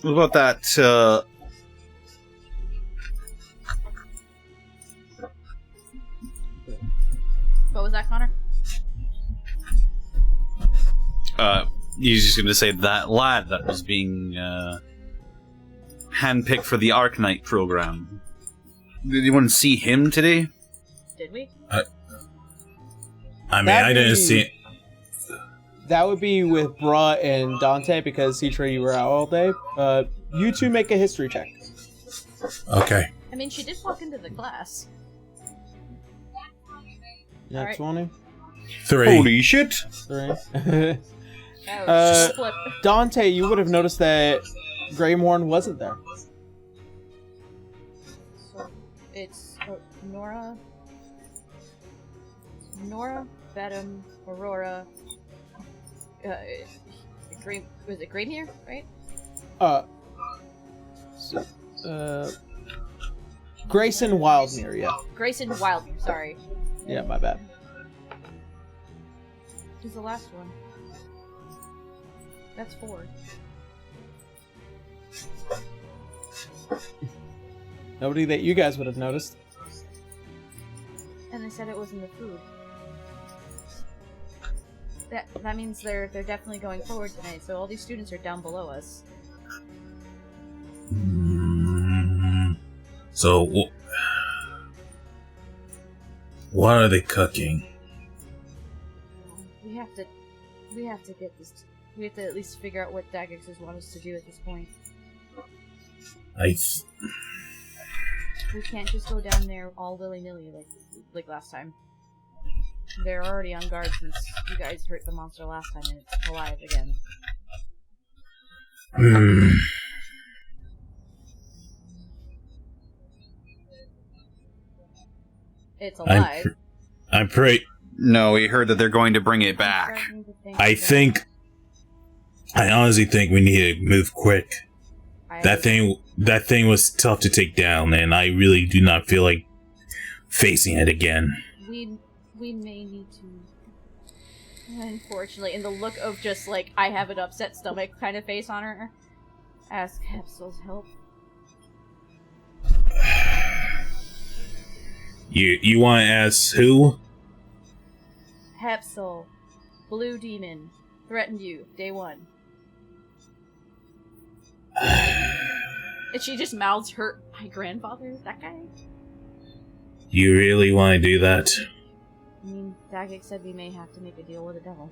What about that, What was that, Connor? he's just gonna say that lad that was being, handpicked for the Arknight program. Did you want to see him today? Did we? I mean, I didn't see it. That would be with Bruh and Dante, because Citra, you were out all day. You two make a history check. Okay. I mean, she did walk into the class. Yeah, Alright. 20. 3. Holy shit! 3. That was just a flip. Dante, you would have noticed that Greymorn wasn't there. So, it's Nora, Bedham, Aurora, was it Greymere, right? Grayson Wildmere, yeah. Grayson Wildmere, sorry. Yeah, my bad. Who's the last one? That's 4. Nobody that you guys would have noticed. And they said it was in the food. That means they're definitely going forward tonight, so all these students are down below us. So, what are they cooking? We have to get this. We have to at least figure out what Dagexes want us to do at this point. We can't just go down there all willy-nilly like last time. They're already on guard since you guys hurt the monster last time and it's alive again. It's alive. I'm pretty... No, we heard that they're going to bring it back. I honestly think we need to move quick. That thing was tough to take down, and I really do not feel like facing it again. We may need to. Unfortunately, in the look of just like I have an upset stomach kind of face on her, ask Hepsel's help. You want to ask who? Hepsel, blue demon, threatened you day 1. And she just mouths her my grandfather, that guy. You really want to do that? I mean, Daggett said we may have to make a deal with the devil.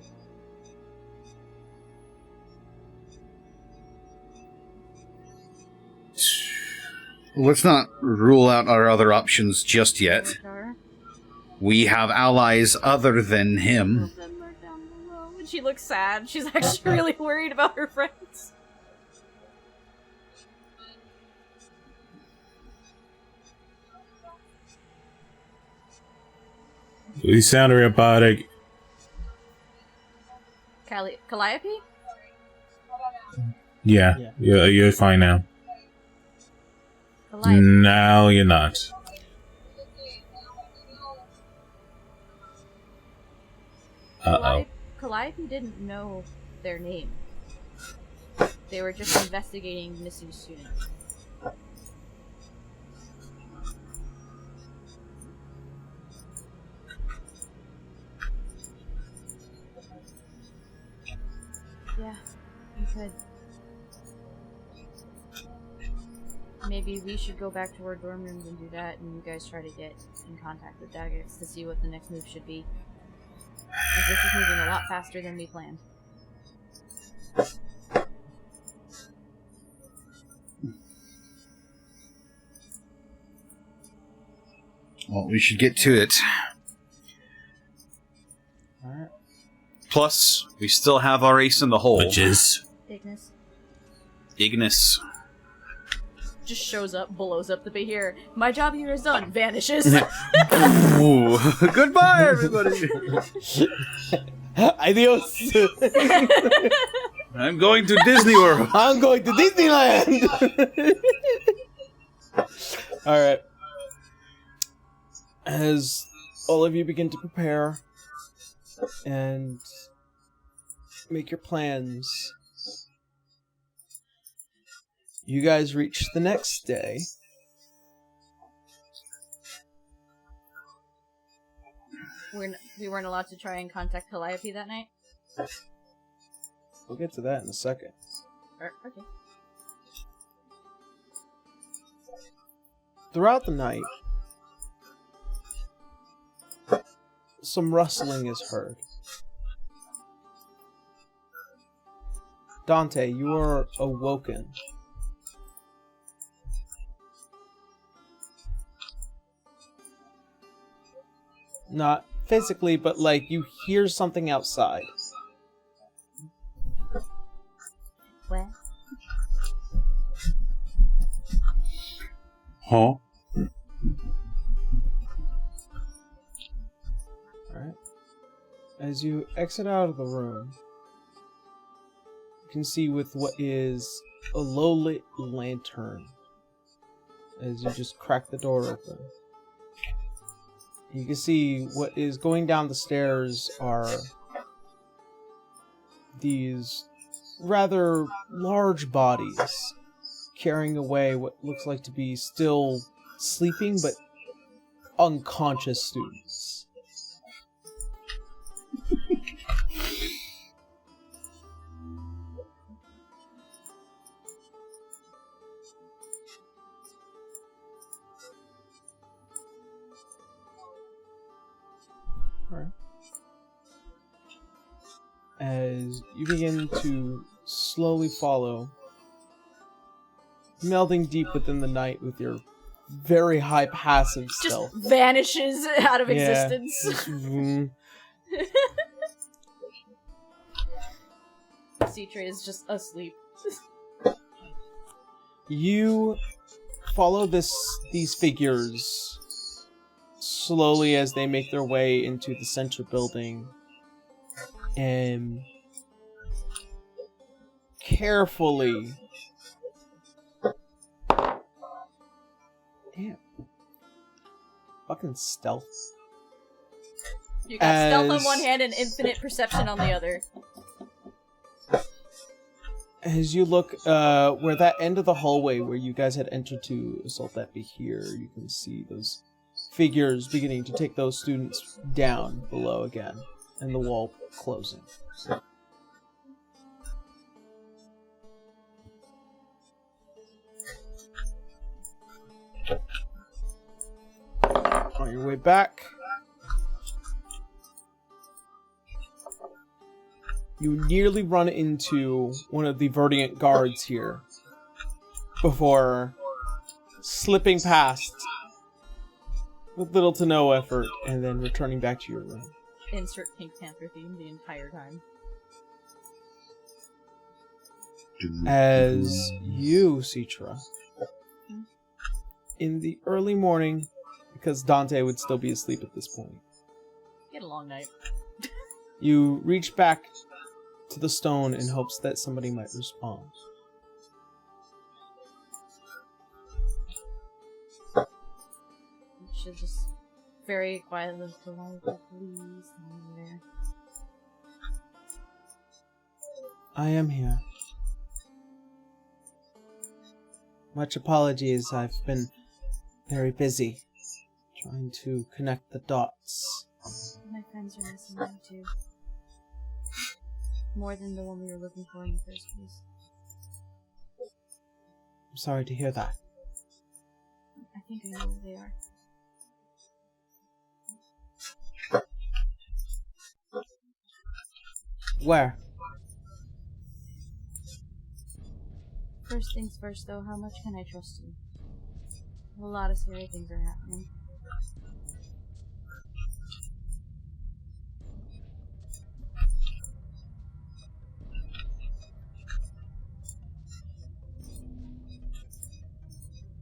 Let's not rule out our other options just yet. We have allies other than him. And she looks sad. She's actually really worried about her friends. You sound robotic. Calliope? Yeah, you're fine now. Calliope. No, you're not. Uh-oh. Calliope didn't know their name. They were just investigating missing students. Yeah, you could. Maybe we should go back to our dorm rooms and do that, and you guys try to get in contact with Daggett to see what the next move should be. Because this is moving a lot faster than we planned. Well, we should get to it. Alright. Plus, we still have our ace in the hole. Which is? Ignis. Just shows up, blows up the bay here. My job here is done. Vanishes. Ooh. Goodbye, everybody. Adios. I'm going to Disney World. I'm going to Disneyland. All right. As all of you begin to prepare and make your plans, you guys reach the next day. We weren't allowed to try and contact Calliope that night? We'll get to that in a second. Okay. Throughout the night, some rustling is heard. Dante, you are awoken. Not physically, but like you hear something outside. What? Huh? Alright. As you exit out of the room, you can see with what is a low-lit lantern as you just crack the door open. You can see what is going down the stairs are these rather large bodies carrying away what looks like to be still sleeping but unconscious students. Alright. As you begin to slowly follow, melding deep within the night with your very high passive stealth. Just vanishes out of Yeah. existence. Vroom. C-Trade is just asleep. You follow these figures slowly as they make their way into the center building and carefully Damn. Fucking stealth. You got stealth on one hand and infinite perception on the other. As you look where that end of the hallway where you guys had entered to assault that be here, you can see those figures beginning to take those students down below again, and the wall closing. On your way back, you nearly run into one of the Verdiant guards here before slipping past with little to no effort and then returning back to your room. Insert Pink Panther theme the entire time. As you, Citra, in the early morning, because Dante would still be asleep at this point, He had a long night. you reach back to the stone in hopes that somebody might respond. You should just very quietly politely please stand there. I am here. Much apologies, I've been very busy trying to connect the dots. My friends are missing now too. More than the one we were looking for in the first place. I'm sorry to hear that. I think I know where they are. Where? First things first, though, how much can I trust you? A lot of scary things are happening.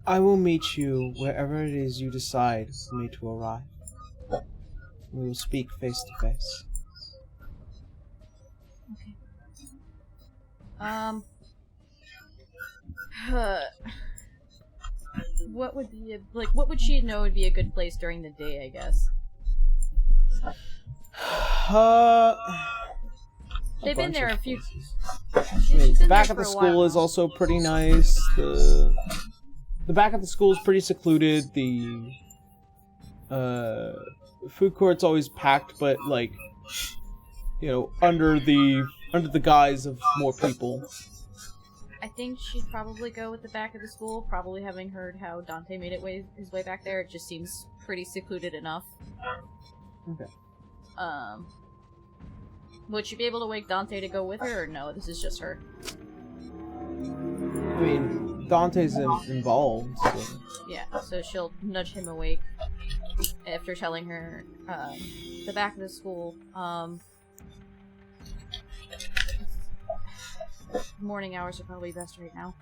I will meet you wherever it is you decide for me to arrive. We will speak face to face. Okay. What would be what would she know would be a good place during the day, I guess? They've been there a few. The back of the school is also pretty nice. The back of the school is pretty secluded. The food court's always packed, but like, you know, under the guise of more people. I think she'd probably go with the back of the school, probably having heard how Dante made his way back there. It just seems pretty secluded enough. Okay. Would she be able to wake Dante to go with her, or no? This is just her. I mean, Dante's involved. So. Yeah, so she'll nudge him awake after telling her the back of the school. Morning hours are probably best right now.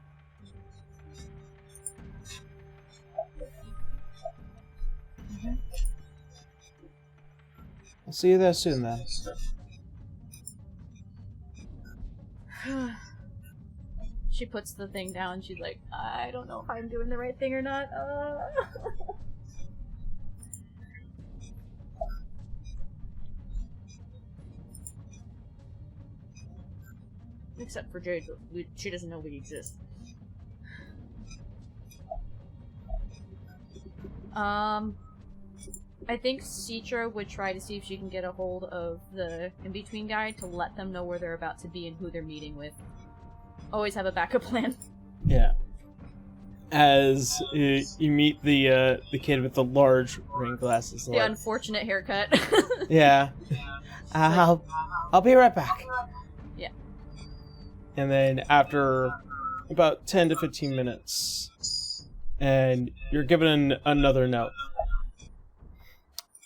I'll see you there soon, then. She puts the thing down. She's like, I don't know if I'm doing the right thing or not. Except for Jade, she doesn't know we exist. I think Citra would try to see if she can get a hold of the in-between guy to let them know where they're about to be and who they're meeting with. Always have a backup plan. Yeah. As you meet the kid with the large ring glasses. The unfortunate haircut. Yeah. I'll be right back. Yeah. And then after about 10 to 15 minutes, and you're given another note.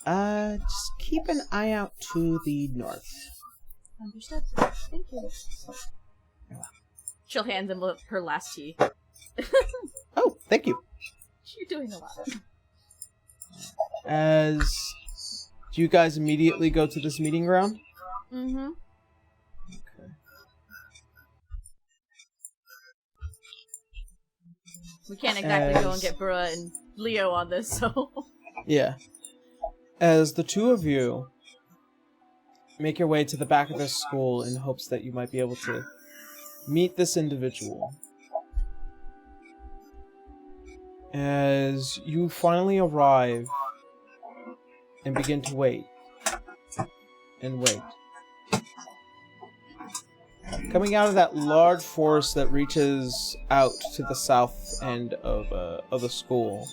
Just keep an eye out to the north. Understood. Thank you. She'll hand them her last tea. Oh, thank you. You're doing a lot. Do you guys immediately go to this meeting ground? Mm-hmm. Okay. We can't exactly go and get Bruh and Leo on this, so... Yeah. As the two of you make your way to the back of this school in hopes that you might be able to meet this individual. As you finally arrive and begin to wait. And wait. Coming out of that large forest that reaches out to the south end of the school,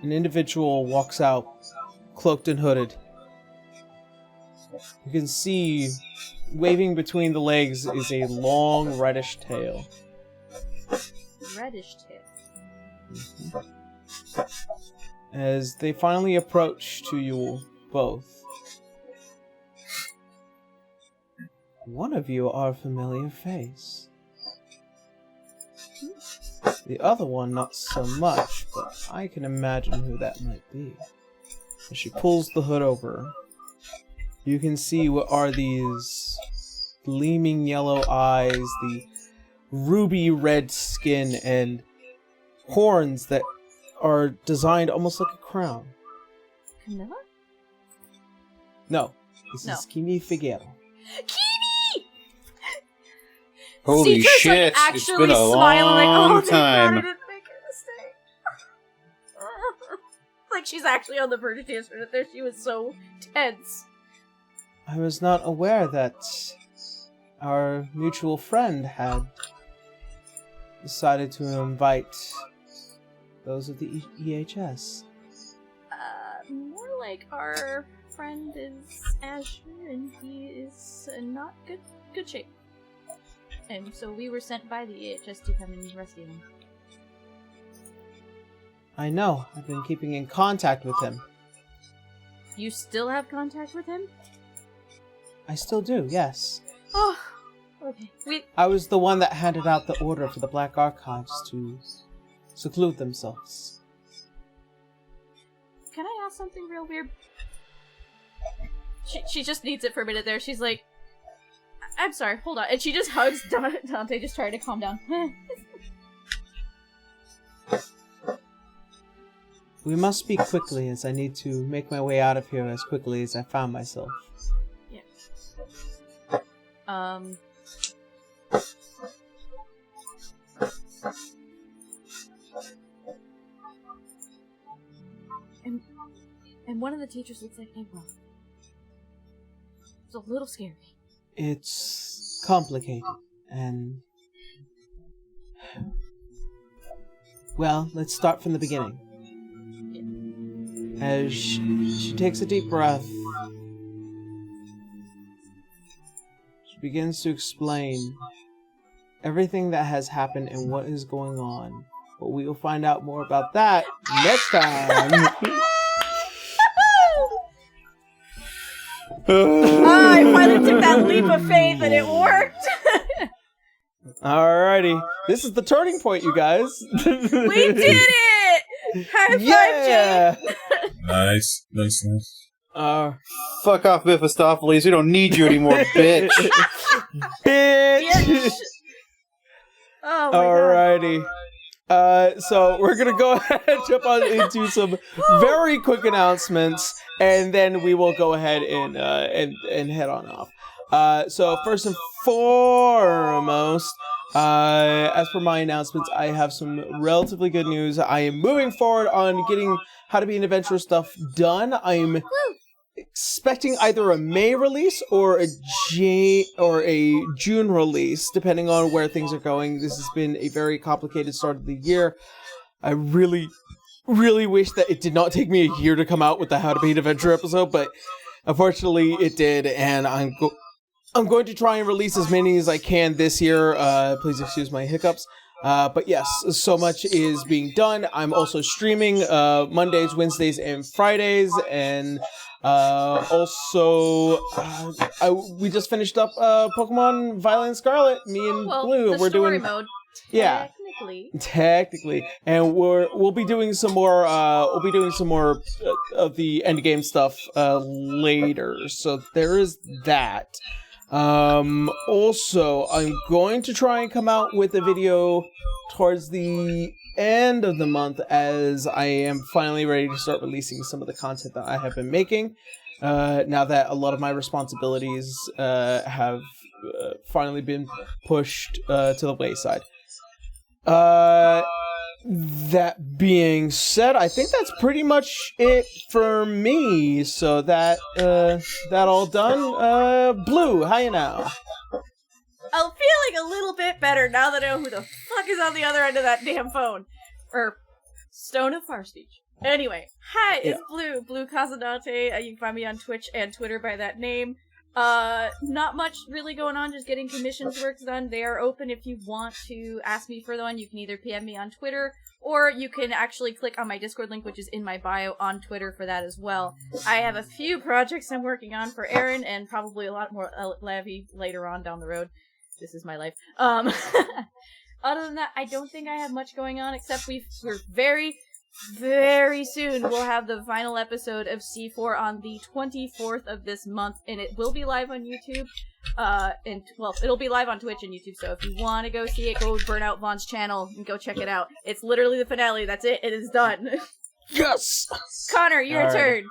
an individual walks out, cloaked and hooded. You can see, waving between the legs is a long reddish tail. Reddish tail. Mm-hmm. As they finally approach to you both. One of you are a familiar face. The other one not so much, but I can imagine who that might be. As she pulls the hood over, you can see what are these gleaming yellow eyes, the ruby red skin, and horns that are designed almost like a crown. Camilla? No, this is Kimi Figueroa. Kimi! Holy Citra's, shit! Like, It's actually been a smiling, long like, oh, time. I didn't make a mistake. Like she's actually on the verge of tears right there. She was so tense. I was not aware that our mutual friend had decided to invite those of the EHS. More like our friend is Asher, and he is not good shape. And so we were sent by the EHS to come and rescue him. I know. I've been keeping in contact with him. You still have contact with him? I still do, yes. Oh, okay. I was the one that handed out the order for the Black Archives to seclude themselves. Can I ask something real weird? She just needs it for a minute there. She's like, I'm sorry, hold on. And she just hugs Dante, just trying to calm down. We must speak quickly, as I need to make my way out of here as quickly as I found myself. Yeah. And one of the teachers looks like April. It's a little scary. It's complicated, and... Well, let's start from the beginning. As she takes a deep breath, she begins to explain everything that has happened and what is going on. But we will find out more about that next time. I finally took that leap of faith and it worked! Alrighty. This is the turning point, you guys. We did it! High five, Jade! Nice. Fuck off, Mephistopheles. We don't need you anymore, bitch. Bitch! Oh my Alrighty. So we're gonna go ahead and jump on into some very quick announcements, and then we will go ahead and head on off. So first and foremost, as per my announcements, I have some relatively good news. I am moving forward on getting How to Be an Adventurer stuff done. I'm expecting either a May release or a June release, depending on where things are going. This has been a very complicated start of the year. I really, really wish that it did not take me a year to come out with the How to Be an Adventurer episode, but unfortunately it did, and I'm going to try and release as many as I can this year. Please excuse my hiccups. But yes, so much is being done. I'm also streaming Mondays, Wednesdays, and Fridays, and we just finished up Pokemon Violet and Scarlet. Me and Blue. We're doing mode. Yeah, technically, and we'll be doing some more. We'll be doing some more of the end game stuff later. So there is that. Also, I'm going to try and come out with a video towards the end of the month, as I am finally ready to start releasing some of the content that I have been making. Now that a lot of my responsibilities have finally been pushed to the wayside. That being said, I think that's pretty much it for me. So that all done. Blue, how you now? I'm feeling a little bit better now that I know who the fuck is on the other end of that damn phone. Or Stone of Farspeech. Anyway, hi, it's Blue. Blue Casadante. You can find me on Twitch and Twitter by that name. Not much really going on, just getting commissions work done. They are open if you want to ask me for the one. You can either PM me on Twitter, or you can actually click on my Discord link, which is in my bio on Twitter for that as well. I have a few projects I'm working on for Aaron, and probably a lot more Levy later on down the road. This is my life. Other than that, I don't think I have much going on, except we're very soon we'll have the final episode of C4 on the 24th of this month, and it will be live on YouTube. It'll be live on Twitch and YouTube, so if you want to go see it, go burn out Vaughn's channel and go check it out. It's literally the finale. That's it. It is done. Yes! Connor, your turn.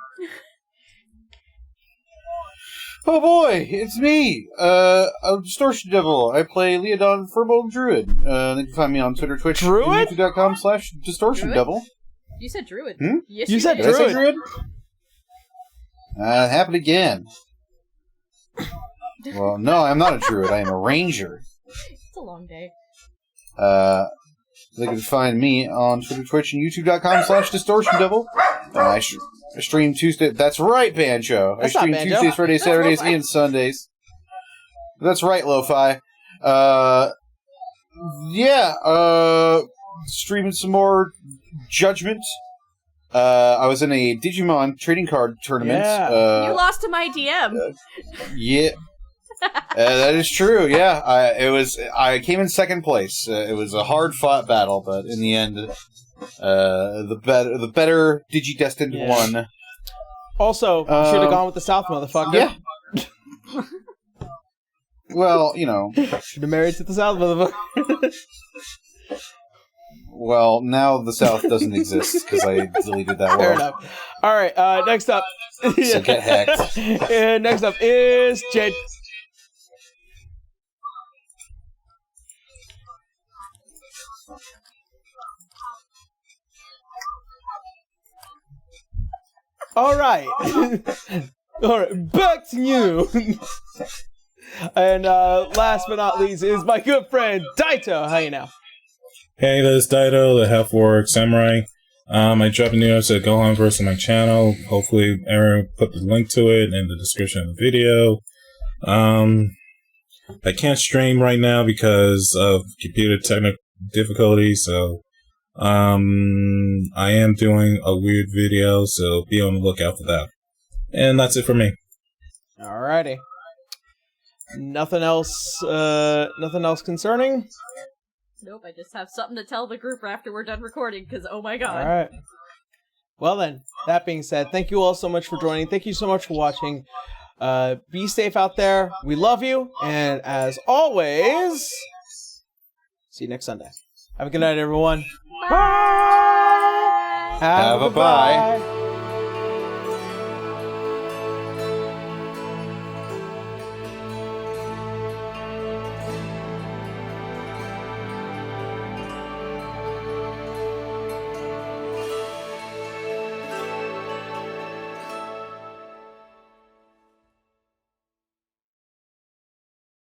Oh boy, it's me, a Distortion Devil. I play Leodan, Firbolg Druid. You can find me on Twitter, Twitch, Druid? YouTube.com/Distortion Devil. You said Druid. You Yes, you said did. Did I say Druid? Happened again. Well, no, I'm not a Druid. I am a Ranger. It's a long day. They can find me on Twitter, Twitch, and YouTube.com/Distortion Devil. I stream Tuesday. That's right, Banjo. That's I stream not Banjo. Tuesdays, Fridays, That's Saturdays, Lo-Fi. and Sundays. That's right, Lo-Fi. Streaming some more Judgment. I was in a Digimon trading card tournament. Yeah. You lost to my DM. Yeah. That is true. Yeah, I came in second place. It was a hard-fought battle, but in the end, the better Digidestined won. Also, should have gone with the South, motherfucker. Yeah. Well, you know. Should have married to the South, motherfucker. Well, now the South doesn't exist because I deleted that Fair word. enough. All right. Next up. So get hacked. And next up is Jade. All right. All right, back to you. And last but not least is my good friend Daito. How you now? Hey, this is Daito, the half-orc samurai. I dropped a new episode of Gohan Verse on my channel. Hopefully, Aaron put the link to it in the description of the video. I can't stream right now because of computer technical difficulties, so I am doing a weird video, so be on the lookout for that. And that's it for me. Alrighty. Nothing else. Nothing else concerning. Nope, I just have something to tell the group after we're done recording, because oh my god. Alright. Well then, that being said, thank you all so much for joining. Thank you so much for watching. Be safe out there. We love you. And as always, see you next Sunday. Have a good night, everyone. Bye. Have a bye.